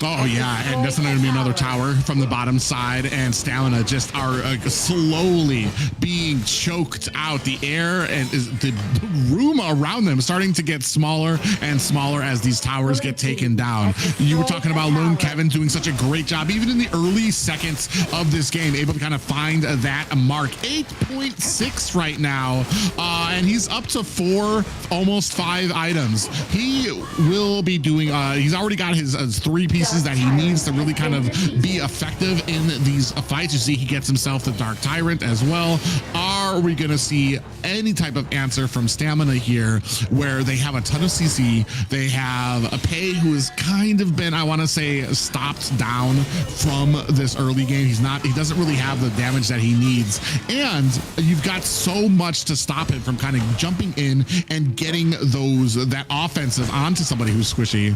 Oh yeah, and that's going to be another tower from the bottom side, and Stamina just are slowly being choked out. The air and the room around them starting to get smaller and smaller as these towers get taken down. You were talking about Lone Kevin doing such a great job, even in the early seconds of this game, able to kind of find that mark. 8.6 right now, and he's up to 4, almost 5 items. He will be doing, he's already got his 3 pieces that he needs to really kind of be effective in these fights. You see he gets himself the Dark Tyrant as well. Are we going to see any type of answer from Stamina here, where they have a ton of CC? They have a Pei who has kind of been, I want to say, stopped down from this early game. He doesn't really have the damage that he needs, and you've got so much to stop him from kind of jumping in and getting that offensive onto somebody who's squishy.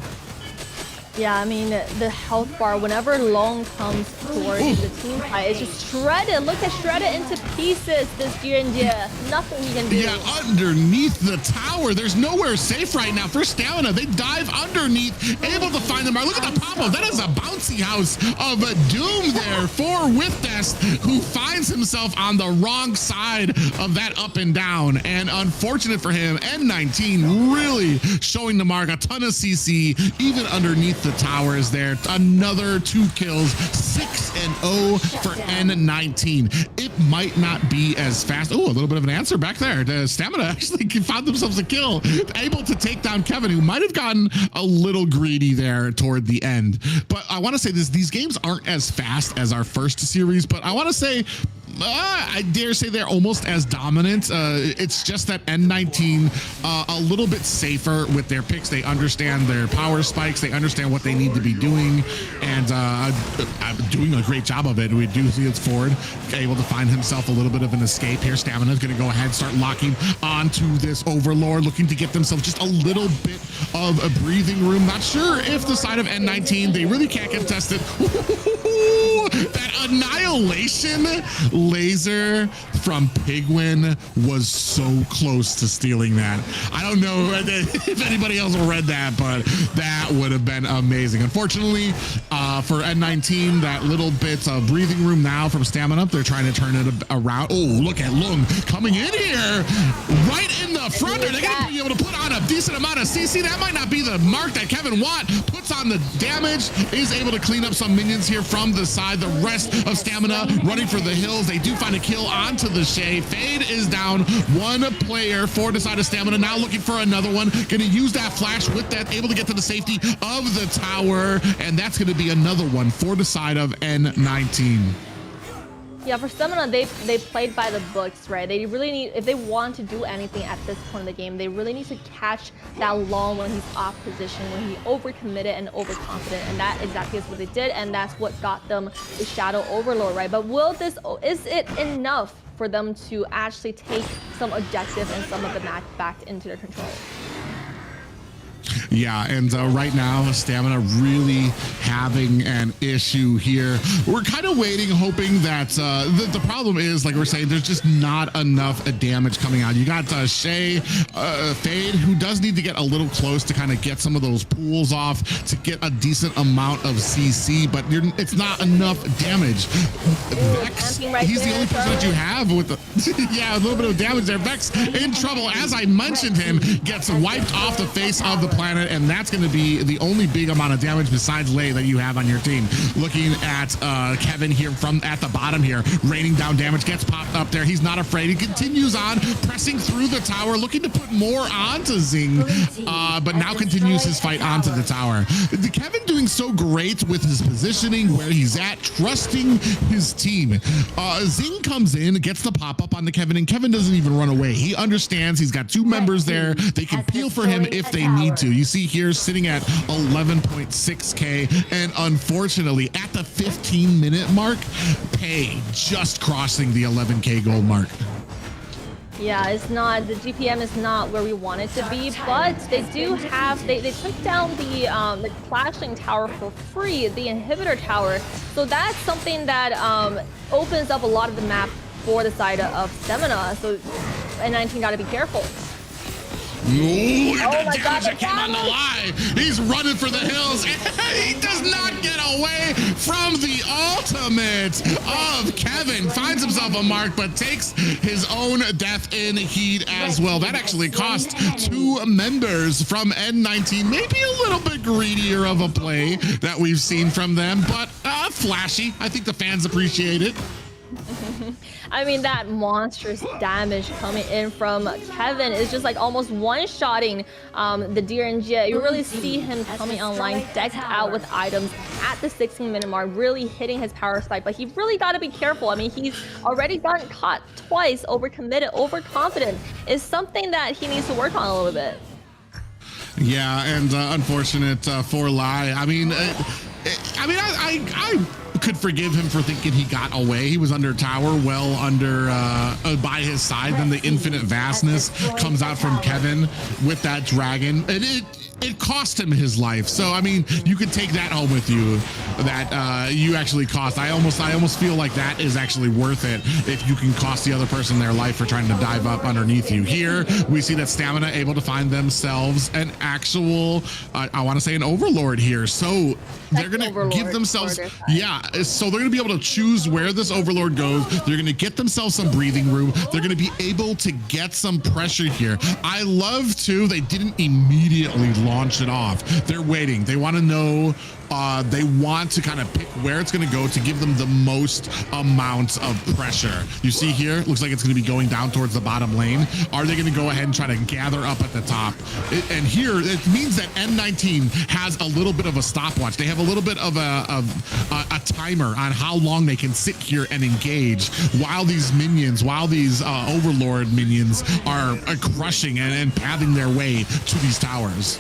Yeah, I mean, the health bar, whenever Long comes towards the team fight, it's just shredded. Look at shredded into pieces, this Jirenjie. Nothing he can do. Yeah, underneath the tower. There's nowhere safe right now for Stamina. They dive underneath, able to find them. Look at the pop-up. That is a bouncy house of doom there for Withest, who finds himself on the wrong side of that up and down. And unfortunate for him, N19 really showing the mark. A ton of CC, even underneath the towers there. Another 2 kills, 6-0 for N19. It might not be as fast. Oh, a little bit of an answer back there. The Stamina actually found themselves a kill, able to take down Kevin, who might have gotten a little greedy there toward the end. But I want to say this, these games aren't as fast as our first series, but I want to say, I dare say they're almost as dominant. It's just that N19 a little bit safer with their picks. They understand their power spikes. They understand what they need to be doing, and doing a great job of it. We do see it's Ford able to find himself a little bit of an escape here. Stamina is going to go ahead and start locking onto this Overlord, looking to get themselves just a little bit of a breathing room. Not sure if the side of N19, they really can't contest it. That Annihilation laser from Pigwin was so close to stealing that. I don't know if anybody else read that, but that would have been amazing. Unfortunately, for N19, that little bit of breathing room now from Stamina, they're trying to turn it around. Oh, look at Lung coming in here right in the front. Are they going to be able to put on a decent amount of CC? That might not be the mark that Kevin Watt puts on the damage. Is able to clean up some minions here from the side. The rest of Stamina running for the hills. They do find a kill onto the Shay. Fade is down. 1 player for the side of Stamina. Now looking for another one. Going to use that flash with that. Able to get to the safety of the tower. And that's going to be another one for the side of N19. Yeah, for Stamina, they played by the books, right? They really need, if they want to do anything at this point in the game, they really need to catch that Long when he's off position, when he overcommitted and overconfident, and that exactly is what they did, and that's what got them the Shadow Overlord, right? But is it enough for them to actually take some objectives and some of the match back into their control? Yeah, and right now, Stamina really having an issue here. We're kind of waiting, hoping that the problem is, like we're saying, there's just not enough damage coming out. You got Shay, Fade, who does need to get a little close to kind of get some of those pools off to get a decent amount of CC, but it's not enough damage. Vex, he's the only person that you have with the, yeah, a little bit of damage there. Vex in trouble, as I mentioned him, gets wiped off the face of the planet, and that's going to be the only big amount of damage besides Lei that you have on your team. Looking at Kevin here from at the bottom here, raining down damage, gets popped up there. He's not afraid. He continues on, pressing through the tower, looking to put more onto Zing, but now continues his fight onto the tower. Kevin doing so great with his positioning, where he's at, trusting his team. Zing comes in, gets the pop-up on the Kevin, and Kevin doesn't even run away. He understands he's got two members there. They can peel for him if they need to. You see here sitting at 11.6k, and unfortunately at the 15-minute mark, Pei just crossing the 11k gold mark. Yeah, it's not, the GPM is not where we want it to be, but they do have, they took down the flashing tower for free, the inhibitor tower. So that's something that opens up a lot of the map for the side of Stamina. So N19 got to be careful. Ooh, oh my God, that came on the line. He's running for the hills. He does not get away from the ultimate of Kevin. Finds himself a mark, but takes his own death in heat as well. That actually cost two members from N19. Maybe a little bit greedier of a play that we've seen from them, but flashy. I think the fans appreciate it. I mean, that monstrous damage coming in from Kevin is just like almost one-shotting the DRNG. You really see him coming online, decked out with items at the 16-minute mark, really hitting his power spike. But he really got to be careful. I mean, he's already gotten caught twice, overcommitted, overconfident. Is something that he needs to work on a little bit. Yeah, and unfortunate for Lai. I mean, I could forgive him for thinking he got away. He was under tower, well under by his side. Then the infinite vastness comes out from Kevin with that dragon, and it cost him his life. So I mean, you could take that home with you, that you actually cost. I almost feel like that is actually worth it if you can cost the other person their life for trying to dive up underneath you. Here we see that Stamina able to find themselves an actual I want to say an overlord here. So they're gonna give themselves, yeah, so they're gonna be able to choose where this overlord goes. They're gonna get themselves some breathing room. They're gonna be able to get some pressure here. I love too, they didn't immediately launch it off. They're waiting. They want to know, they want to kind of pick where it's going to go to give them the most amount of pressure. You see here, looks like it's going to be going down towards the bottom lane. Are they going to go ahead and try to gather up at the top? And here, it means that N19 has a little bit of a stopwatch. They have a little bit of a timer on how long they can sit here and engage while these minions, while these overlord minions are crushing and pathing their way to these towers.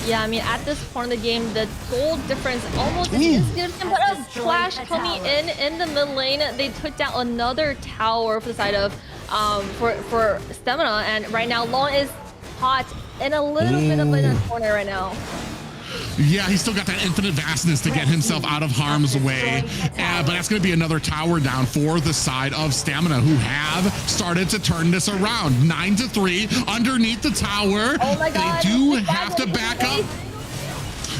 Yeah, I mean, at this point in the game, the gold difference almost is insignificant, but a flash coming in the mid lane. They took down another tower for the side of for Stamina, and right now Long is caught in a little bit of a corner right now. Yeah, he's still got that infinite vastness to get himself out of harm's way. But that's going to be another tower down for the side of Stamina, who have started to turn this around. 9-3 underneath the tower. Oh my God. They do have to back up.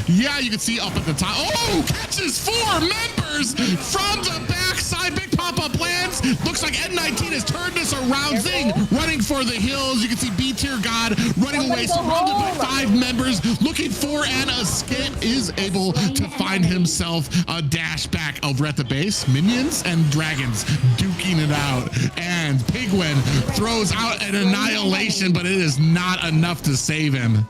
Yeah, you can see up at the top. Oh, catches 4 members from the backside. Big pop-up lands. Looks like N19 has turned this around. Zing running for the hills. You can see B-tier God running away, surrounded by 5 members, looking for an escape. Is able to find himself a dash back over at the base. Minions and dragons duking it out. And Pigwin throws out an annihilation, but it is not enough to save him.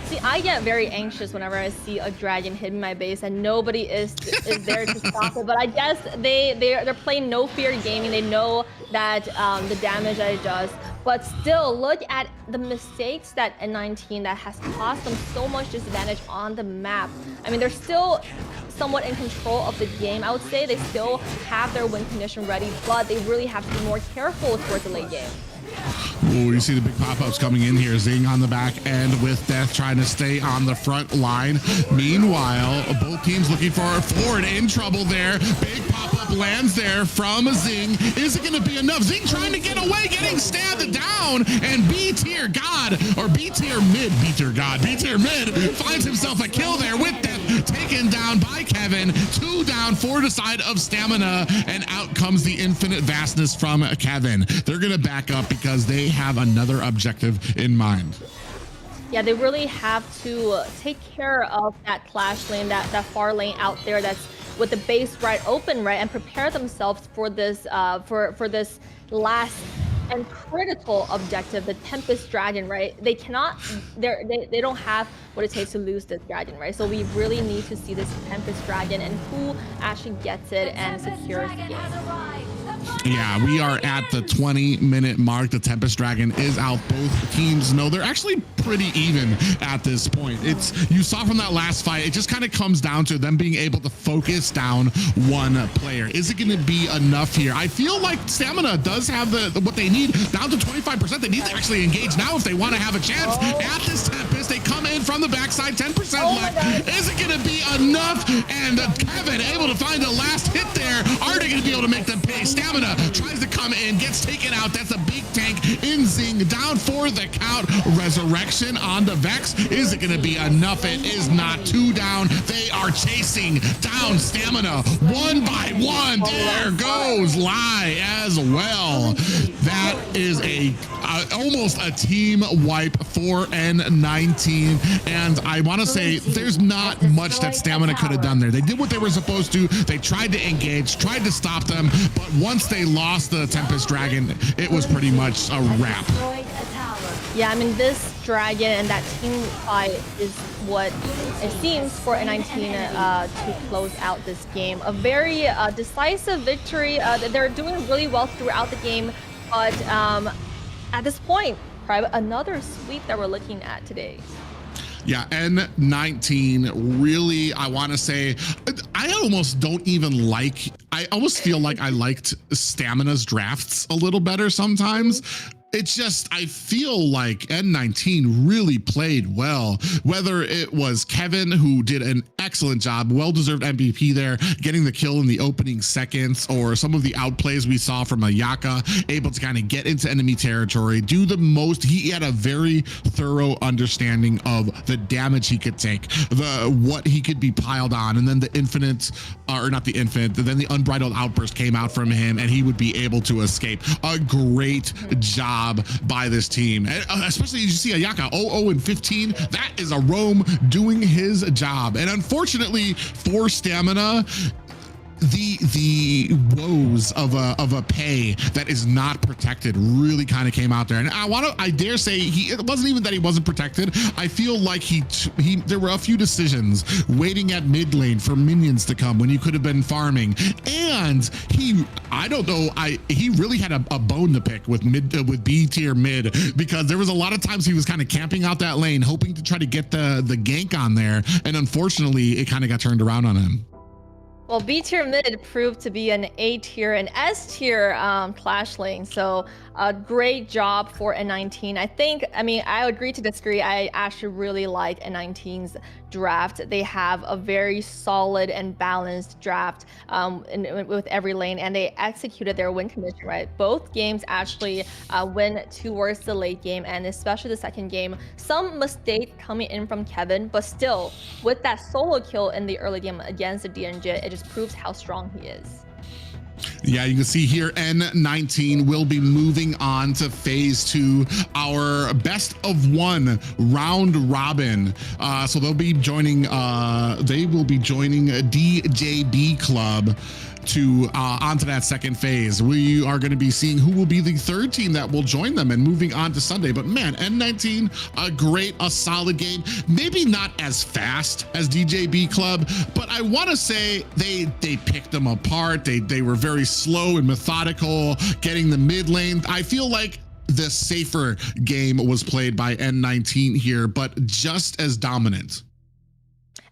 See, I get very anxious whenever I see a dragon hitting my base and nobody is there to stop it. But I guess they're playing no fear gaming. They know that the damage that it does. But still, look at the mistakes that N19 that has cost them so much disadvantage on the map. I mean, they're still somewhat in control of the game. I would say they still have their win condition ready, but they really have to be more careful towards the late game. Ooh, you see the big pop-ups coming in here. Zing on the back end with Death trying to stay on the front line. Meanwhile, both teams looking for Ford in trouble there. Big pop-up lands there from Zing. Is it going to be enough? Zing trying to get away, getting stabbed down, and B-tier God, or B-tier mid finds himself a kill there with Death, taken down by Kevin. 2 down, 4 to side of Stamina, and out comes the infinite vastness from Kevin. They're going to back up because they have another objective in mind. Yeah, they really have to take care of that clash lane, that far lane out there that's with the base right open, right, and prepare themselves for this for this last and critical objective, the Tempest Dragon, right? They cannot, they don't have what it takes to lose this dragon, right? So we really need to see this Tempest Dragon and who actually gets it and secures the game. Yeah, we are at the 20-minute mark. The Tempest Dragon is out. Both teams know they're actually pretty even at this point. You saw from that last fight, it just kind of comes down to them being able to focus down one player. Is it going to be enough here? I feel like Stamina does have what they need down to 25%. They need to actually engage now if they want to have a chance at this Tempest. They come in from the backside, 10% left. Is it going to be enough? And Kevin able to find the last hit there. Are they going to be able to make them pay? Stamina tries to come in, gets taken out. That's a big tank in Zing, down for the count. Resurrection on the Vex. Is it going to be enough? It is not. 2 down. They are chasing down Stamina one by one. There goes Lai as well. That is almost a team wipe for N19. And I want to say there's not much that Stamina could have done there. They did what they were supposed to. They tried to engage, tried to stop them, but once they lost the Tempest Dragon, it was pretty much a wrap. Yeah, I mean, this dragon and that team fight is what it seems for N19 to close out this game. A very decisive victory. They're doing really well throughout the game, but at this point, another sweep that we're looking at today. Yeah, N19 really, I want to say, I almost don't even like, I almost feel like I liked Stamina's drafts a little better sometimes. It's just, I feel like N19 really played well, whether it was Kevin, who did an excellent job, well-deserved MVP there, getting the kill in the opening seconds, or some of the outplays we saw from a NAKA, able to kind of get into enemy territory, do the most. He had a very thorough understanding of the damage he could take, what he could be piled on, and then the infinite, or not the infinite, then the unbridled outburst came out from him, and he would be able to escape. A great job by this team, especially as you see a NAKA 0-0-15. That is a roam doing his job, and unfortunately for Stamina, the woes of a pay that is not protected really kind of came out there. And I dare say it wasn't even that he wasn't protected. I feel like there were a few decisions waiting at mid lane for minions to come when you could have been farming, and he really had a bone to pick with B tier mid, because there was a lot of times he was kind of camping out that lane hoping to try to get the gank on there, and unfortunately it kind of got turned around on him. Well, B tier mid proved to be an A tier and S tier clash lane. So a great job for N19. I agree to disagree. I actually really like N19's draft. They have a very solid and balanced draft with every lane, and they executed their win condition, right? Both games actually went towards the late game, and especially the second game. Some mistake coming in from Kevin, but still, with that solo kill in the early game against the DNJ, it just proves how strong he is. Yeah, you can see here N19 will be moving on to phase 2, our best of 1 round robin. So they'll be joining DJB Club to onto that second phase. We are going to be seeing who will be the third team that will join them and moving on to Sunday. But man, N19, a solid game. Maybe not as fast as DJB Club, but I want to say they picked them apart. They were very slow and methodical getting the mid lane. I feel like the safer game was played by N19 here, but just as dominant.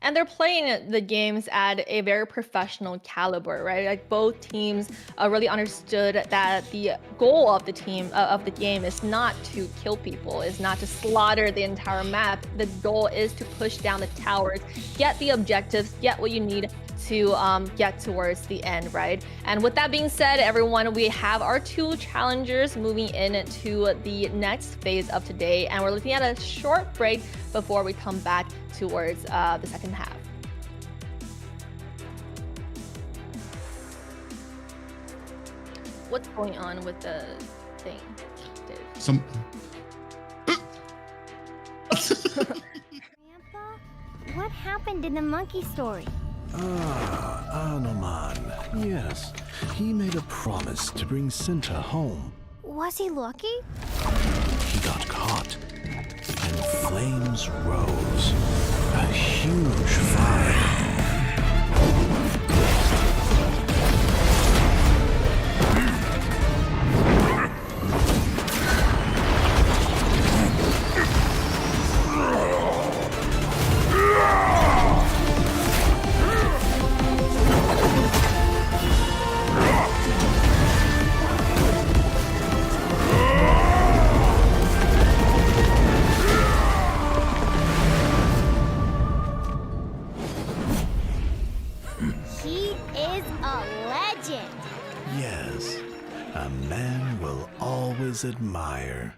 and they're playing the games at a very professional caliber, right? Like both teams really understood that the goal of the game is not to kill people, is not to slaughter the entire map. The goal is to push down the towers, get the objectives, get what you need to get towards the end, right? And with that being said, everyone, we have our 2 challengers moving into the next phase of today, and we're looking at a short break before we come back towards the second half. What's going on with the thing, Dave? Some. Grandpa, what happened in the monkey story? Anoman. Yes, he made a promise to bring Cinta home. Was he lucky? He got caught, and flames rose. A huge fire. He is a legend. Yes, a man will always admire.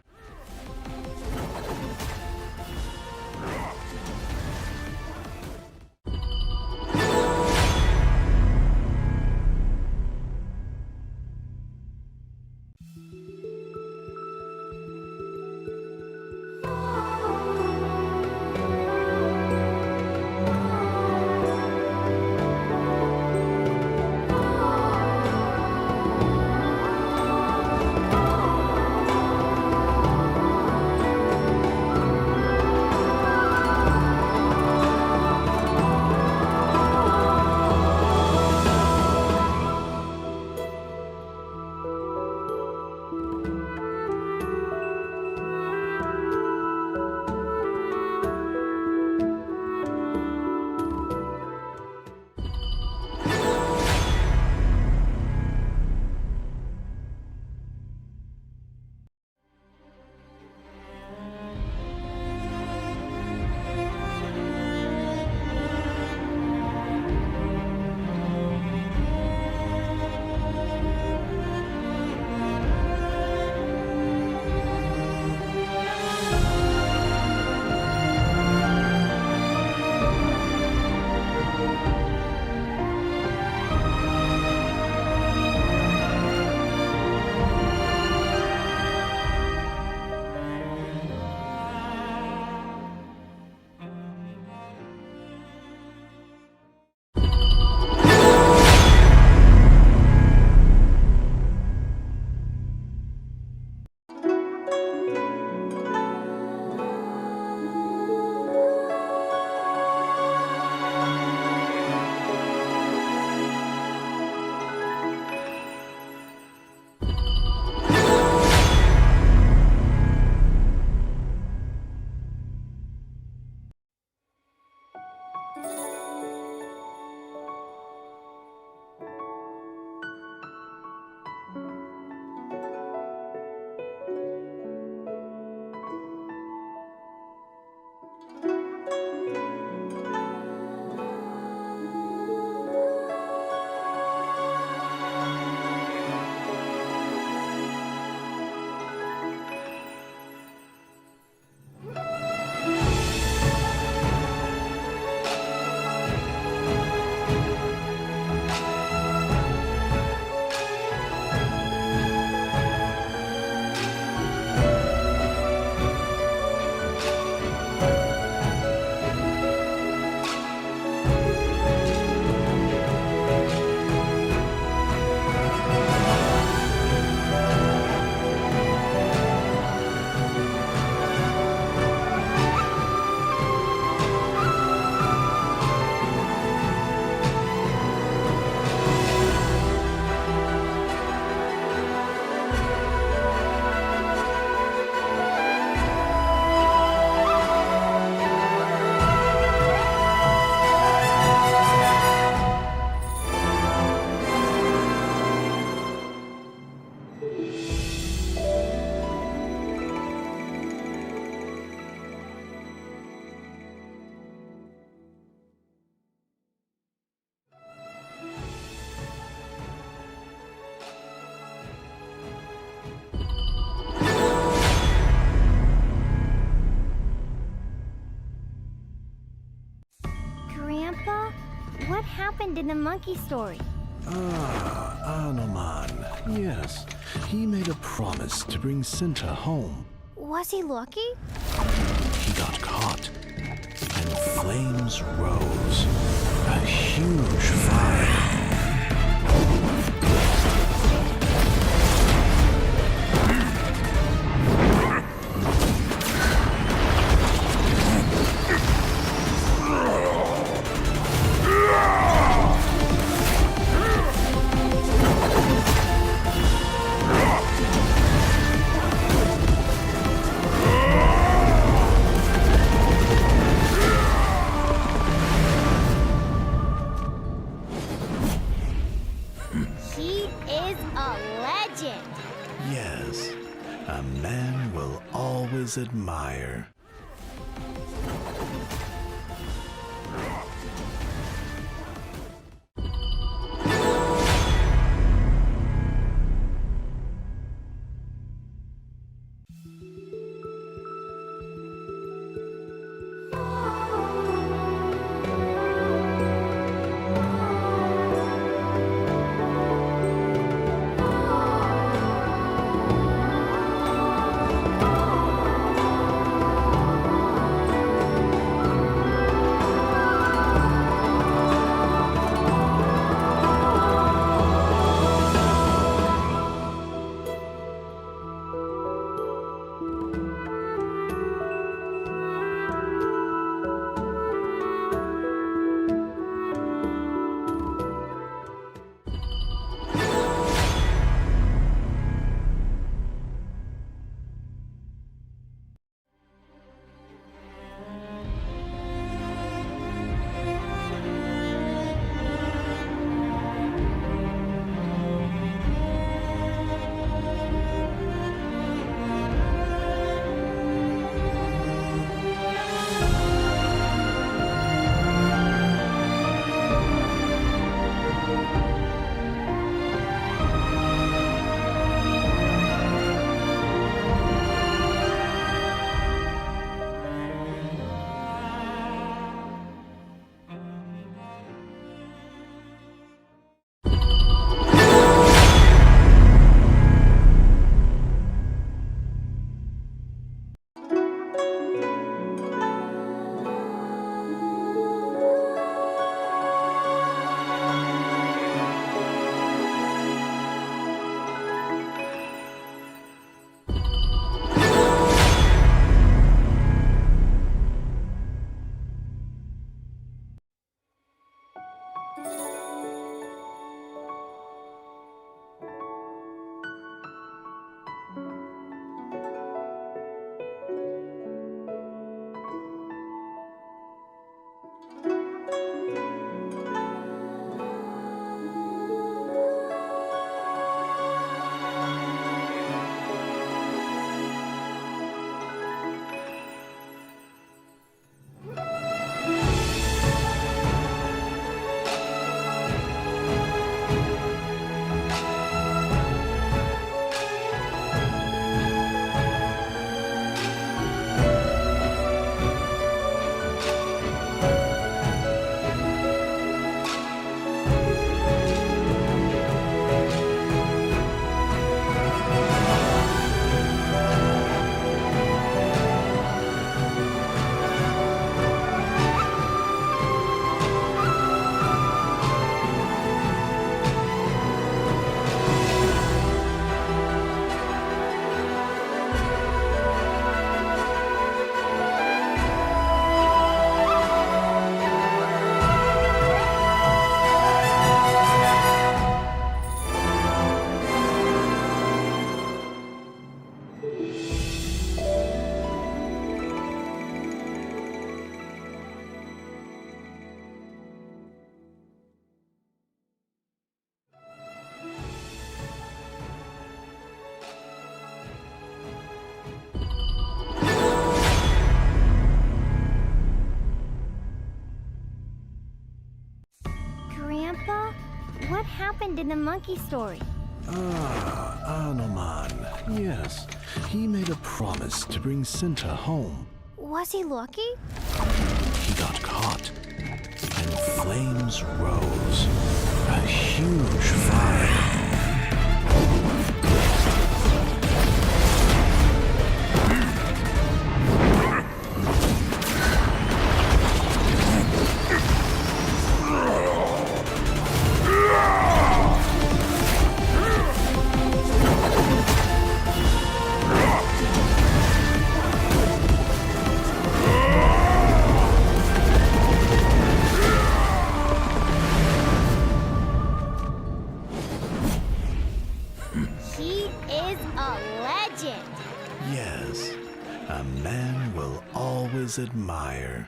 happened in the monkey story? Anoman. Yes, he made a promise to bring Cinta home. Was he lucky? He got caught, and flames rose. A huge fire. He is a legend. Yes, a man will always admire. What happened in the monkey story? Anoman. Yes, he made a promise to bring Cinta home. Was he lucky? He got caught, and flames rose. A huge fire. He is a legend. Yes, a man will always admire.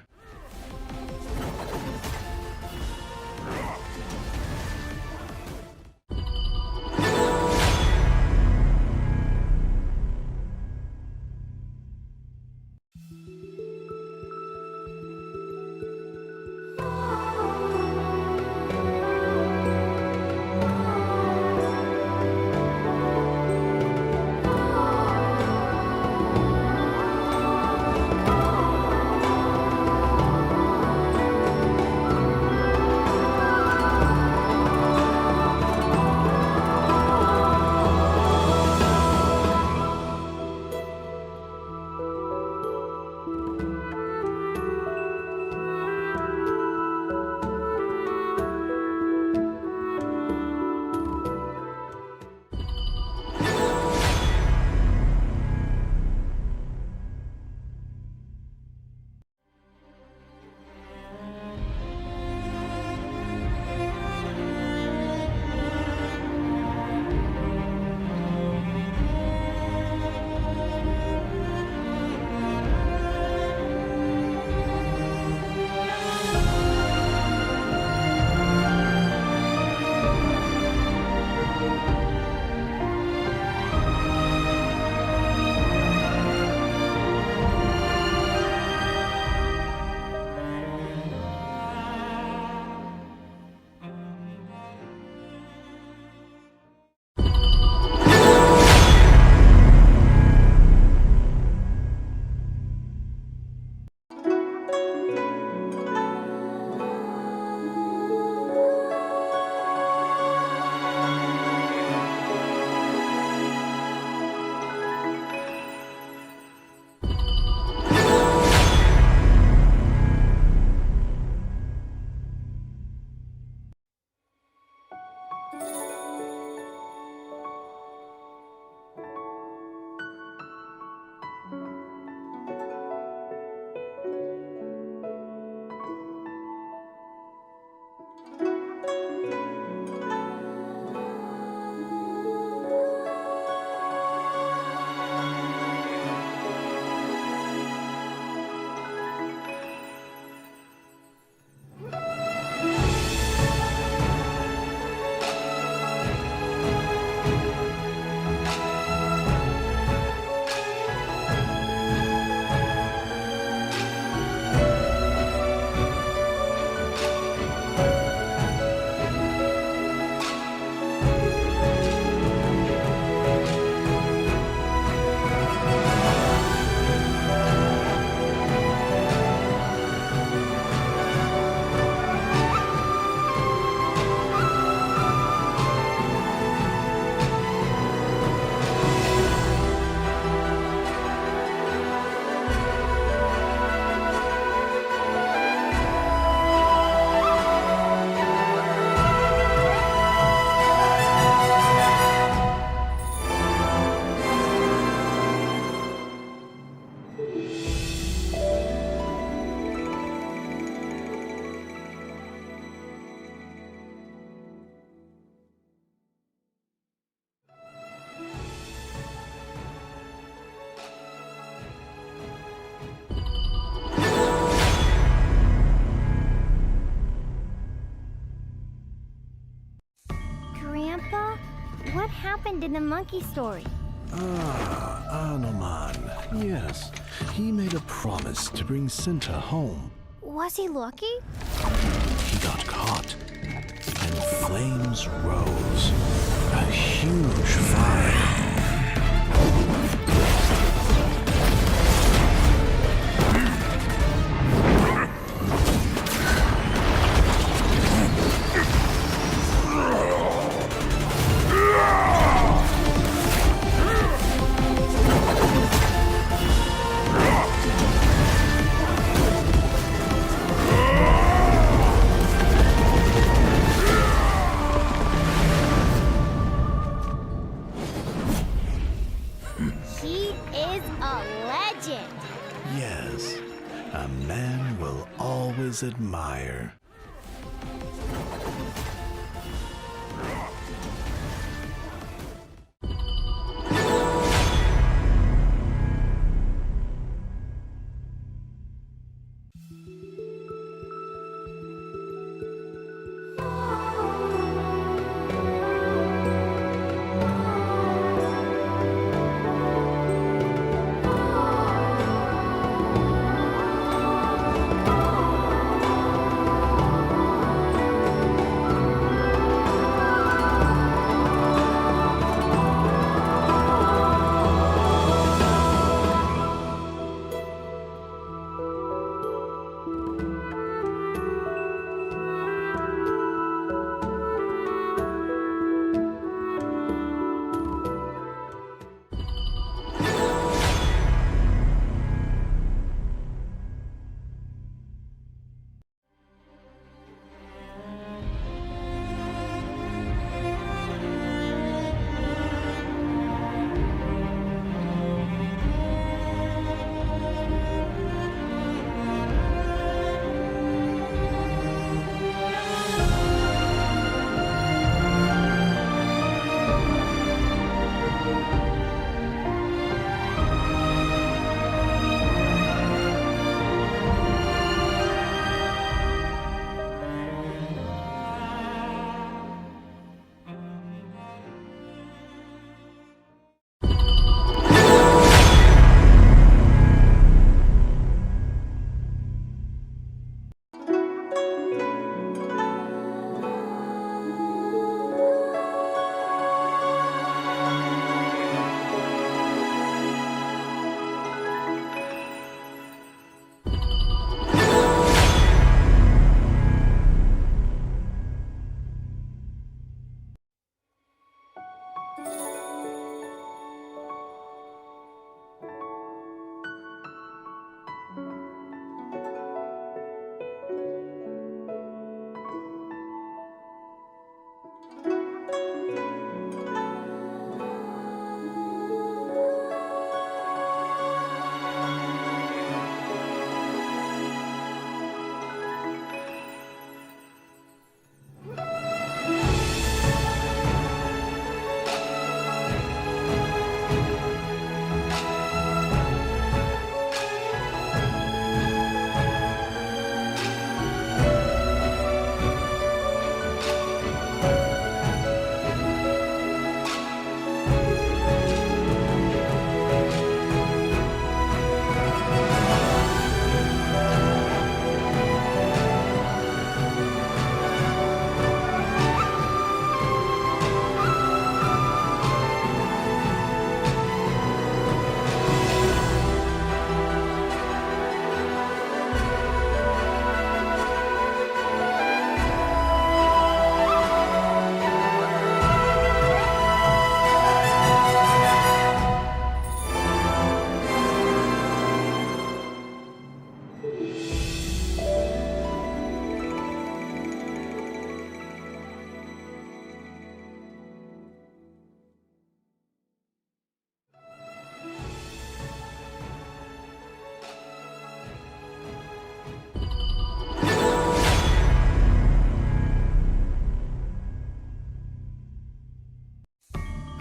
Grandpa, what happened in the monkey story? Anoman. Yes, he made a promise to bring Cinta home. Was he lucky? He got caught, and flames rose. A huge fire. He is a legend. Yes, a man will always admire.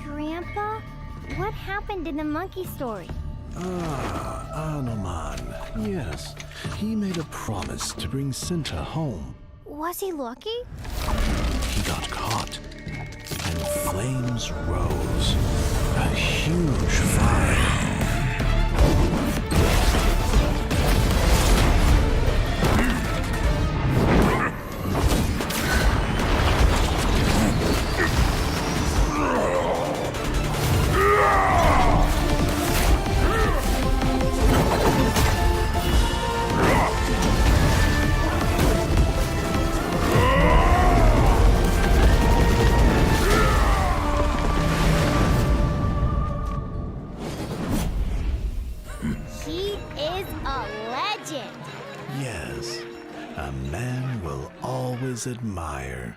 Grandpa, what happened in the monkey story? Anoman. Yes, he made a promise to bring Cinta home. Was he lucky? He got caught, and flames rose. A huge fire. He is a legend. Yes, a man will always admire.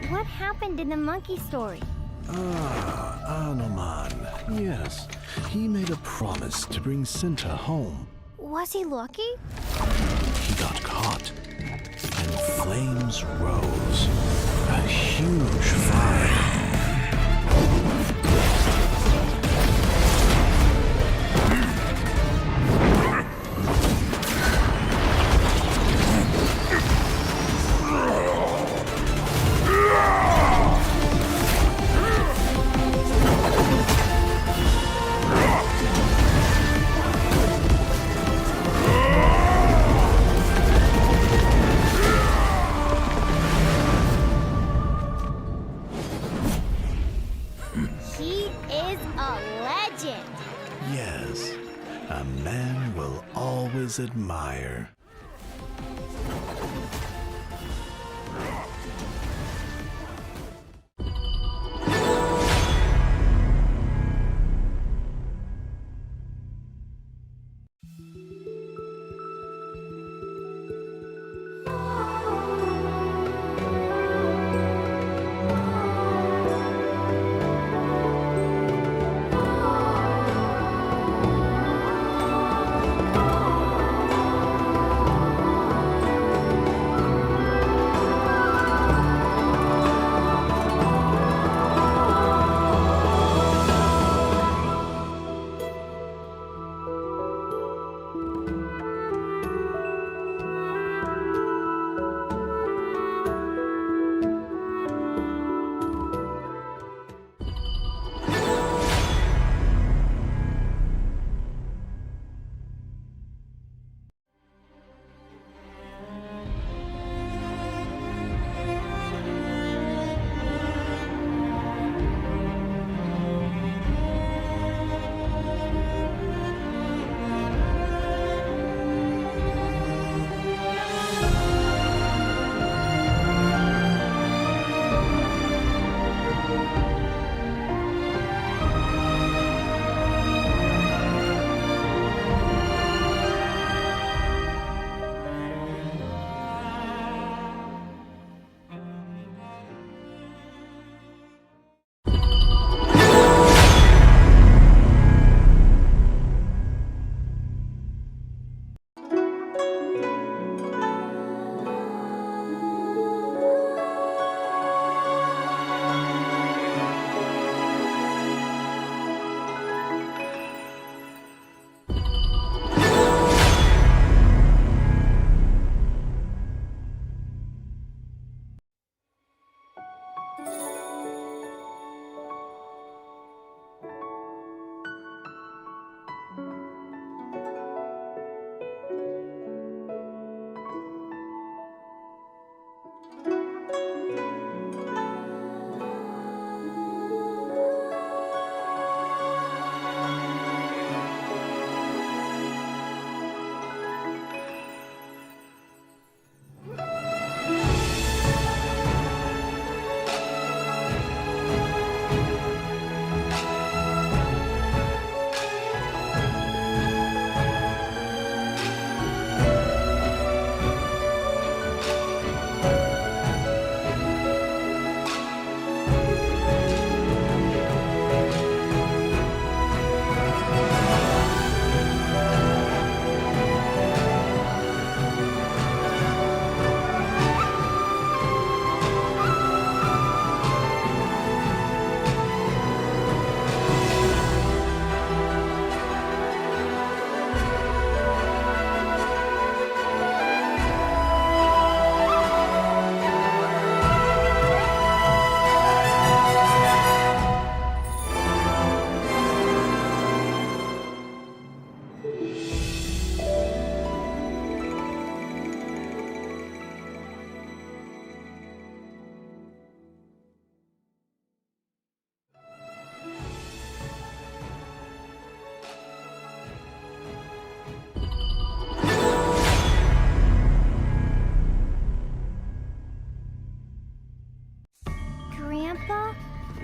What happened in the monkey story? Anoman. Yes, he made a promise to bring Cinta home. Was he lucky? He got caught, and flames rose. A huge fire. He is a legend. Yes, a man will always admire.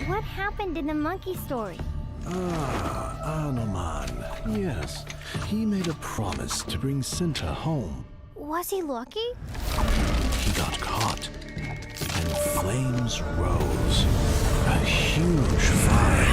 What happened in the monkey story? Anoman. Yes, he made a promise to bring Cinta home. Was he lucky? He got caught, and flames rose. A huge fire.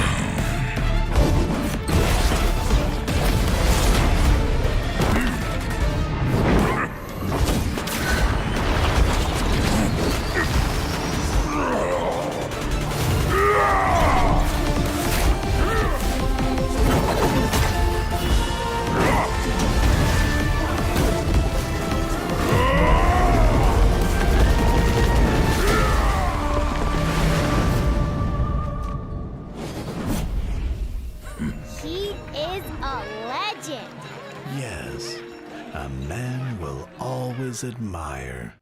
He is a legend. Yes, a man will always admire.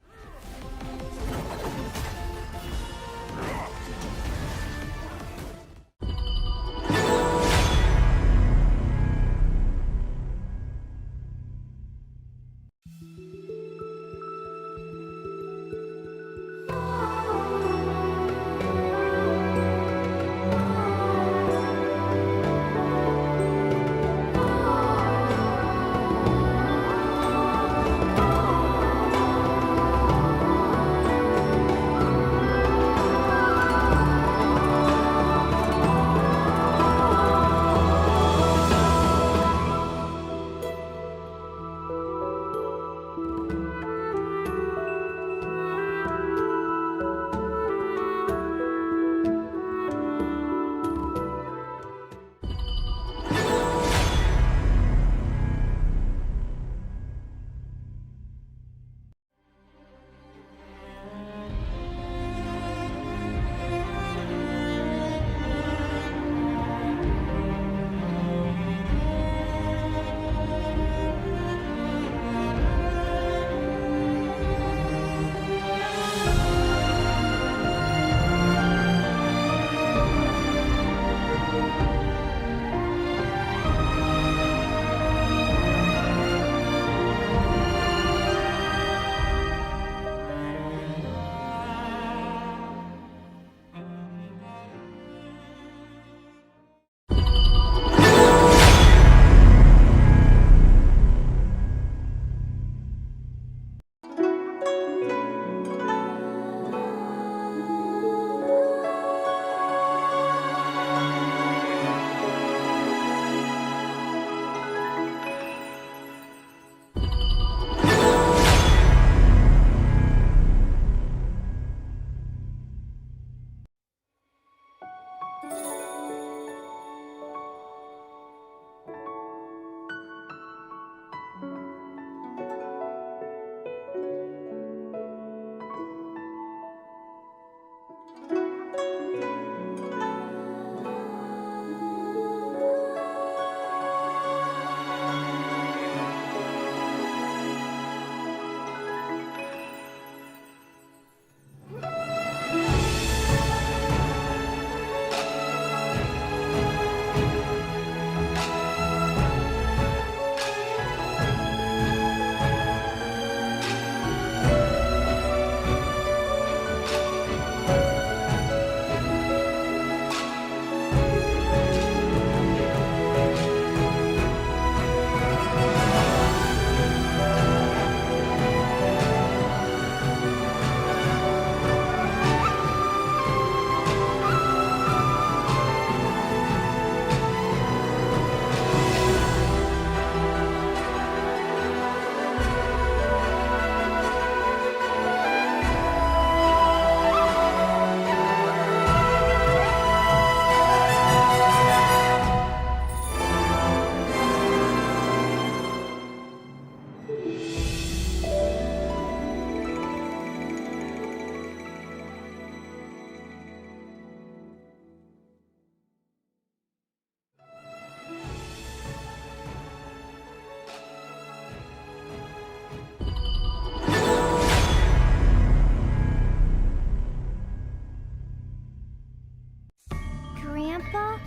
Grandpa,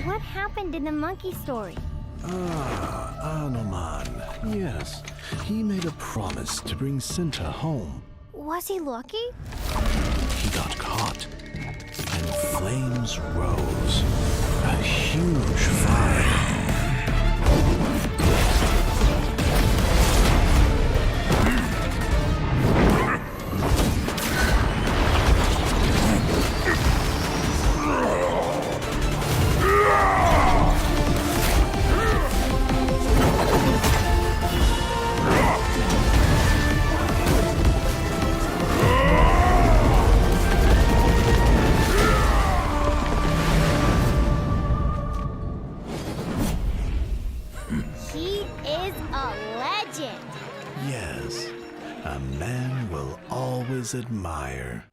what happened in the monkey story? Anoman. Yes, he made a promise to bring Cinta home. Was he lucky? He got caught, and flames rose. A huge fire. always admire.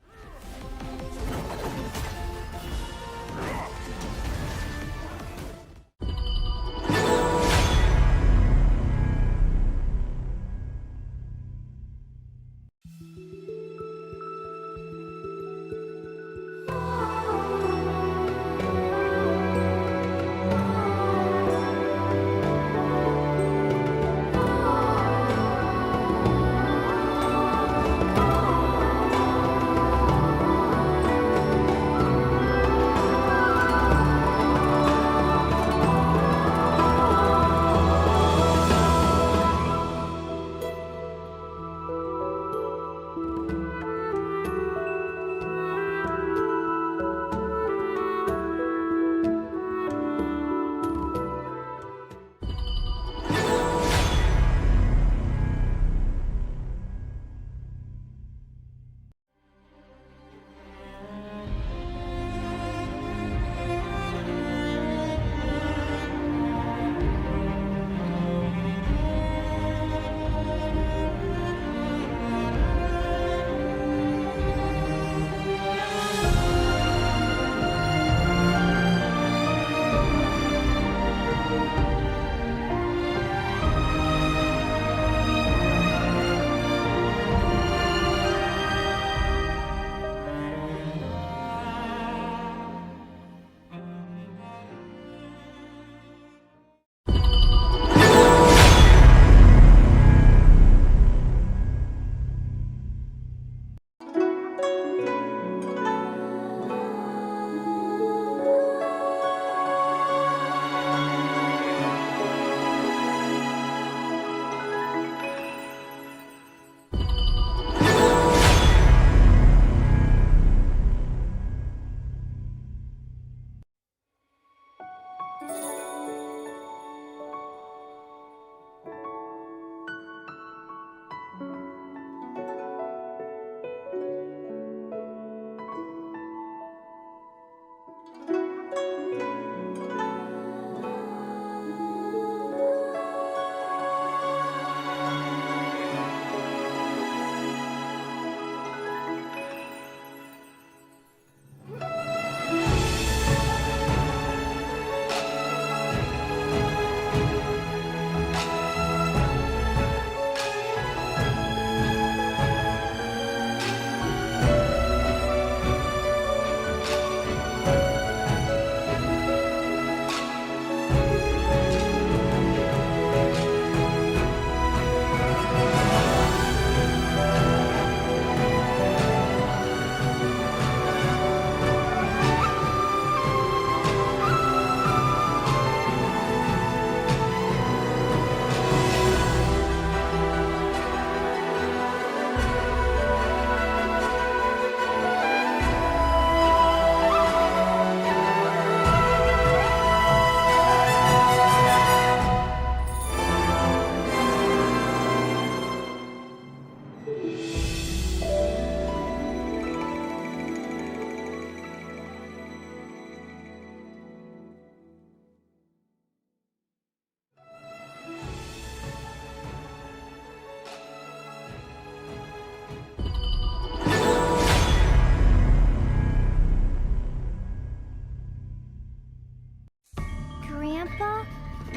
Grandpa,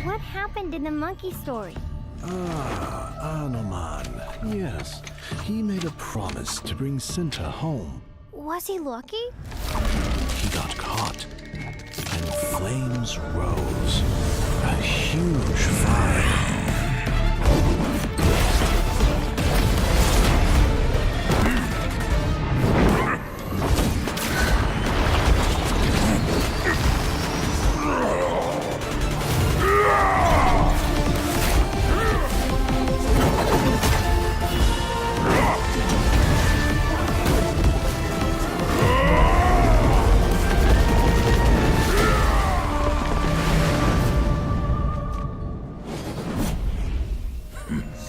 what happened in the monkey story? Anoman. Yes, he made a promise to bring Cinta home. Was he lucky? He got caught, and flames rose. A huge fire.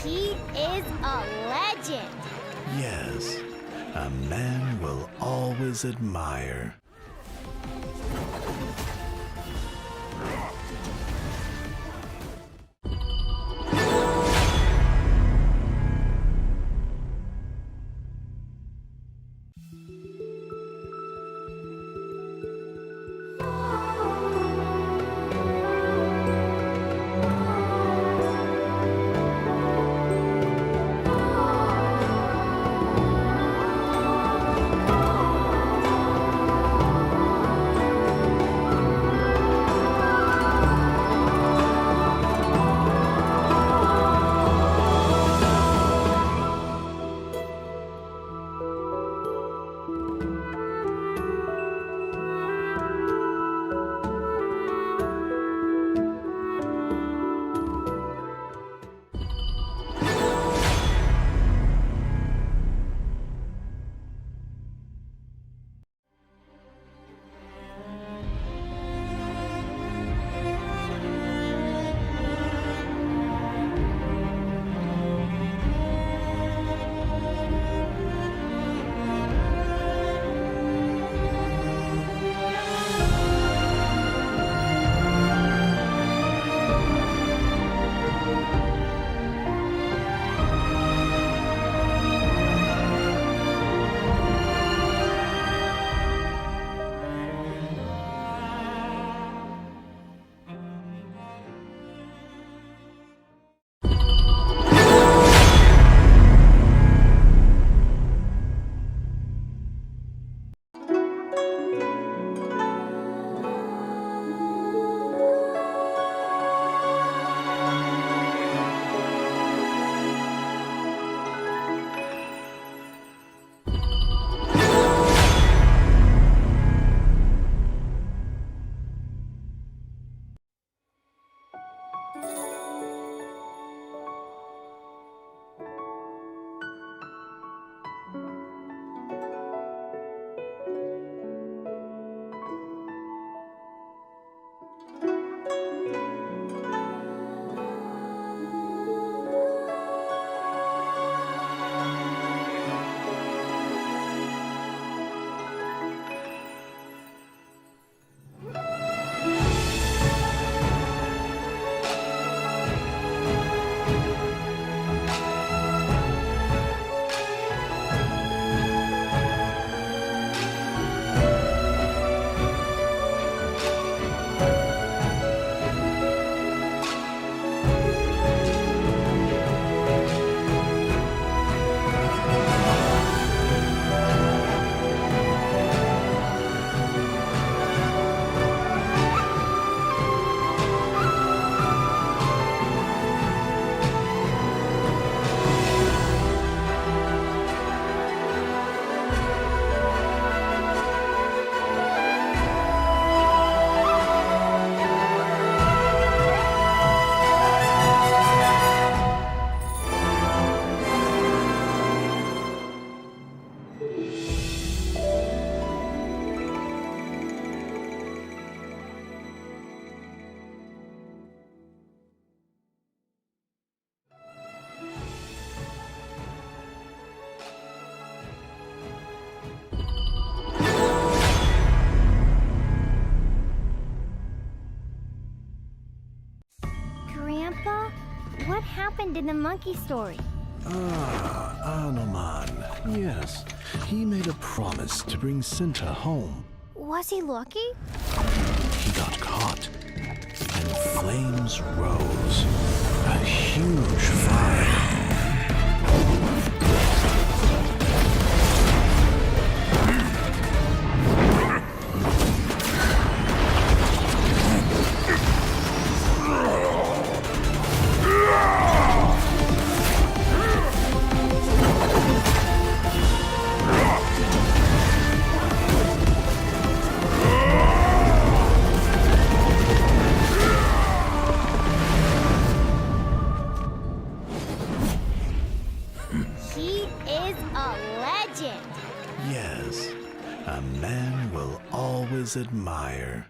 He is a legend. Yes, a man will always admire. happened in the monkey story? Anoman. Yes, he made a promise to bring Cinta home. Was he lucky? He got caught, and flames rose. A huge fire. He is a legend. Yes, a man will always admire.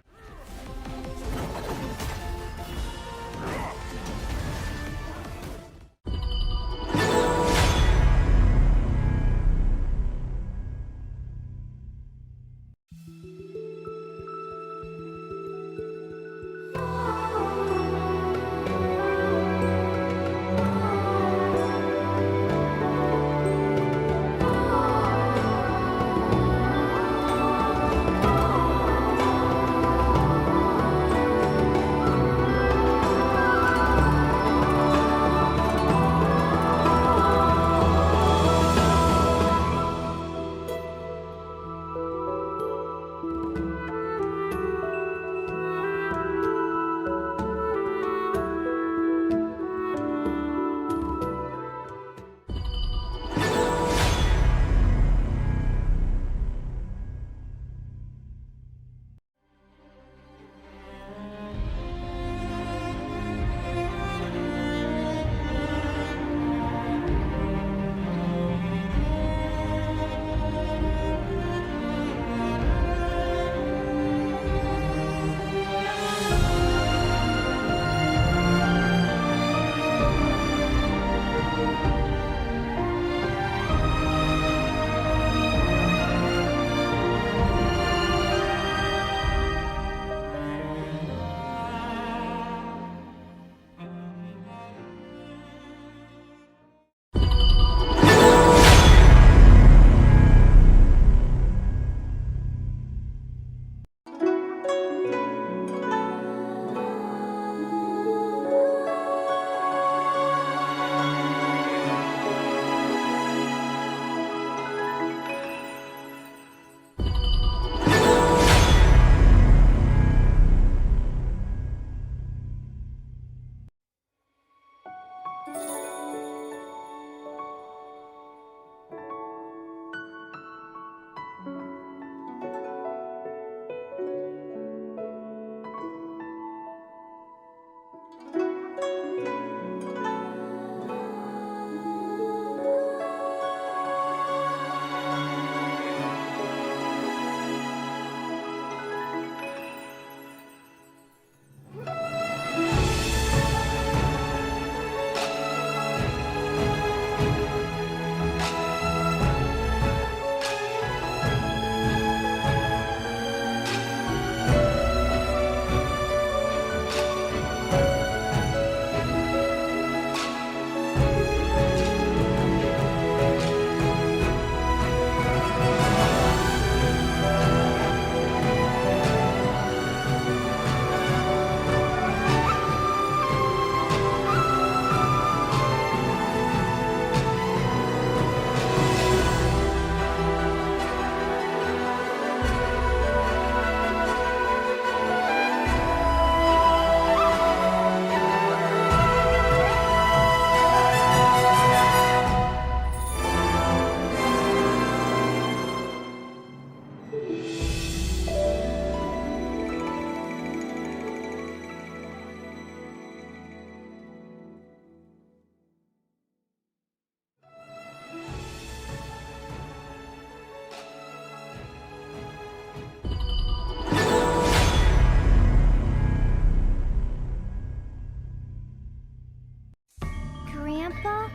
Grandpa,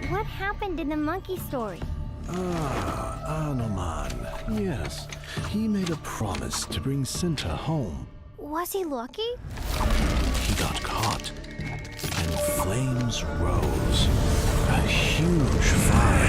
what happened in the monkey story? Anoman. Yes, he made a promise to bring Cinta home. Was he lucky? He got caught, and and flames rose. A huge fire.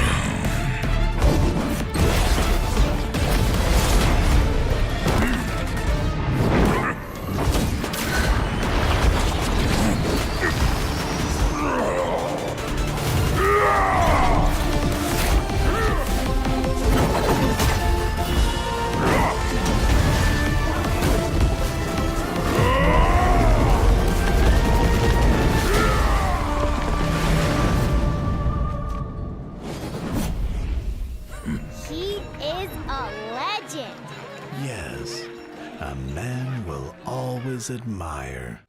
He is a legend. Yes, a man will always admire.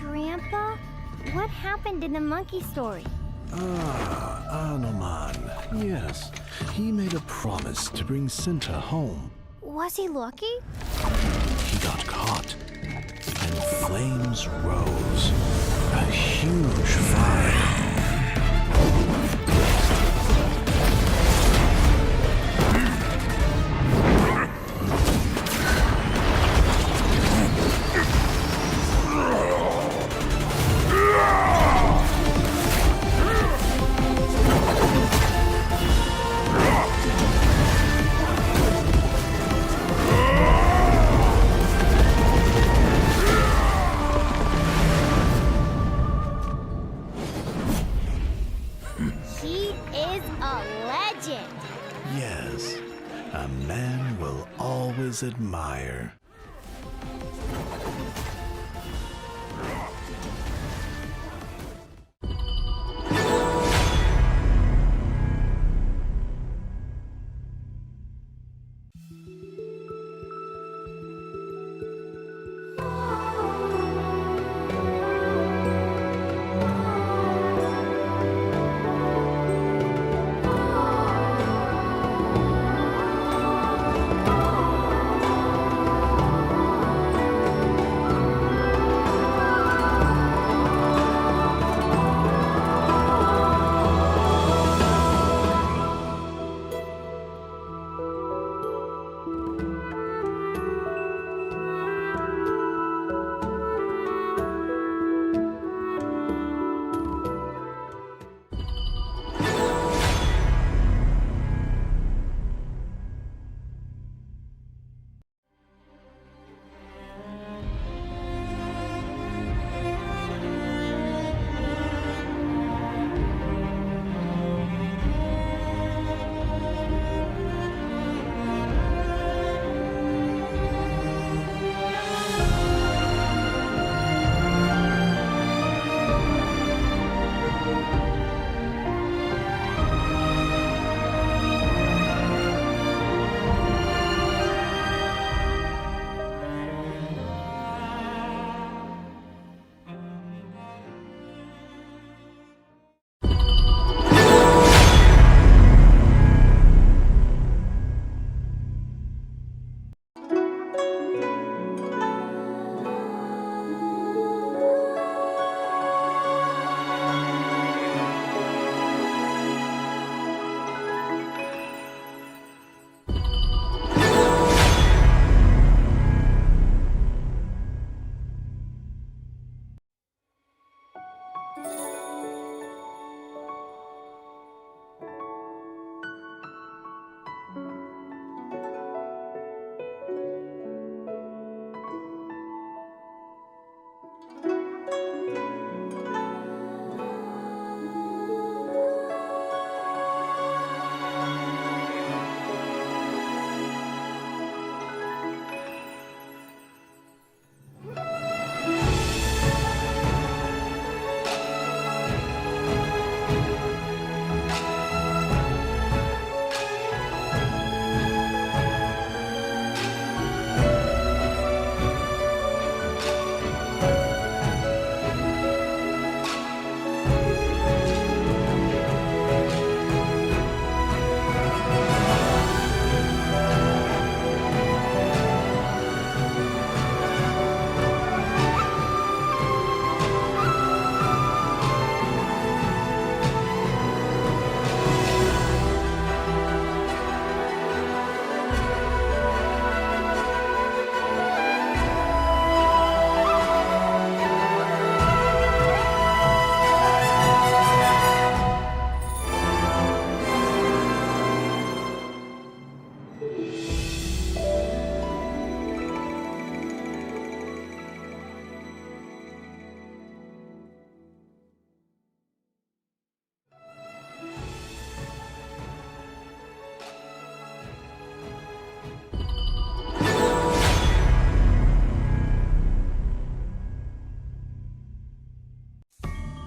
Grandpa, what happened in the monkey story? Anoman. Yes, he made a promise to bring Cinta home. Was he lucky? He got caught, and flames rose. A huge fire. a man will always admire.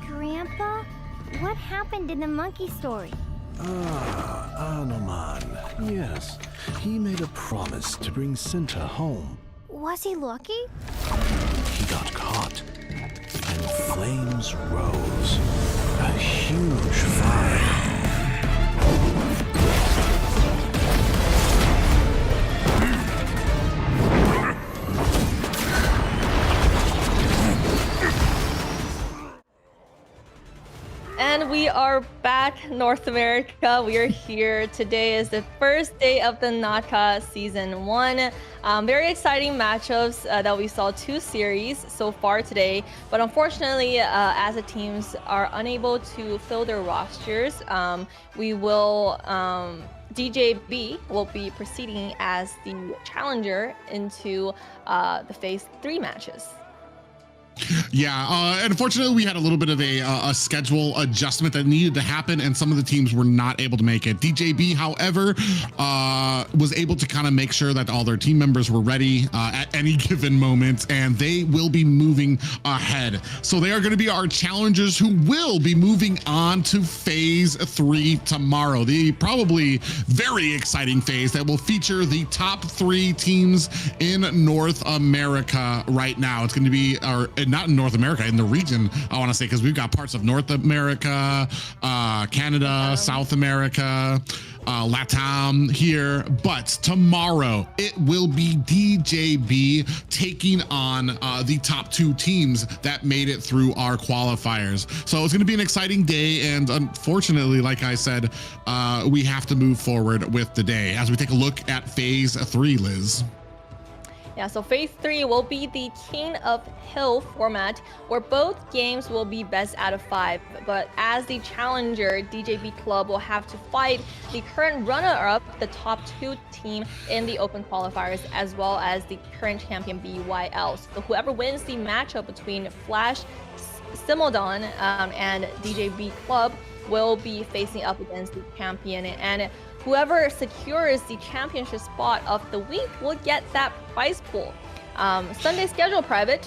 Grandpa, what happened in the monkey story? Anoman. Yes, he made a promise to bring Cinta home. Was he lucky? He got caught, and flames rose. A huge fire. And we are back, North America. We are here. Today is the first day of the NAKA Season 1. Very exciting matchups that we saw 2 series so far today. But unfortunately, as the teams are unable to fill their rosters, we will... DJB will be proceeding as the challenger into the Phase 3 matches. Yeah, unfortunately, we had a little bit of a schedule adjustment that needed to happen, and some of the teams were not able to make it. DJB, however, was able to kind of make sure that all their team members were ready at any given moment, and they will be moving ahead. So they are going to be our challengers who will be moving on to phase 3 tomorrow. The probably very exciting phase that will feature the top 3 teams in North America right now. It's going to be not in North America, in the region, I want to say, because we've got parts of North America, Canada, South America, LATAM here. But tomorrow it will be DJB taking on the top 2 teams that made it through our qualifiers. So it's going to be an exciting day, and unfortunately, like I said, we have to move forward with the day as we take a look at phase 3, Liz. Yeah, so phase 3 will be the King of Hill format, where both games will be best out of 5. But as the challenger, DJB Club will have to fight the current runner-up, the top 2 team in the open qualifiers, as well as the current champion BYL. So whoever wins the matchup between Flash Simodon and DJB Club will be facing up against the champion, and whoever secures the championship spot of the week will get that prize pool. Sunday schedule, Private.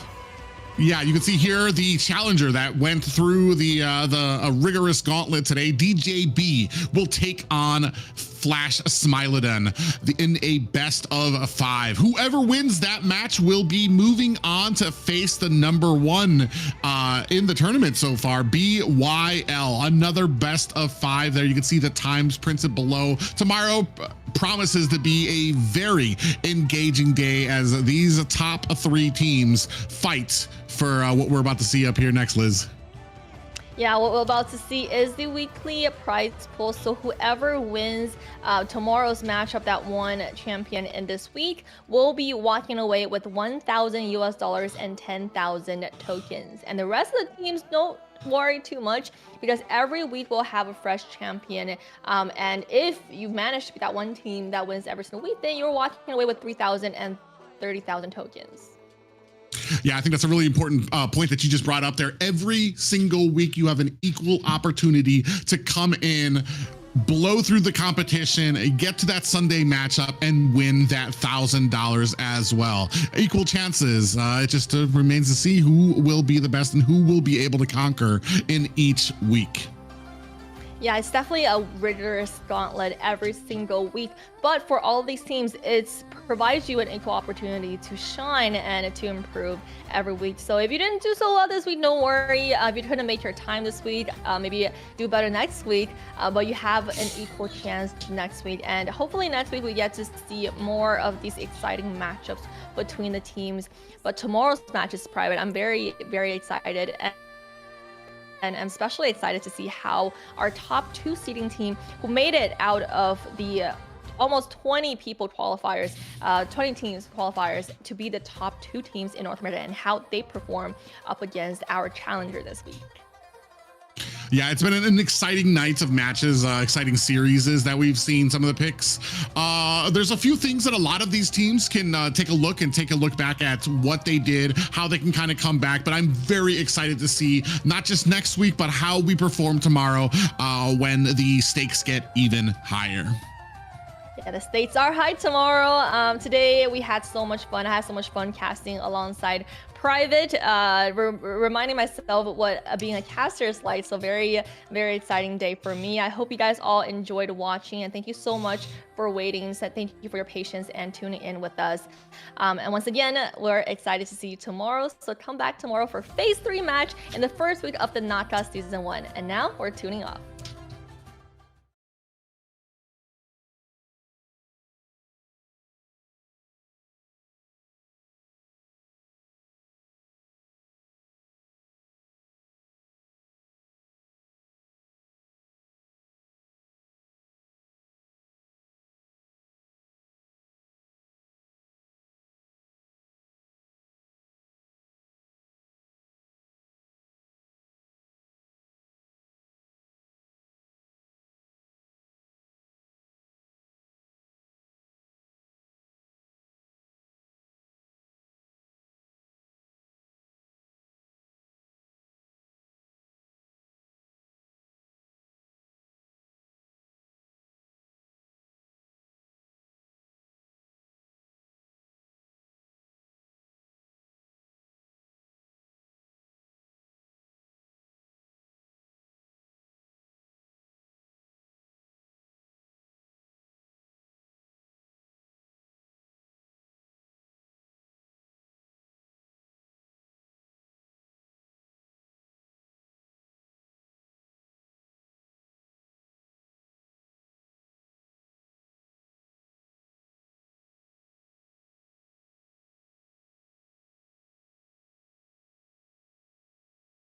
Yeah, you can see here the challenger that went through the rigorous gauntlet today. DJB will take on Flash Smilodon in a best of 5. Whoever wins that match will be moving on to face the number 1 in the tournament so far, BYL. Another best of 5 there. You can see the times printed below. Tomorrow promises to be a very engaging day as these top 3 teams fight for what we're about to see up here next, Liz. Yeah, what we're about to see is the weekly prize pool. So whoever wins tomorrow's matchup, that one champion in this week, will be walking away with $1,000 and 10,000 tokens. And the rest of the teams, don't worry too much, because every week we'll have a fresh champion. And if you manage to be that one team that wins every single week, then you're walking away with 3,000 and 30,000 tokens. Yeah, I think that's a really important point that you just brought up there. Every single week you have an equal opportunity to come in, blow through the competition, get to that Sunday matchup, and win that $1,000 as well. Equal chances. It just remains to see who will be the best and who will be able to conquer in each week. Yeah, it's definitely a rigorous gauntlet every single week. But for all of these teams, it provides you an equal opportunity to shine and to improve every week. So if you didn't do so well this week, don't worry. If you couldn't make your time this week, maybe do better next week. But you have an equal chance next week. And hopefully next week we get to see more of these exciting matchups between the teams. But tomorrow's match is private. I'm very, very excited. And I'm especially excited to see how our top 2 seeding team, who made it out of the almost 20 people qualifiers, 20 teams qualifiers, to be the top 2 teams in North America, and how they perform up against our challenger this week. Yeah, it's been an exciting night of matches, exciting series that we've seen. Some of the picks. There's a few things that a lot of these teams can take a look back at what they did, how they can kind of come back. But I'm very excited to see not just next week, but how we perform tomorrow when the stakes get even higher. Yeah, the stakes are high tomorrow. Today we had so much fun. I had so much fun casting alongside Private, reminding myself what being a caster is like. So very, very exciting day for me. I hope you guys all enjoyed watching, and thank you so much for waiting. So thank you for your patience and tuning in with us. And once again, we're excited to see you tomorrow. So come back tomorrow for phase 3 match in the first week of the NAKA season 1. And now we're tuning off.